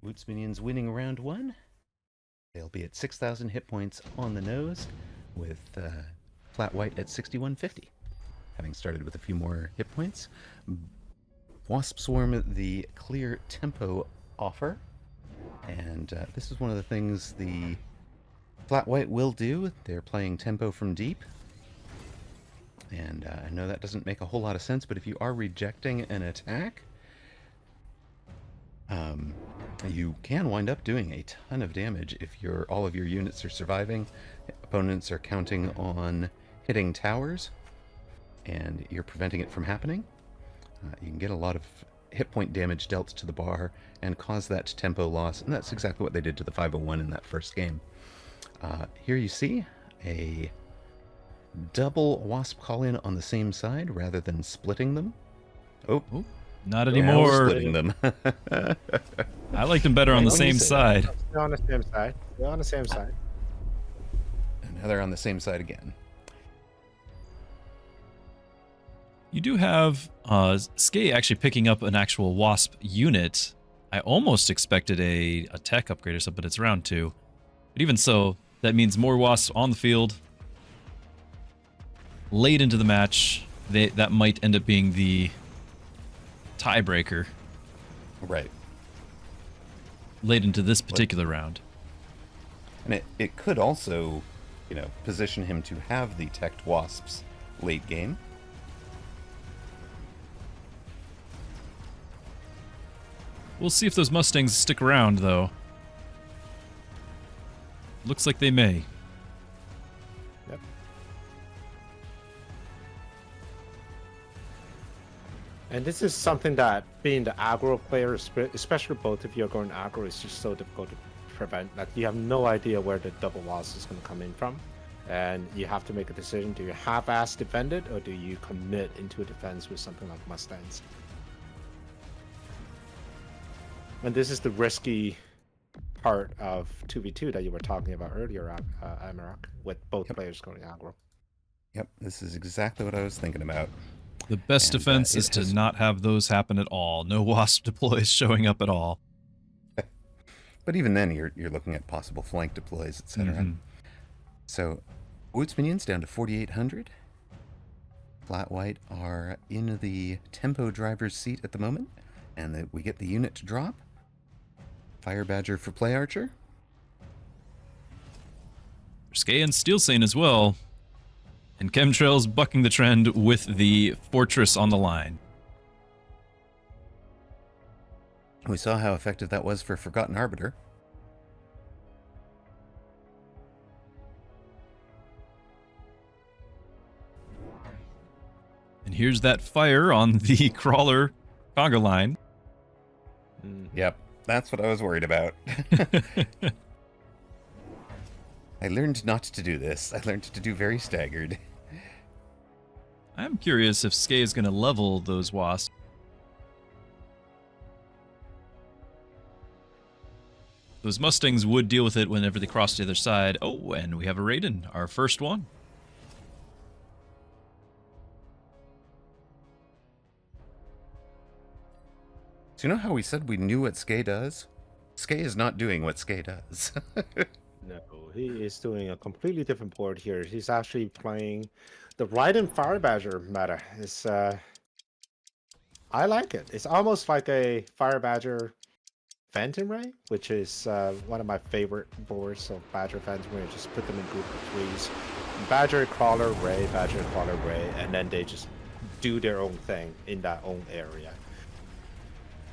Woot's minions winning round 1. They'll be at 6,000 hit points on the nose, with Flat White at 6,150. Having started with a few more hit points. Wasp Swarm, the clear tempo offer. And this is one of the things the Flat White will do. They're playing tempo from deep. And I know that doesn't make a whole lot of sense, but if you are rejecting an attack, you can wind up doing a ton of damage if all of your units are surviving. Opponents are counting on hitting towers, and you're preventing it from happening. You can get a lot of hit point damage dealt to the bar and cause that tempo loss, and that's exactly what they did to the 501 in that first game. Here you see a double Wasp call-in on the same side rather than splitting them. Oh, Not now anymore. splitting them. I like them better on the When same you say side. They're on the same side. They're on the same side. And now they're on the same side again. You do have Skay actually picking up an actual Wasp unit. I almost expected a tech upgrade or something, but it's round 2. But even so, that means more Wasps on the field. Late into the match, that might end up being the tiebreaker Right. late into this particular round. And it could also, position him to have the teched wasps late game. We'll see if those Mustangs stick around, though. Looks like they may. Yep. And this is something that being the aggro player, especially both of you are going aggro, is just so difficult to prevent. Like you have no idea where the double wasp is going to come in from. And you have to make a decision. Do you half-ass defend it, or do you commit into a defense with something like Mustangs? And this is the risky part of 2v2 that you were talking about earlier, Amarak, with both players going aggro. Yep, this is exactly what I was thinking about. The best defense is to not have those happen at all. No wasp deploys showing up at all. But even then, you're looking at possible flank deploys, etc. Mm-hmm. So, Woot's minions down to 4,800. Flat White are in the tempo driver's seat at the moment, and we get the unit to drop. Fire Badger for Play Archer. Skay and Steel Sane as well. And Chemtrails bucking the trend with the Fortress on the line. We saw how effective that was for Forgotten Arbiter. And here's that fire on the Crawler conga line. Yep, that's what I was worried about. I learned not to do this. I learned to do very staggered. I'm curious if Skay is going to level those wasps. Those Mustangs would deal with it whenever they cross the other side. Oh, and we have a Raiden, our first one. So you know how we said we knew what Skay does? Skay is not doing what Skay does. No, he is doing a completely different board here. He's actually playing the Raiden Fire Badger meta. It's I like it. It's almost like a Fire Badger Phantom Ray, which is one of my favorite boards of Badger Phantom Ray. Just put them in group of threes. Badger, Crawler, Ray, Badger, Crawler, Ray, and then they just do their own thing in that own area.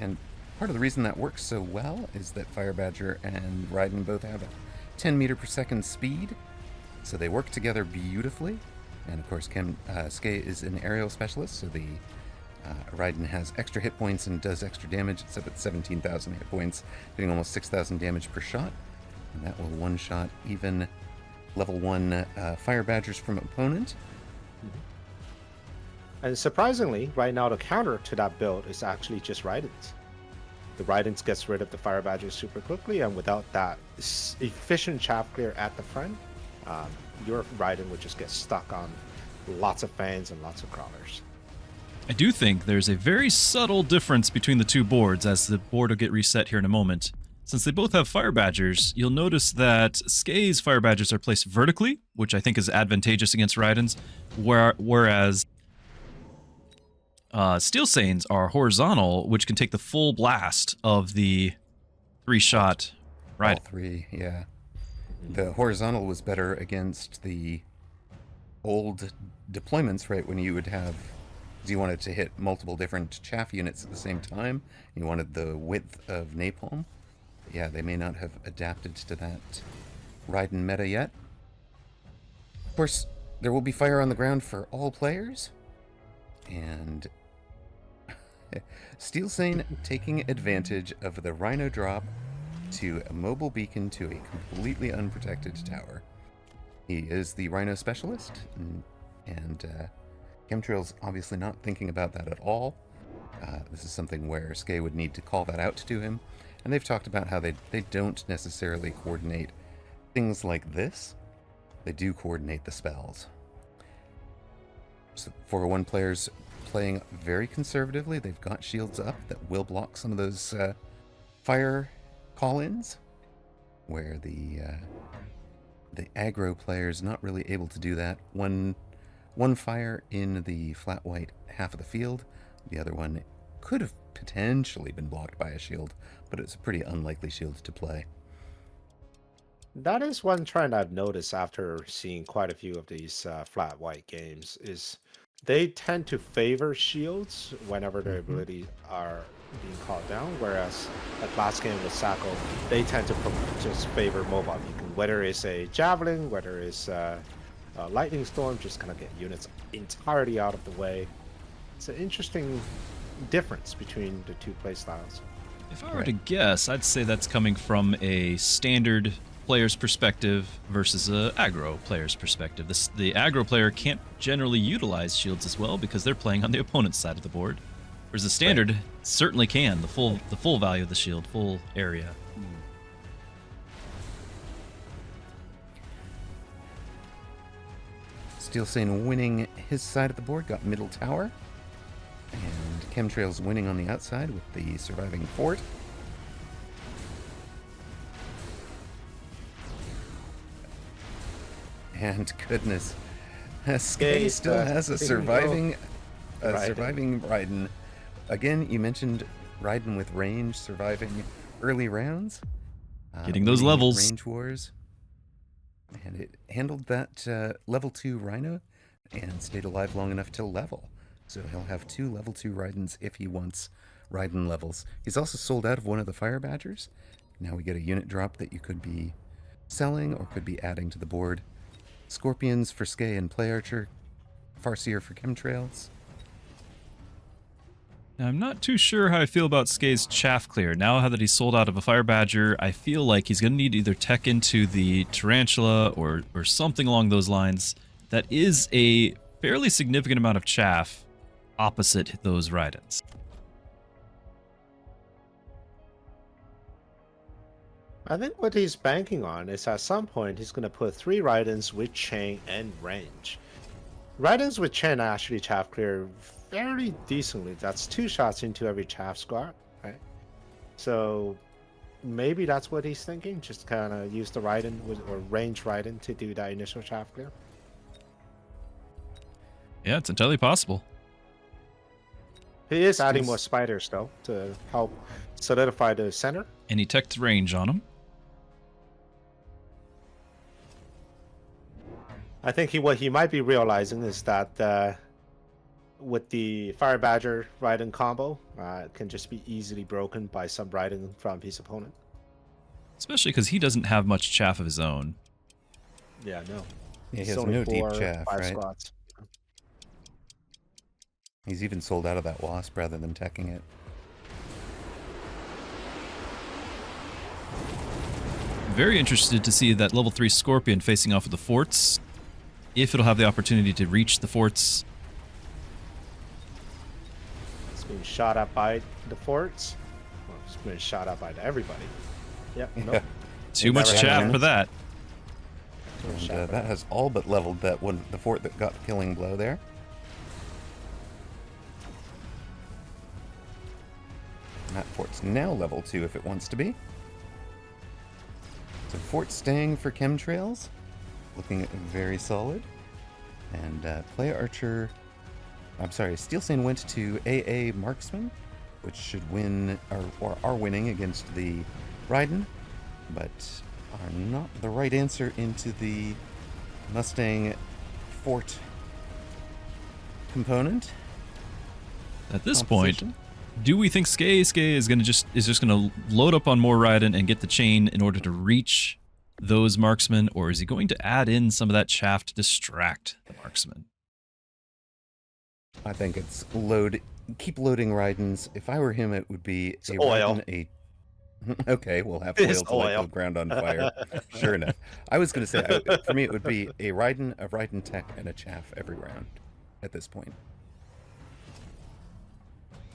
And part of the reason that works so well is that Fire Badger and Raiden both have a 10 meter per second speed, so they work together beautifully. And of course, Skay is an aerial specialist, so the Raiden has extra hit points and does extra damage. It's up at 17,000 hit points, doing almost 6,000 damage per shot. And that will one-shot even level 1 Fire Badgers from opponent. And surprisingly, right now the counter to that build is actually just Raidens. The Raidens gets rid of the Fire Badgers super quickly, and without that efficient chaff clear at the front, your Raiden would just get stuck on lots of fans and lots of crawlers. I do think there's a very subtle difference between the two boards, as the board will get reset here in a moment. Since they both have Fire Badgers, you'll notice that Skay's Fire Badgers are placed vertically, which I think is advantageous against Raidens, whereas Steel Sanes are horizontal, which can take the full blast of the 3-shot Raiden. All three, yeah. The horizontal was better against the old deployments, right, when you would have, you wanted to hit multiple different chaff units at the same time, you wanted the width of napalm. Yeah, they may not have adapted to that Raiden meta yet. Of course, there will be fire on the ground for all players, and Steel Sane taking advantage of the Rhino drop to a mobile beacon to a completely unprotected tower. He is the Rhino specialist, and Chemtrail's obviously not thinking about that at all. This is something where Skay would need to call that out to him, and they've talked about how they don't necessarily coordinate things like this. They do coordinate the spells. So 401 players playing very conservatively. They've got shields up that will block some of those fire call-ins, where the aggro player's not really able to do that. One fire in the flat white half of the field. The other one could have potentially been blocked by a shield, but it's a pretty unlikely shield to play. That is one trend I've noticed after seeing quite a few of these flat white games is they tend to favor shields whenever their abilities are being called down, whereas like last game with Sacco, they tend to just favor mobile beacon, whether it's a javelin, whether it's a lightning storm, just kind of get units entirely out of the way. It's an interesting difference between the two play styles. If I were to guess, I'd say that's coming from a standard player's perspective versus a aggro player's perspective. The aggro player can't generally utilize shields as well because they're playing on the opponent's side of the board, whereas the standard certainly can, the full value of the shield, full area. Steel Sane winning his side of the board, got middle tower. And Chemtrails winning on the outside with the surviving fort. And goodness, Skay still has a surviving Raiden. Again, you mentioned Raiden with range, surviving early rounds. Getting those winning levels. Range wars. And it handled that level 2 Rhino and stayed alive long enough to level. So he'll have 2 level 2 Raidens if he wants Raiden levels. He's also sold out of one of the Fire Badgers. Now we get a unit drop that you could be selling or could be adding to the board. Scorpions for Skay and Play Archer. Farseer for Chemtrails. Now, I'm not too sure how I feel about Skay's chaff clear. Now that he's sold out of a Fire Badger, I feel like he's going to need to either tech into the Tarantula or something along those lines. That is a fairly significant amount of chaff opposite those Raidens. I think what he's banking on is at some point he's going to put 3 Raidens with chain and range. Raidens with chain actually chaff clear very decently. That's 2 shots into every chaff squad, right? So maybe that's what he's thinking. Just kind of use the Raiden or range Raiden to do that initial chaff clear. Yeah, it's entirely possible. He is adding more spiders though to help solidify the center. And he teched range on him. I think what he might be realizing is that with the Fire Badger Raiden combo, it can just be easily broken by some Raiden from his opponent. Especially because he doesn't have much chaff of his own. Yeah, no. Yeah, he It's has only no deep 4, chaff, 5 right? squads. He's even sold out of that Wasp rather than teching it. Very interested to see that level 3 Scorpion facing off with the forts. If it'll have the opportunity to reach the forts. It's being shot at by the forts. Well, it's being shot at by everybody. Yep, nope. Too much never chaff had for that. And that has all but leveled that one, the fort that got the killing blow there. And that fort's now level 2 if it wants to be. So fort staying for Chemtrails, looking very solid. And Play Archer, I'm sorry, Steel Sane went to AA Marksman, which should win, or are winning against the Raiden, but are not the right answer into the Mustang fort component. At this point, do we think Skay is just gonna load up on more Raiden and get the chain in order to reach those marksmen, or is he going to add in some of that chaff to distract the marksman? I think it's keep loading Raidens. If I were him, it would be It's a oil. Raiden, okay, we'll have It's oil to light oil. the ground on fire. Sure enough. I was going to say, for me, it would be a Raiden tech, and a chaff every round at this point.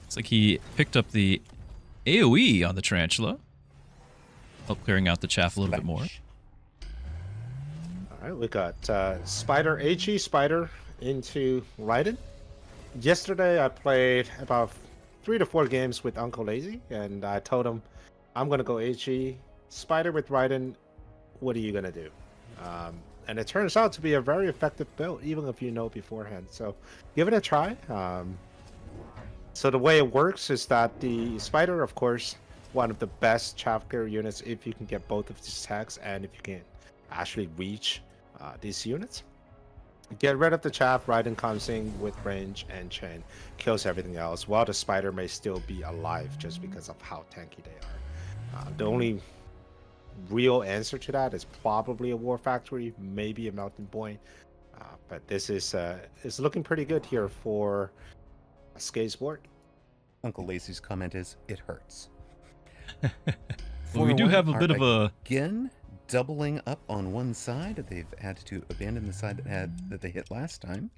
It's like he picked up the AoE on the Tarantula, help clearing out the chaff a little bit more. All right, we got Spider, HE Spider into Raiden. Yesterday, I played about 3 to 4 games with Uncle Lazy, and I told him, I'm going to go HE Spider with Raiden. What are you going to do? And it turns out to be a very effective build, even if you know beforehand. So give it a try. So the way it works is that the Spider, of course, one of the best chaff carrier units if you can get both of these tags and if you can actually reach these units. Get rid of the chaff, Raiden comes in with range and chain, kills everything else, while the Spider may still be alive just because of how tanky they are. The only real answer to that is probably a War Factory, maybe a Melting Point. But this is looking pretty good here for a Skate's board. Uncle Lacy's comment is, it hurts. Well, we do 401 have a bit are of a again doubling up on one side. They've had to abandon the side that they hit last time,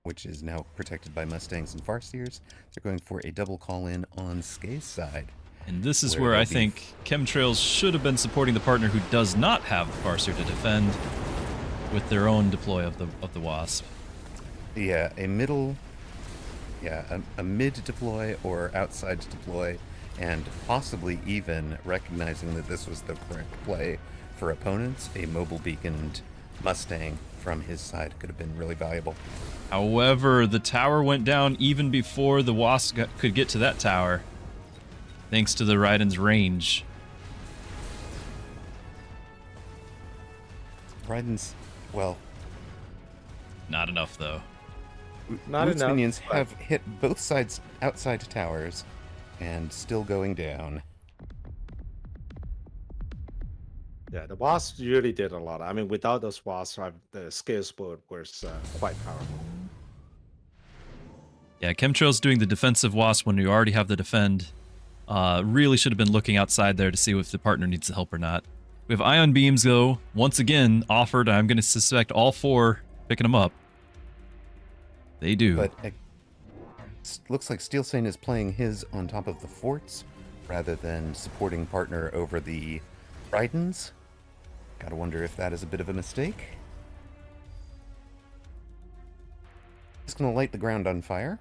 which is now protected by Mustangs and Farseers. They're going for a double call-in on Skay's side. And this is where where I they'll be- think Chemtrails should have been supporting the partner who does not have the Farseer to defend with their own deploy of the Wasp. Yeah, a mid deploy or outside deploy, and possibly even recognizing that this was the correct play for opponents, a mobile beaconed Mustang from his side could have been really valuable. However, the tower went down even before the Wasp could get to that tower, thanks to the Raiden's range. Raiden's, well, Not enough, though. Not Woot's enough, minions but- have hit both sides outside towers and still going down. Yeah, the Wasp really did a lot. I mean, without those Wasps, the Scales board was quite powerful. Yeah, Chemtrails doing the defensive Wasp when you already have the defend. Really should have been looking outside there to see if the partner needs the help or not. We have Ion Beams, though, once again offered. I'm going to suspect all four picking them up. They do. But it looks like Steel Sane is playing his on top of the forts rather than supporting partner over the Raidens. Gotta wonder if that is a bit of a mistake. Just gonna light the ground on fire.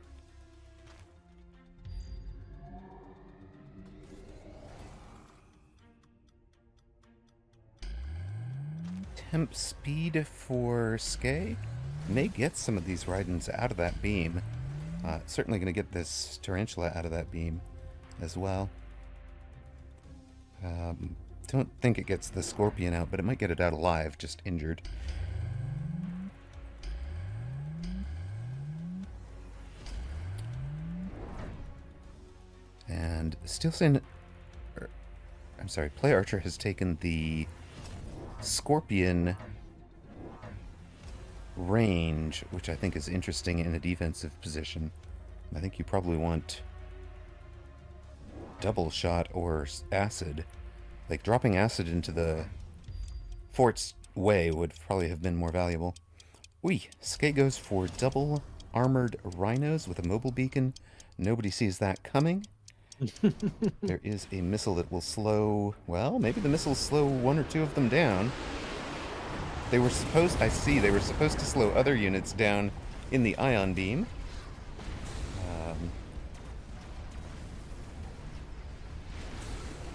Temp speed for Skay may get some of these Raidens out of that beam. Certainly going to get this Tarantula out of that beam as well. Don't think it gets the Scorpion out, but it might get it out alive, just injured. And Steel Sane, I'm sorry, Play Archer has taken the Scorpion range, which I think is interesting in a defensive position. I think you probably want double shot or acid. Like, dropping acid into the fort's way would probably have been more valuable. Skay goes for double armored rhinos with a mobile beacon. Nobody sees that coming. There is a missile that will slow... Well, maybe the missiles slow one or two of them down. They were supposed to slow other units down in the ion beam.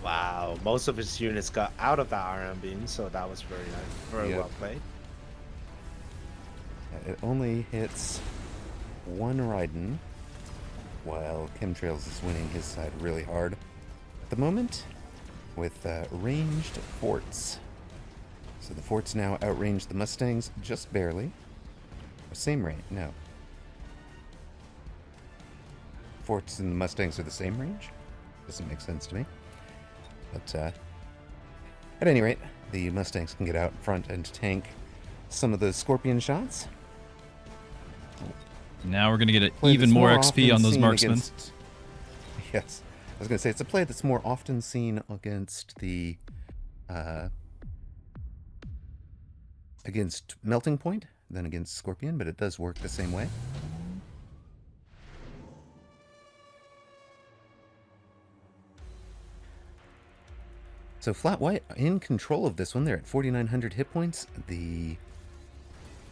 Wow, most of his units got out of that iron beam, so that was very nice, very Yep. well played. It only hits one Raiden, while Chemtrails is winning his side really hard at the moment with ranged forts. So the forts now outrange the Mustangs just barely. Same range? No. Forts and the Mustangs are the same range? Doesn't make sense to me. But at any rate, the Mustangs can get out front and tank some of those Scorpion shots. Now we're going to get Play even that's more more XP often on those seen marksmen. against- Yes. I was going to say, it's a play that's more often seen against the... against Melting Point than against Scorpion, but it does work the same way. So Flat White in control of this one. They're at 4,900 hit points. The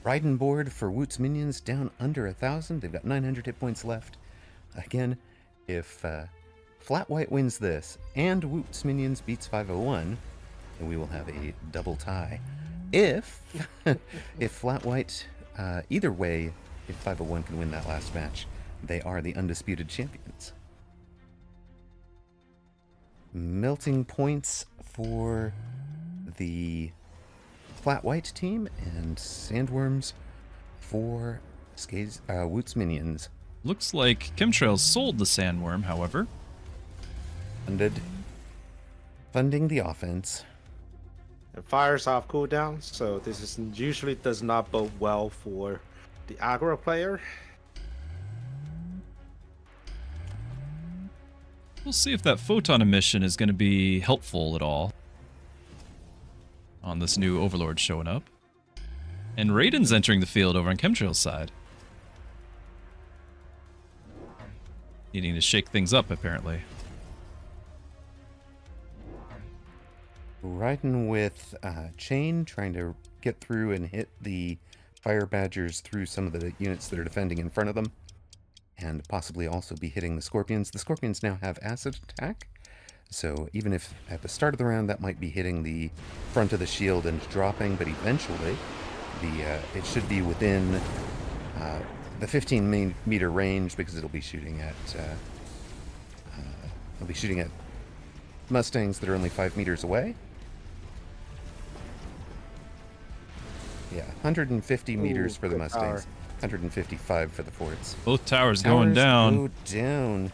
Raiden board for Woot's minions down under 1,000. They've got 900 hit points left. Again, if Flat White wins this and Woot's minions beats 501, then we will have a double tie. If Flat White, either way, if 501 can win that last match, they are the undisputed champions. melting points for the flat white team and sandworms for Woot's minions. Looks like Chemtrails sold the sandworm, however. Funding the offense. It fires off cooldown, so this is usually does not bode well for the aggro player. We'll see if that photon emission is going to be helpful at all on this new Overlord showing up. And Raiden's entering the field over on Chemtrail's side. Needing to shake things up, apparently. Riding with Chain, trying to get through and hit the Fire Badgers through some of the units that are defending in front of them. And possibly also be hitting the Scorpions. The Scorpions now have acid attack. So even if at the start of the round that might be hitting the front of the shield and dropping, but eventually it should be within the 15-meter range, because it'll be shooting at Mustangs that are only 5 meters away. Yeah, 150 meters for the good Mustangs, power. 155 for the forts. Both towers going down. Go down.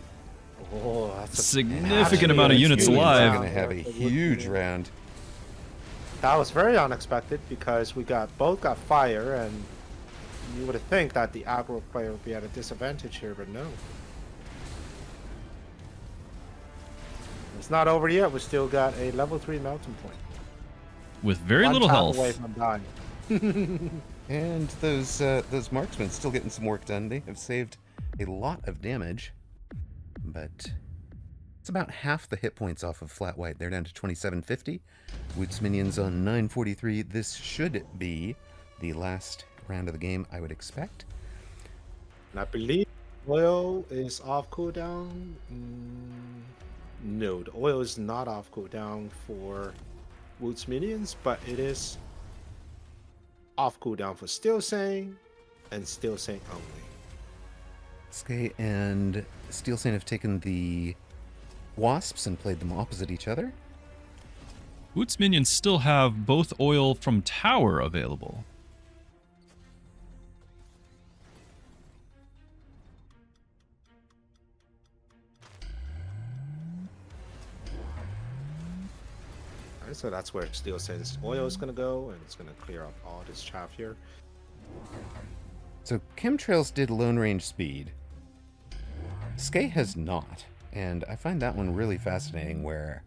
Oh, that's a Significant amount of units Unions are alive. going to have a huge round. That was very unexpected because we both got fire, and you would think that the aggro player would be at a disadvantage here, but no. It's not over yet. We still got a level 3 melting point. With very One little tap health. away from dying. And those marksmen still getting some work done. They have saved a lot of damage, but it's about half the hit points off of flat white. They're down to 2750. Woot's minions on 943. This should be the last round of the game, I would expect. And I believe oil is off cooldown. No, the oil is not off cooldown for Woot's minions, but it is off cooldown for Steel Saint and Steel Saint only. Skye and Steel Saint have taken the wasps and played them opposite each other. Woot's minions still have both oil from tower available. Alright, so that's where Steel Saint's oil is going to go, and it's going to clear up all this chaff here. So Chemtrails did long range speed. Skye has not, and I find that one really fascinating where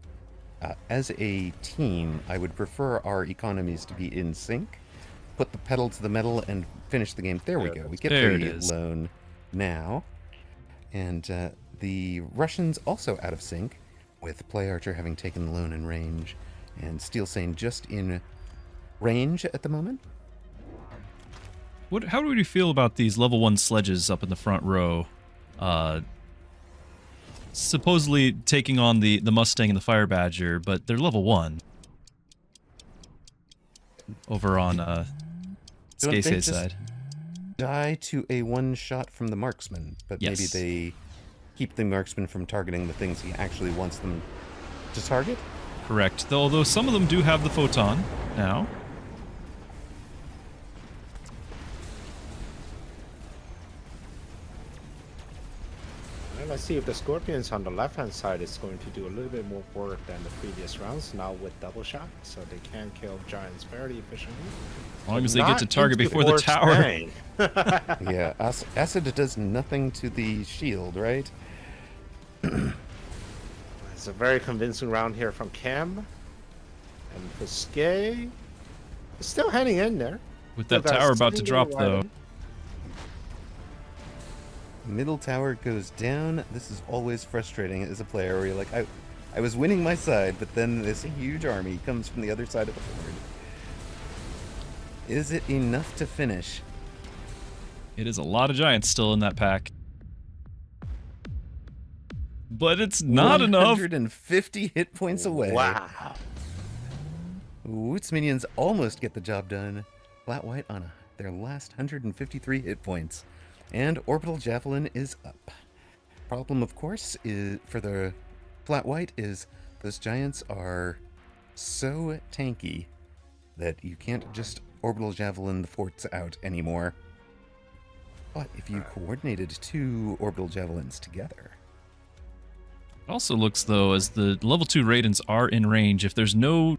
as a team, I would prefer our economies to be in sync. Put the pedal to the metal and finish the game. There we go. We get There it the is. lone now. And the Russians also out of sync, with Play Archer having taken the lone in range, and Steel Saint just in range at the moment. How do you feel about these level 1 sledges up in the front row? Supposedly taking on the Mustang and the Fire Badger, but they're level 1. Over on Don't they Skye's just side. Die to a one shot from the marksman, but maybe Yes. they keep the marksman from targeting the things he actually wants them to target. Correct. Although some of them do have the photon now. And let's see if the Scorpions on the left-hand side is going to do a little bit more work than the previous rounds, now with double shot, so they can kill giants fairly efficiently. As long as they get Not to target into before the Orc's tower. Bane. Yeah, acid does nothing to the shield, right? It's a very convincing round here from Cam. And for Skye, it's still hanging in there. With Still that got a tower about to single drop, though. weapon. Middle tower goes down. This is always frustrating as a player where you're like, I was winning my side, but then this huge army comes from the other side of the board. Is it enough to finish? It is a lot of giants still in that pack. But it's not enough. 150 hit points away. Wow. Woot's minions almost get the job done. Flat white on their last 153 hit points. And Orbital Javelin is up. Problem, of course, is for the flat white is Those giants are so tanky that you can't just orbital javelin the forts out anymore. But if you coordinated 2 orbital javelins together... It also looks, though, as the level 2 Raidens are in range, if there's no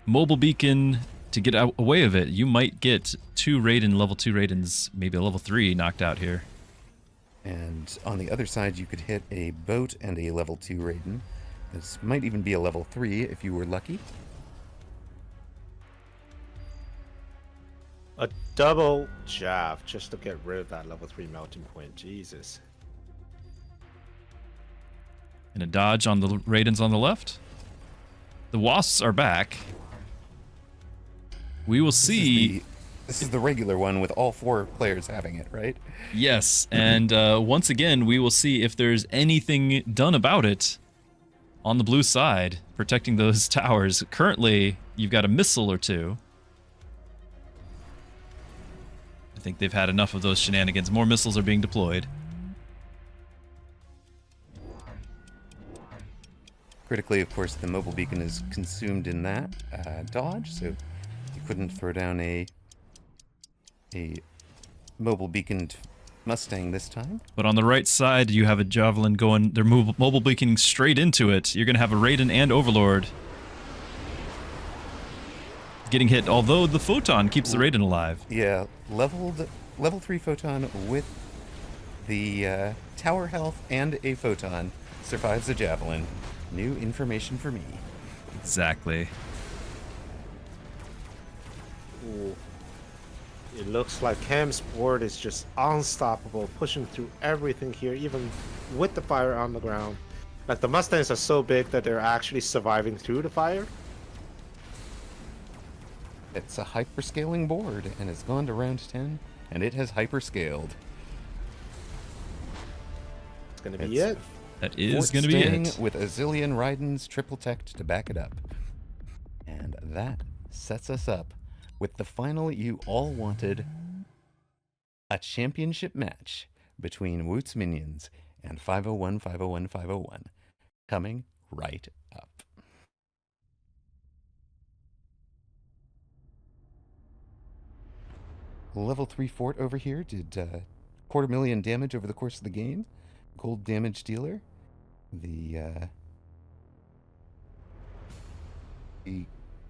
mobile beacon to get away of it, you might get 2 level 2 Raidens, maybe a level 3 knocked out here. And on the other side, you could hit a boat and a level 2 Raiden. This might even be a level 3 if you were lucky. A double jab just to get rid of that level 3 melting point. Jesus. And a dodge on the Raidens on the left. The Wasps are back. We will see. This is the regular one with all 4 players having it, right? Yes, and once again, we will see if there's anything done about it on the blue side, protecting those towers. Currently, you've got a missile or 2. I think they've had enough of those shenanigans. More missiles are being deployed. Critically, of course, the mobile beacon is consumed in that dodge, so you couldn't throw down a mobile beaconed Mustang this time. But on the right side, you have a Javelin going. They're mobile beaconing straight into it. You're going to have a Raiden and Overlord getting hit, although the Photon keeps the Raiden alive. Yeah, level 3 Photon with the tower health and a Photon survives the Javelin. New information for me. Exactly. Ooh. It looks like Cam's board is just unstoppable, pushing through everything here, even with the fire on the ground. Like, the Mustangs are so big that they're actually surviving through the fire. It's a hyperscaling board, and it's gone to round 10, and it has hyperscaled. It's gonna be it. That is going to be it. With a zillion Raidens triple teched to back it up. And that sets us up with the final you all wanted, a championship match between Woot's minions and 501, 501, 501, coming right up. Level 3 fort over here did 250,000 damage over the course of the game. Gold damage dealer. The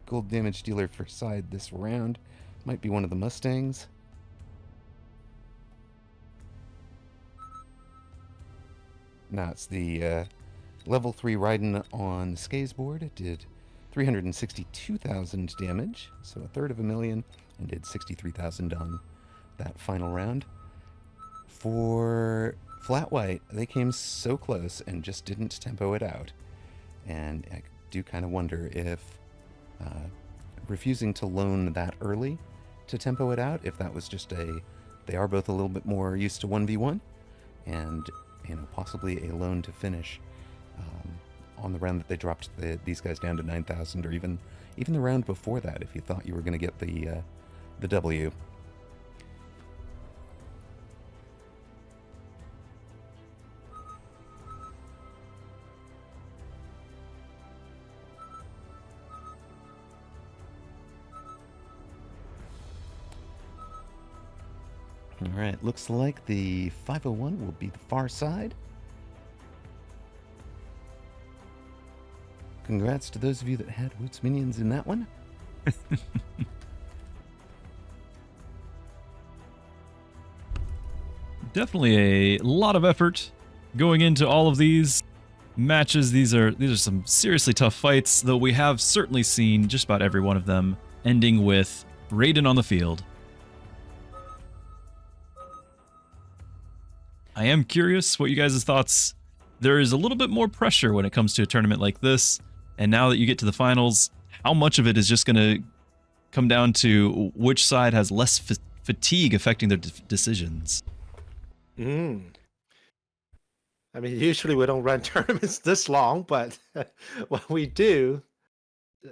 gold damage dealer for side this round might be one of the Mustangs. Now it's the level 3 Raiden on the Skaze board. It did 362,000 damage, so 1/3 and did 63,000 on that final round. For Flat White, they came so close and just didn't tempo it out. And I do kind of wonder if refusing to loan that early to tempo it out, if that was just they are both a little bit more used to 1v1, and possibly a loan to finish on the round that they dropped these guys down to 9,000, or even the round before that, if you thought you were going to get the W. All right, looks like the 501 will be the far side. Congrats to those of you that had Woot's minions in that one. Definitely a lot of effort going into all of these matches. These are some seriously tough fights, though we have certainly seen just about every one of them ending with Raiden on the field. I am curious what you guys' thoughts. There is a little bit more pressure when it comes to a tournament like this, and now that you get to the finals, how much of it is just going to come down to which side has less fatigue affecting their decisions? I mean, usually we don't run tournaments this long, but when we do,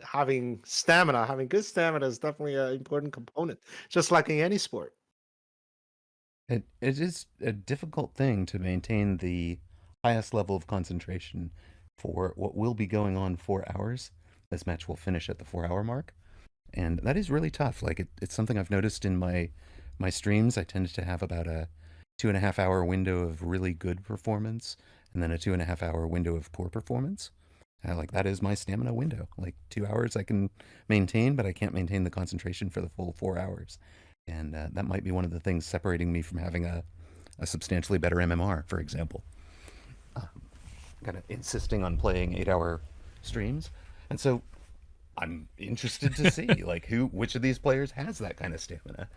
having good stamina is definitely an important component, just like in any sport. It is a difficult thing to maintain the highest level of concentration for what will be going on 4 hours. This match will finish at the 4-hour mark, and that is really tough. Like it's something I've noticed in my streams. I tend to have about a 2.5-hour window of really good performance, and then a 2.5-hour window of poor performance. Like that is my stamina window. Like 2 hours I can maintain, but I can't maintain the concentration for the full 4 hours. And that might be one of the things separating me from having a substantially better MMR, for example. Kind of insisting on playing 8-hour streams. And so I'm interested to see like which of these players has that kind of stamina.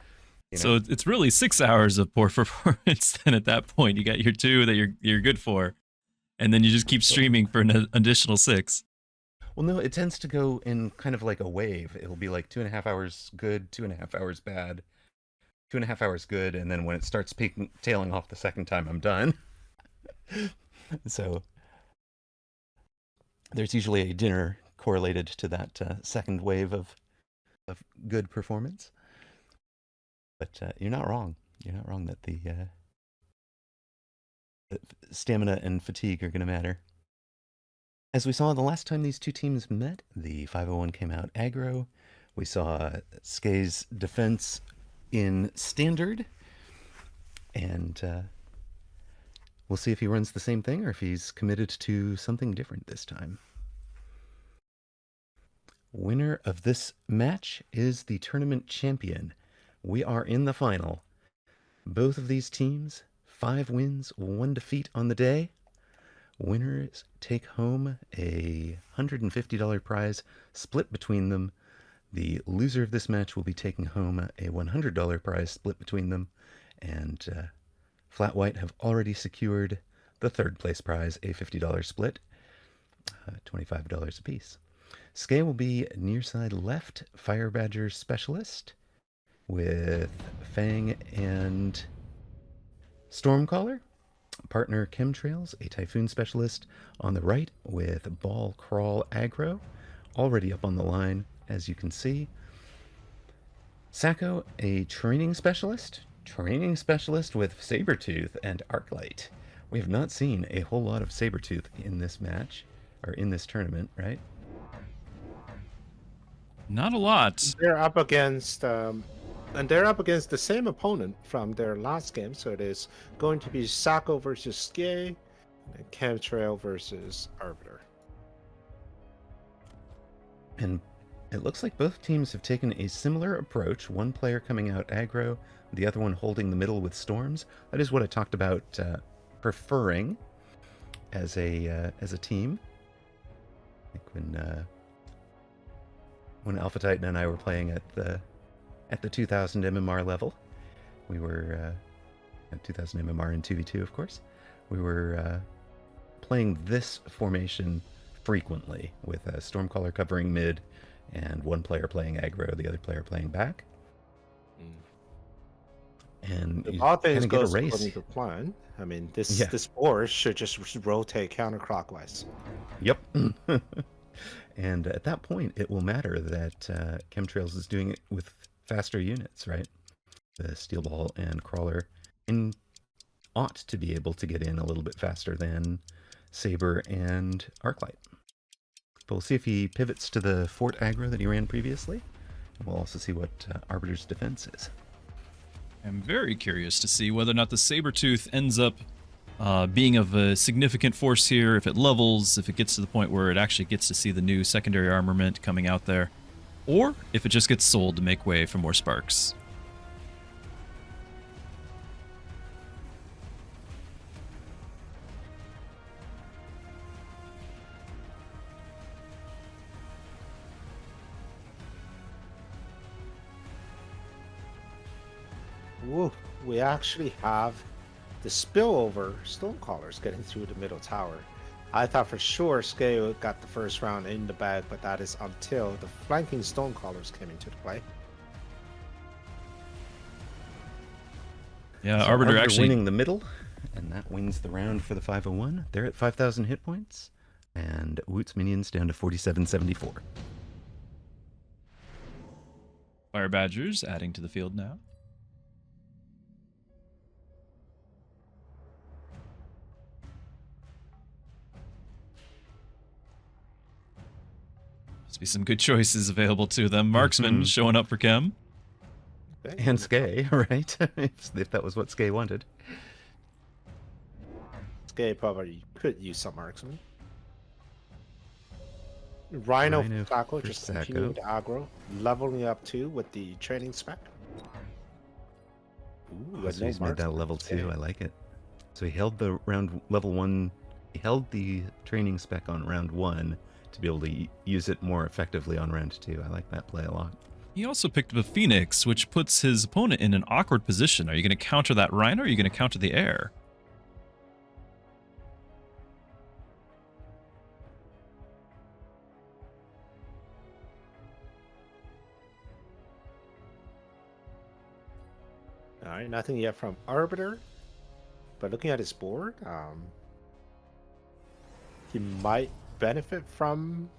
You know? So it's really 6 hours of poor performance. Then at that point, you got your 2 that you're good for, and then you just keep streaming for an additional 6. Well, no, it tends to go in kind of like a wave. It'll be like 2.5 hours good, 2.5 hours bad, 2.5 hours good, and then when it starts tailing off the second time, I'm done. So there's usually a dinner correlated to that second wave of good performance. But you're not wrong. You're not wrong that the stamina and fatigue are going to matter. As we saw the last time these two teams met, the 501 came out aggro. We saw Skay's defense in standard. And we'll see if he runs the same thing or if he's committed to something different this time. Winner of this match is the tournament champion. We are in the final. Both of these teams, 5 wins, 1 defeat on the day. Winners take home a $150 prize split between them. The loser of this match will be taking home a $100 prize split between them. And Flat White have already secured the third place prize, a $50 split, $25 apiece. Skay will be near side left Fire Badger specialist with Fang and Stormcaller. Partner Chemtrails, a Typhoon specialist on the right with Ball Crawl Aggro, already up on the line, as you can see. Sacco, a training specialist with Sabertooth and Arclight. We have not seen a whole lot of Sabertooth in this match, or in this tournament, right? Not a lot. They're up against the same opponent from their last game, so it is going to be Sacco versus Skay and Chemtrail versus Arbiter. And it looks like both teams have taken a similar approach, one player coming out aggro, the other one holding the middle with storms. That is what I talked about preferring as a team. I think when Alpha Titan and I were playing at the 2000 MMR level, we were at 2000 MMR in 2v2, of course. We were playing this formation frequently with a Stormcaller covering mid and one player playing aggro, the other player playing back. And The you all kind things of get a goes race. according to plan. I mean, this Yeah. this board should just rotate counterclockwise. Yep. And at that point, it will matter that Chemtrails is doing it with faster units, right? The Steel Ball and Crawler ought to be able to get in a little bit faster than Saber and Arclight. But we'll see if he pivots to the Fort aggro that he ran previously. And we'll also see what Arbiter's defense is. I'm very curious to see whether or not the Sabertooth ends up being of a significant force here, if it levels, if it gets to the point where it actually gets to see the new secondary armament coming out there, or if it just gets sold to make way for more sparks. Woo, we actually have the spillover Stonecallers getting through the middle tower. I thought for sure Skay got the first round in the bag, but that is until the flanking Stonecallers came into the play. Yeah, So Arbiter actually winning the middle, and that wins the round for the 501. They're at 5,000 hit points, and Woot's minions down to 4774. Fire Badgers adding to the field now. Must be some good choices available to them. Marksman Mhm. showing up for Chem. Okay, And Skay, right? If that was what Skay wanted. Skay probably could use some marksman. Rhino Rhino for Sacco for just Sacco. continuing to aggro, leveling up too with the training spec. Ooh, So he's made that a level 2. I like it. So he held the level 1. He held the training spec on round 1 to be able to use it more effectively on round 2. I like that play a lot. He also picked up a Phoenix, which puts his opponent in an awkward position. Are you going to counter that Rhino, or are you going to counter the air? All right, nothing yet from Arbiter, but looking at his board, he might benefit from.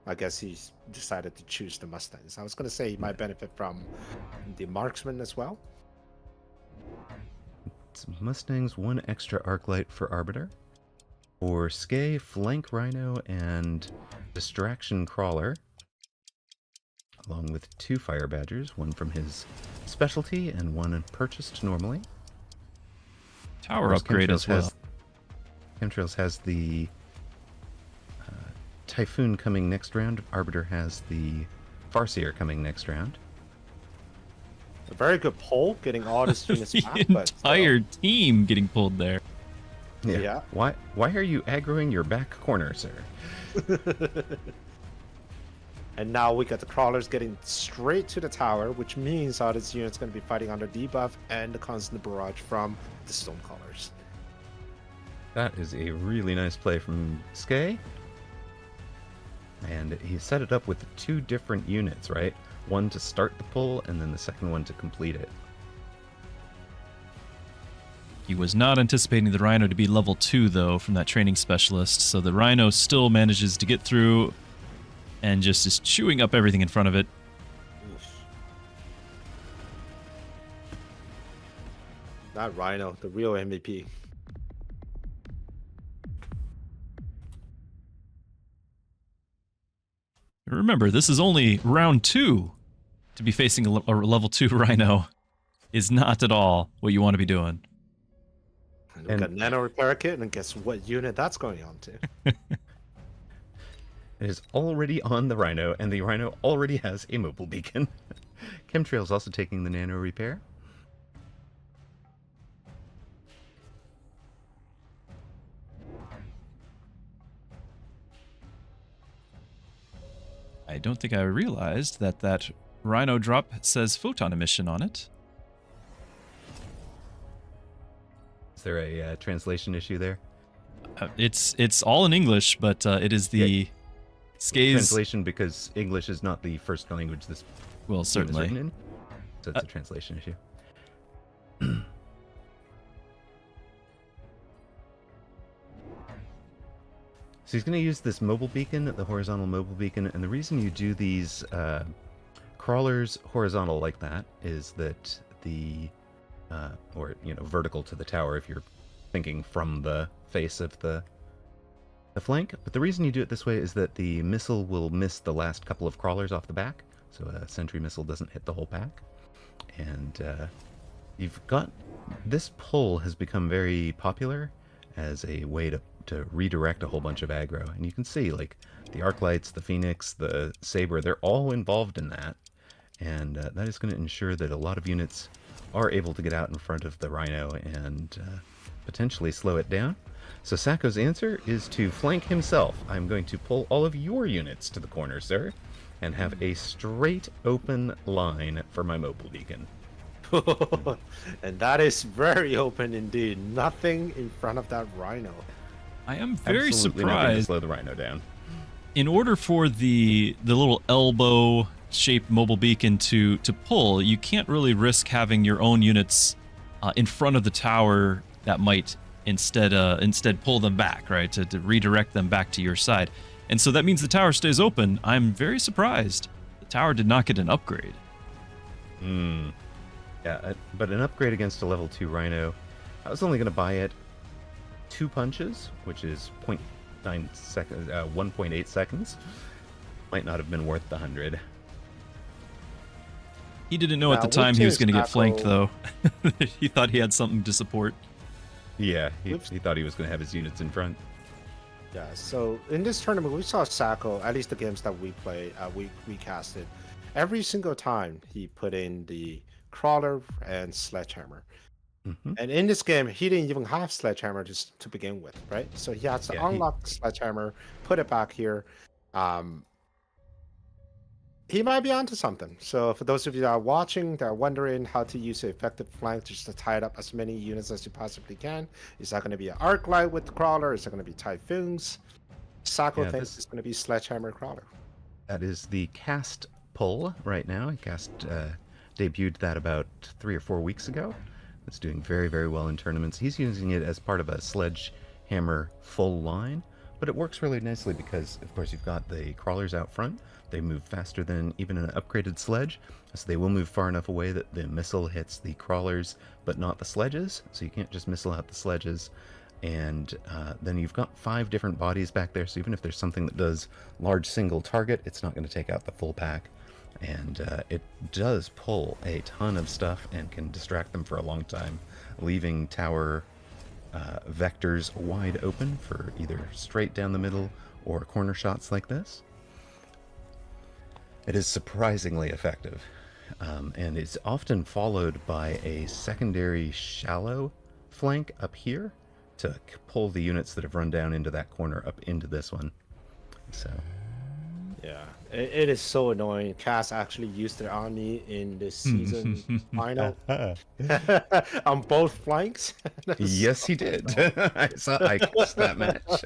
I guess he's decided to choose the Mustangs. I was going to say he might benefit from the Marksman as well. It's Mustangs, 1 extra arc light for Arbiter. For Skay, flank Rhino and distraction Crawler, along with 2 Fire Badgers, 1 from his specialty and 1 purchased normally. Tower Whereas upgrade as well. Chemtrails has the Typhoon coming next round. Arbiter has the Farseer coming next round. A very good pull, getting all his units The back, but entire team getting pulled there. Yeah. Why are you aggroing your back corner, sir? And now we got the crawlers getting straight to the tower, which means all this unit's going to be fighting under debuff and the constant barrage from the Stonecallers. That is a really nice play from Skay. And he set it up with 2 different units, right? One to start the pull, and then the second one to complete it. He was not anticipating the Rhino to be level 2, though, from that training specialist, so the Rhino still manages to get through and just is chewing up everything in front of it. Not Rhino, the real MVP. Remember, this is only round 2. To be facing a level 2 Rhino is not at all what you want to be doing. And we got Nano Repair Kit, and guess what unit that's going on to? It is already on the Rhino, and the Rhino already has a mobile beacon. Chemtrail's also taking the Nano Repair. I don't think I realized that that Rhino drop says photon emission on it. Is there a translation issue there? It's all in English, but it is the Skay's... Translation because English is not the first language this Well, game is certainly. written in. So it's a translation issue. So he's going to use this mobile beacon, the horizontal mobile beacon, and the reason you do these crawlers horizontal like that is that the, or vertical to the tower if you're thinking from the face of the flank. But the reason you do it this way is that the missile will miss the last couple of crawlers off the back, so a sentry missile doesn't hit the whole pack. And you've got this pull has become very popular as a way to redirect a whole bunch of aggro. And you can see, like, the arc lights, the Phoenix, the Saber, they're all involved in that. And that is going to ensure that a lot of units are able to get out in front of the Rhino and potentially slow it down. So Sacco's answer is to flank himself. I'm going to pull all of your units to the corner, sir, and have a straight open line for my mobile beacon. And that is very open indeed. Nothing in front of that Rhino. I am very Absolutely nothing to surprised. slow the Rhino down. In order for the little elbow-shaped mobile beacon to pull, you can't really risk having your own units in front of the tower that might instead pull them back, right? To redirect them back to your side. And so that means the tower stays open. I'm very surprised the tower did not get an upgrade. Yeah, but an upgrade against a level 2 Rhino, I was only going to buy it 2 punches, which is 0.9 seconds, 1.8 seconds. Might not have been worth the 100. He didn't know at Now, the Woot time he was is going to get flanked, Sacco- though. He thought he had something to support. Yeah, he Whoops. thought he was going to have his units in front. Yeah, so in this tournament, we saw Sacco, at least the games that we play, we casted. Every single time he put in the crawler and sledgehammer. Hmm. And in this game, he didn't even have sledgehammer to begin with, right? So he has to Yeah, unlock sledgehammer, put it back here. He might be onto something. So for those of you that are watching, that are wondering how to use an effective flank just to tie up as many units as you possibly can, is that going to be an arc light with the crawler? Is that going to be typhoons? Sacco Yeah, thinks it's going to be sledgehammer crawler. That is the cast pull right now. Cast debuted that about 3 or 4 weeks ago. It's doing very, very well in tournaments. He's using it as part of a sledgehammer full line, but it works really nicely because, of course, you've got the crawlers out front. They move faster than even an upgraded sledge, so they will move far enough away that the missile hits the crawlers, but not the sledges, so you can't just missile out the sledges. And then you've got 5 different bodies back there, so even if there's something that does large single target, it's not going to take out the full pack. And it does pull a ton of stuff and can distract them for a long time, leaving tower vectors wide open for either straight down the middle or corner shots like this. It is surprisingly effective, and it's often followed by a secondary shallow flank up here to pull the units that have run down into that corner up into this one. So Yeah, it is so annoying. Cass actually used it on me in the season final on both flanks. yes, he did. I cast that match.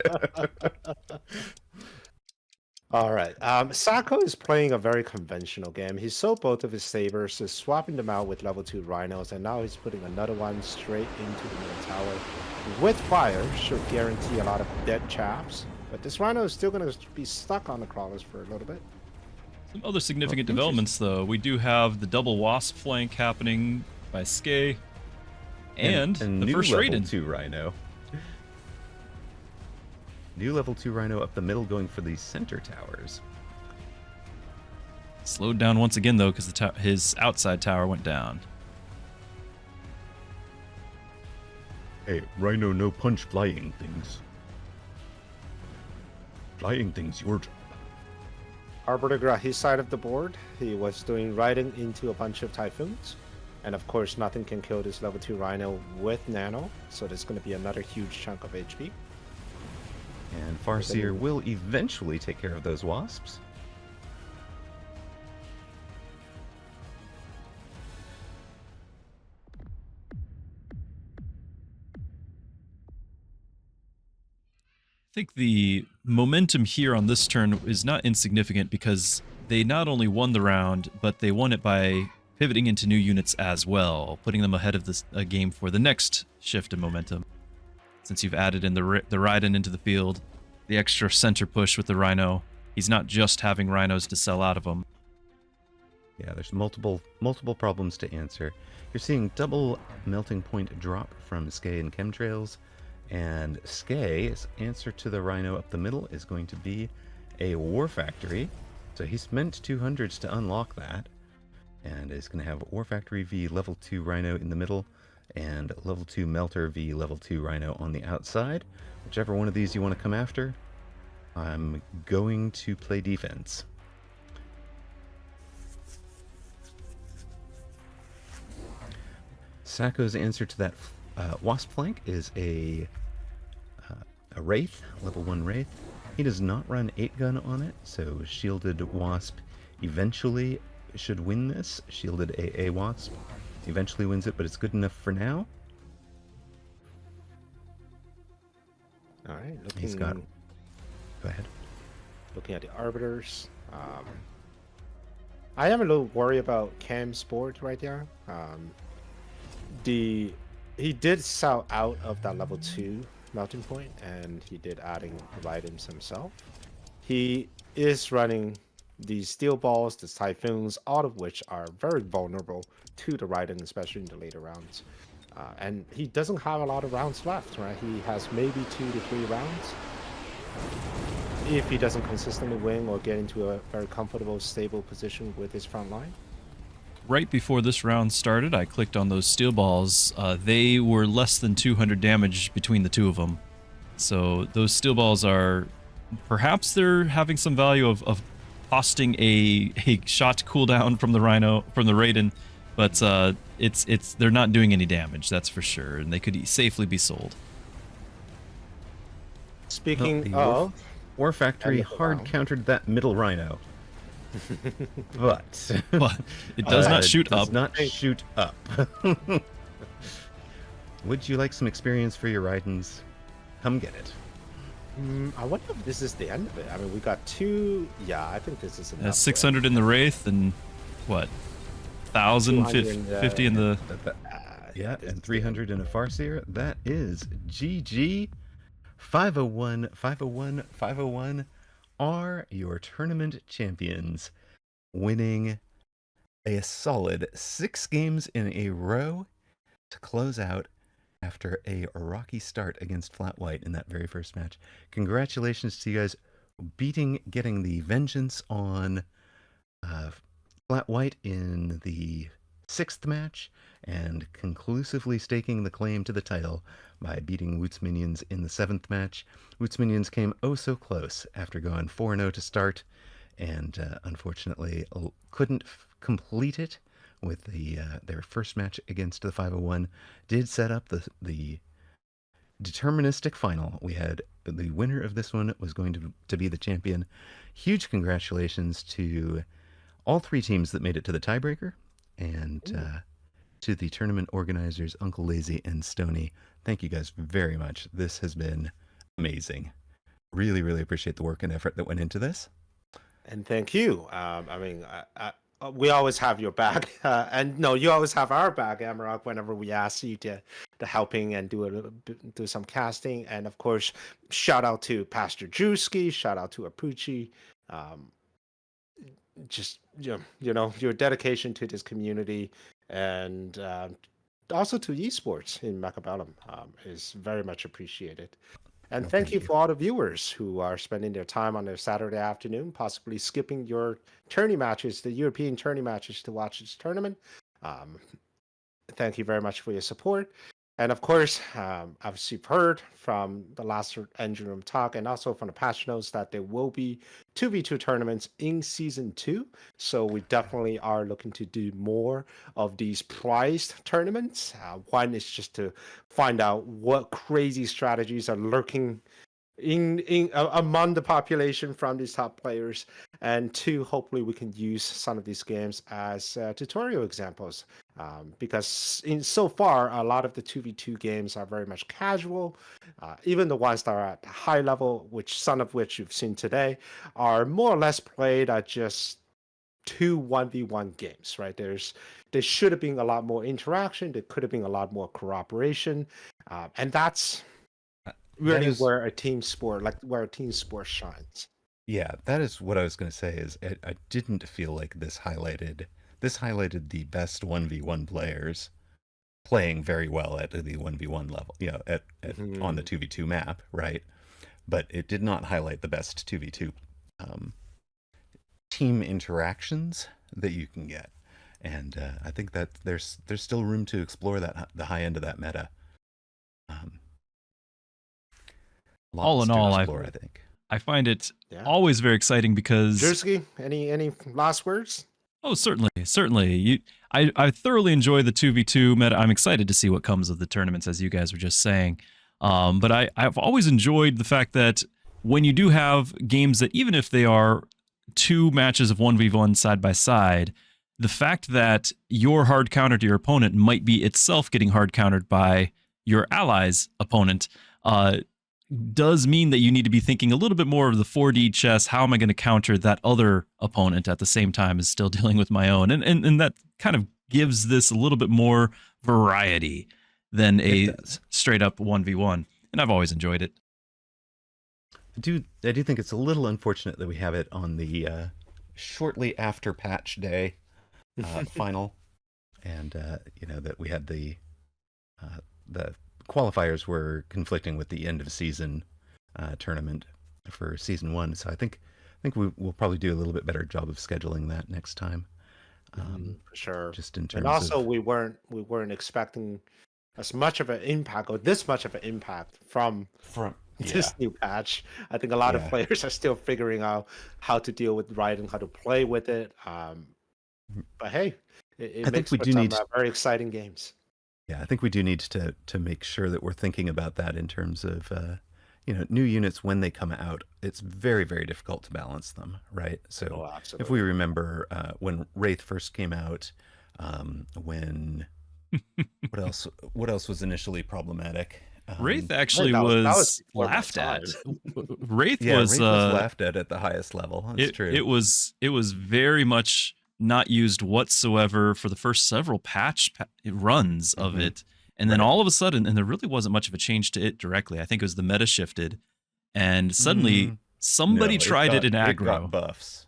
All right. Sacco is playing a very conventional game. He sold both of his sabers, is swapping them out with level 2 rhinos, and now he's putting another one straight into the middle tower. With fire, should guarantee a lot of dead chaps. But this rhino is still going to be stuck on the crawlers for a little bit. Some other significant developments, though. We do have the double wasp flank happening by Skay, and the new first level raiden. 2 rhino. New level 2 rhino up the middle going for the center towers. Slowed down once again, though, because his outside tower went down. Hey, rhino no punch flying things. Flying things your job. Arbiter got his side of the board. He was doing riding into a bunch of typhoons. And of course, nothing can kill this level 2 rhino with nano. So there's going to be another huge chunk of HP. And Farseer will eventually take care of those wasps. I think the momentum here on this turn is not insignificant because they not only won the round, but they won it by pivoting into new units as well, putting them ahead of this game for the next shift in momentum. Since you've added in the Raiden into the field, the extra center push with the Rhino, he's not just having Rhinos to sell out of them. Yeah, there's multiple problems to answer. You're seeing double melting point drop from Skay and Chemtrails, and Skay's answer to the Rhino up the middle is going to be a War Factory. So he spent 200s to unlock that, and is going to have War Factory v level 2 Rhino in the middle, and level 2 Melter v level 2 Rhino on the outside. Whichever one of these you want to come after, I'm going to play defense. Sacco's answer to that Wasp flank is a Wraith, level 1 Wraith. He does not run 8-gun on it, so Shielded Wasp eventually should win this. Shielded AA Wasp eventually wins it, but it's good enough for now. All right. He's got... Go ahead. Looking at the arbiters. I am a little worried about Cam's board right there. He did sell out of that level 2 melting point, and he did adding items himself. He is running these steel balls, the typhoons, all of which are very vulnerable to the Raiden, especially in the later rounds. And he doesn't have a lot of rounds left, right? He has maybe 2 to 3 rounds. if he doesn't consistently win or get into a very comfortable, stable position with his front line. Right before this round started, I clicked on those steel balls. They were less than 200 damage between the two of them. So those steel balls are, perhaps they're having some value of costing a shot cooldown from the Raiden, but they're not doing any damage, that's for sure, and they could safely be sold. Speaking The of, War Factory End of the hard round. countered that middle rhino. But But it does not shoot does up. not shoot up. Would you like some experience for your Raidens? Come get it. I wonder if this is the end of it. I mean, we got two. Yeah, I think this is enough. 600 in the Wraith and what? 1,050 in the. Yeah, and 300 in a Farseer. That is GG. 501, 501, 501 are your tournament champions, winning a solid 6 games in a row to close out after a rocky start against Flat White in that very first match. Congratulations to you guys getting the vengeance on Flat White in the 6th match and conclusively staking the claim to the title by beating Woot's Minions in the 7th match. Woot's Minions came oh so close after going 4-0 to start and unfortunately couldn't complete it with their first match against the 501. Did set up the deterministic final. We had the winner of this one was going to be the champion. Huge congratulations to all 3 teams that made it to the tiebreaker, and to the tournament organizers, Uncle Lazy and Stony. Thank you guys very much. This has been amazing. Really, really appreciate the work and effort that went into this. And thank you. I mean, we always have your back, and no, you always have our back, Amarok. Whenever we ask you to helping and do some casting, and of course, shout out to PastorDruski, shout out to Apuchi. Just you know your dedication to this community, and also to esports in Mechabellum is very much appreciated. And thank you for all the viewers who are spending their time on their Saturday afternoon, possibly skipping your tourney matches, the European tourney matches, to watch this tournament. Thank you very much for your support. And of course, as you've heard from the last Engine Room talk and also from the patch notes that there will be 2v2 tournaments in Season 2. So we definitely are looking to do more of these prized tournaments. One is just to find out what crazy strategies are lurking among the population from these top players, and 2, hopefully we can use some of these games as tutorial examples, because so far a lot of the 2v2 games are very much casual. Even the ones that are at high level, which some of which you've seen today, are more or less played at just 2 1v1 games, right? There should have been a lot more interaction, there could have been a lot more cooperation, and that's really where a team sport shines. Yeah, that is what I was going to say. Is I didn't feel like this highlighted the best 1v1 players playing very well at the 1v1 level, at on the 2v2 map, right? But it did not highlight the best 2v2 team interactions that you can get, and I think that there's still room to explore the high end of that meta. All in all, I think I find it always very exciting because Druski, any last words? Oh, certainly. I thoroughly enjoy the 2v2 meta. I'm excited to see what comes of the tournaments, as you guys were just saying. But I've always enjoyed the fact that when you do have games that, even if they are 2 matches of 1v1 side by side, the fact that your hard counter to your opponent might be itself getting hard countered by your ally's opponent does mean that you need to be thinking a little bit more of the 4D chess. How am I going to counter that other opponent at the same time as still dealing with my own? And that kind of gives this a little bit more variety than a straight up 1v1. And I've always enjoyed it. I do think it's a little unfortunate that we have it on the shortly after patch day final, and that we had the qualifiers were conflicting with the end of season tournament for season 1. So I think we'll probably do a little bit better job of scheduling that next time. For sure. Just in terms And also, of we weren't expecting as much of an impact or this much of an impact from this new patch. I think a lot of Yeah. players are still figuring out how to deal with Raiden, how to play with it. But hey, it I think makes we for do some need very exciting games. Yeah, I think we do need to make sure that we're thinking about that in terms of new units when they come out. It's very, very difficult to balance them, right? So Oh, if absolutely. we remember when Wraith first came out, when what else was initially problematic? Wraith actually that was was before my laughed at. time. Wraith Yeah, was Wraith was laughed at the highest level. That's true. it was very much not used whatsoever for the first several runs of it, and then Right. all of a sudden, and there really wasn't much of a change to it directly. I think it was the meta shifted, and suddenly somebody No, tried it in It got aggro. buffs.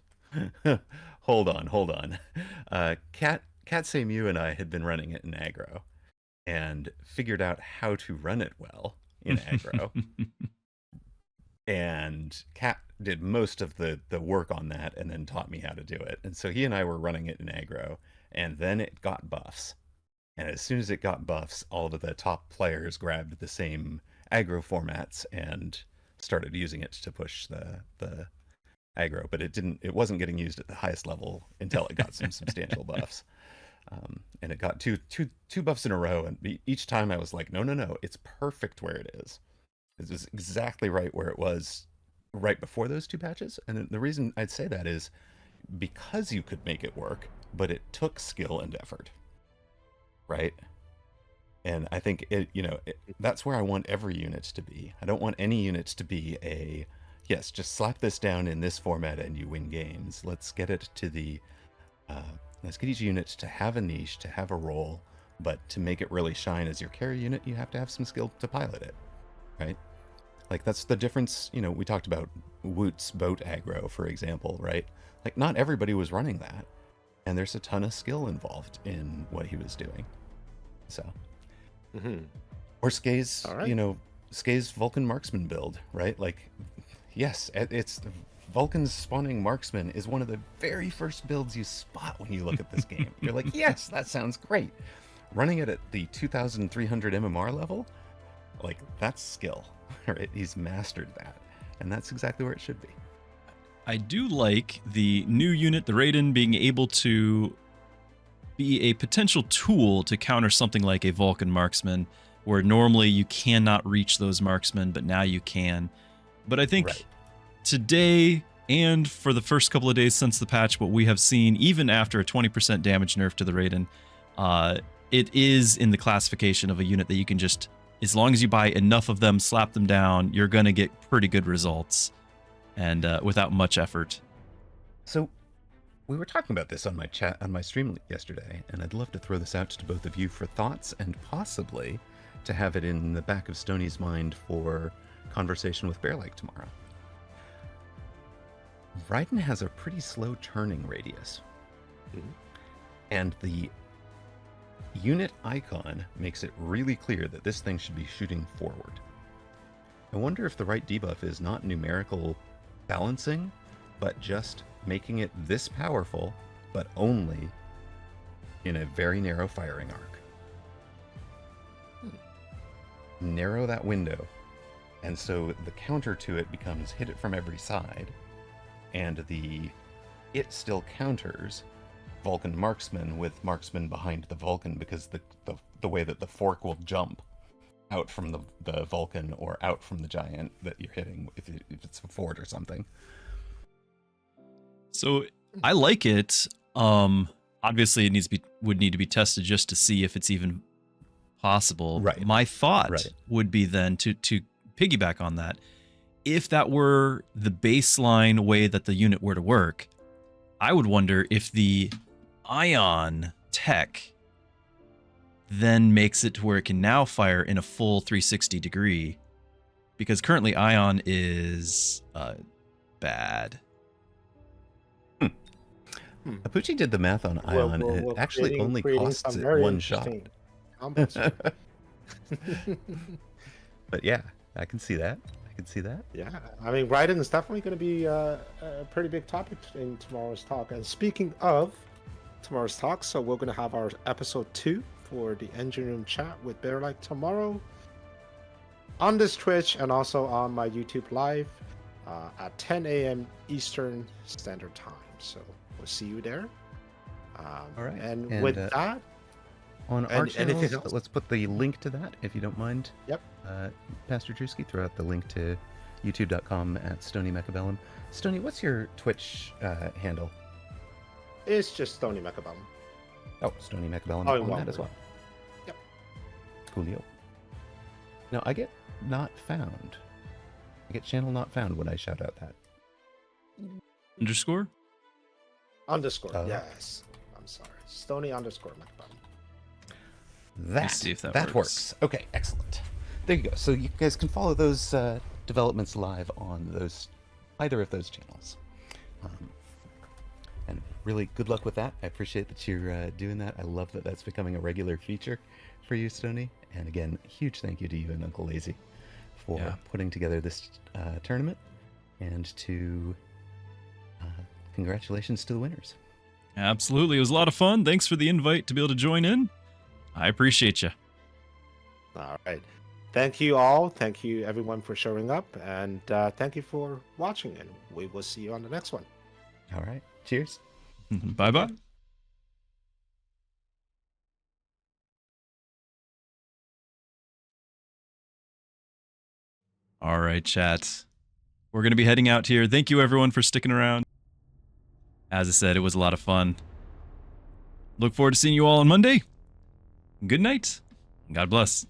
Hold on. Cat Samu and I had been running it in aggro and figured out how to run it well in aggro. And Cat did most of the work on that and then taught me how to do it. And so he and I were running it in aggro, and then it got buffs. And as soon as it got buffs, all of the top players grabbed the same aggro formats and started using it to push the aggro, but it wasn't getting used at the highest level until it got some substantial buffs. And it got two buffs in a row, and each time I was like, no, it's perfect where it is. It was exactly right where it was right before those 2 patches. And the reason I'd say that is because you could make it work, but it took skill and effort, right? And I think that's where I want every unit to be. I don't want any units to be yes, just slap this down in this format and you win games. Let's get it to let's get each unit to have a niche, to have a role, but to make it really shine as your carry unit, you have to have some skill to pilot it, right? Like, that's the difference. We talked about Woot's boat aggro, for example, right? Like, not everybody was running that, and there's a ton of skill involved in what he was doing. So, or Skay's, All right. Skay's Vulcan marksman build, right? Like, yes, it's Vulcan's spawning marksman is one of the very first builds you spot when you look at this game. You're like, yes, that sounds great. Running it at the 2,300 MMR level, like, that's skill, right? He's mastered that, and that's exactly where it should be. I do like the new unit, the Raiden, being able to be a potential tool to counter something like a Vulcan marksman, where normally you cannot reach those marksmen, but now you can. But I think today, and for the first couple of days since the patch, what we have seen, even after a 20% damage nerf to the Raiden, it is in the classification of a unit that you can just, as long as you buy enough of them, slap them down, you're going to get pretty good results, and without much effort. So we were talking about this on my stream yesterday, and I'd love to throw this out to both of you for thoughts, and possibly to have it in the back of Stoney's mind for conversation with Bear Lake tomorrow. Raiden has a pretty slow turning radius, and the unit icon makes it really clear that this thing should be shooting forward. I wonder if the right debuff is not numerical balancing, but just making it this powerful, but only in a very narrow firing arc. Narrow that window, and so the counter to it becomes hit it from every side, and it still counters Vulcan marksman with marksman behind the Vulcan, because the way that the fork will jump out from the Vulcan or out from the giant that you're hitting, if it's a fort or something. So I like it. Obviously, it would need to be tested just to see if it's even possible. Right. My thought would be then to piggyback on that. If that were the baseline way that the unit were to work, I would wonder if the Ion tech then makes it to where it can now fire in a full 360 degree, because currently Ion is bad. Apucci did the math on Ion, and it actually only costs it one shot. combos. But yeah, I can see that. I can see that. Yeah, I mean, writing is definitely going to be a pretty big topic in tomorrow's talk. And speaking of tomorrow's talk, so we're going to have our episode 2 for the engine room chat with Bear Like tomorrow on this Twitch and also on my YouTube live at 10 a.m. Eastern Standard Time. So we'll see you there. All right. And with that, on our anything channels, else? let's put the link to that, if you don't mind. Yep. PastorDruski, throw out the link to youtube.com/Stony Mechabellum. Stony, what's your Twitch handle? it's just Stony Mechabellum. Oh, Stony Mechabellum Oh, on one that as word. well. Yep. Coolio. Now, I get not found. I get channel not found when I shout out that. Underscore? Underscore, Oh. yes. I'm sorry. Stony underscore Mechabellum. That, see if that works. works. Okay, excellent. There you go. So you guys can follow those developments live on either of those channels. And really good luck with that. I appreciate that you're doing that. I love that that's becoming a regular feature for you, Stony. And again, huge thank you to you and Uncle Lazy for Yeah. putting together this tournament, and to congratulations to the winners. Absolutely. It was a lot of fun. Thanks for the invite to be able to join in. I appreciate you. All right. Thank you all. Thank you everyone for showing up. And thank you for watching. And we will see you on the next one. All right. Cheers. Bye-bye. All right, chat. We're going to be heading out here. Thank you, everyone, for sticking around. As I said, it was a lot of fun. Look forward to seeing you all on Monday. Good night. God bless.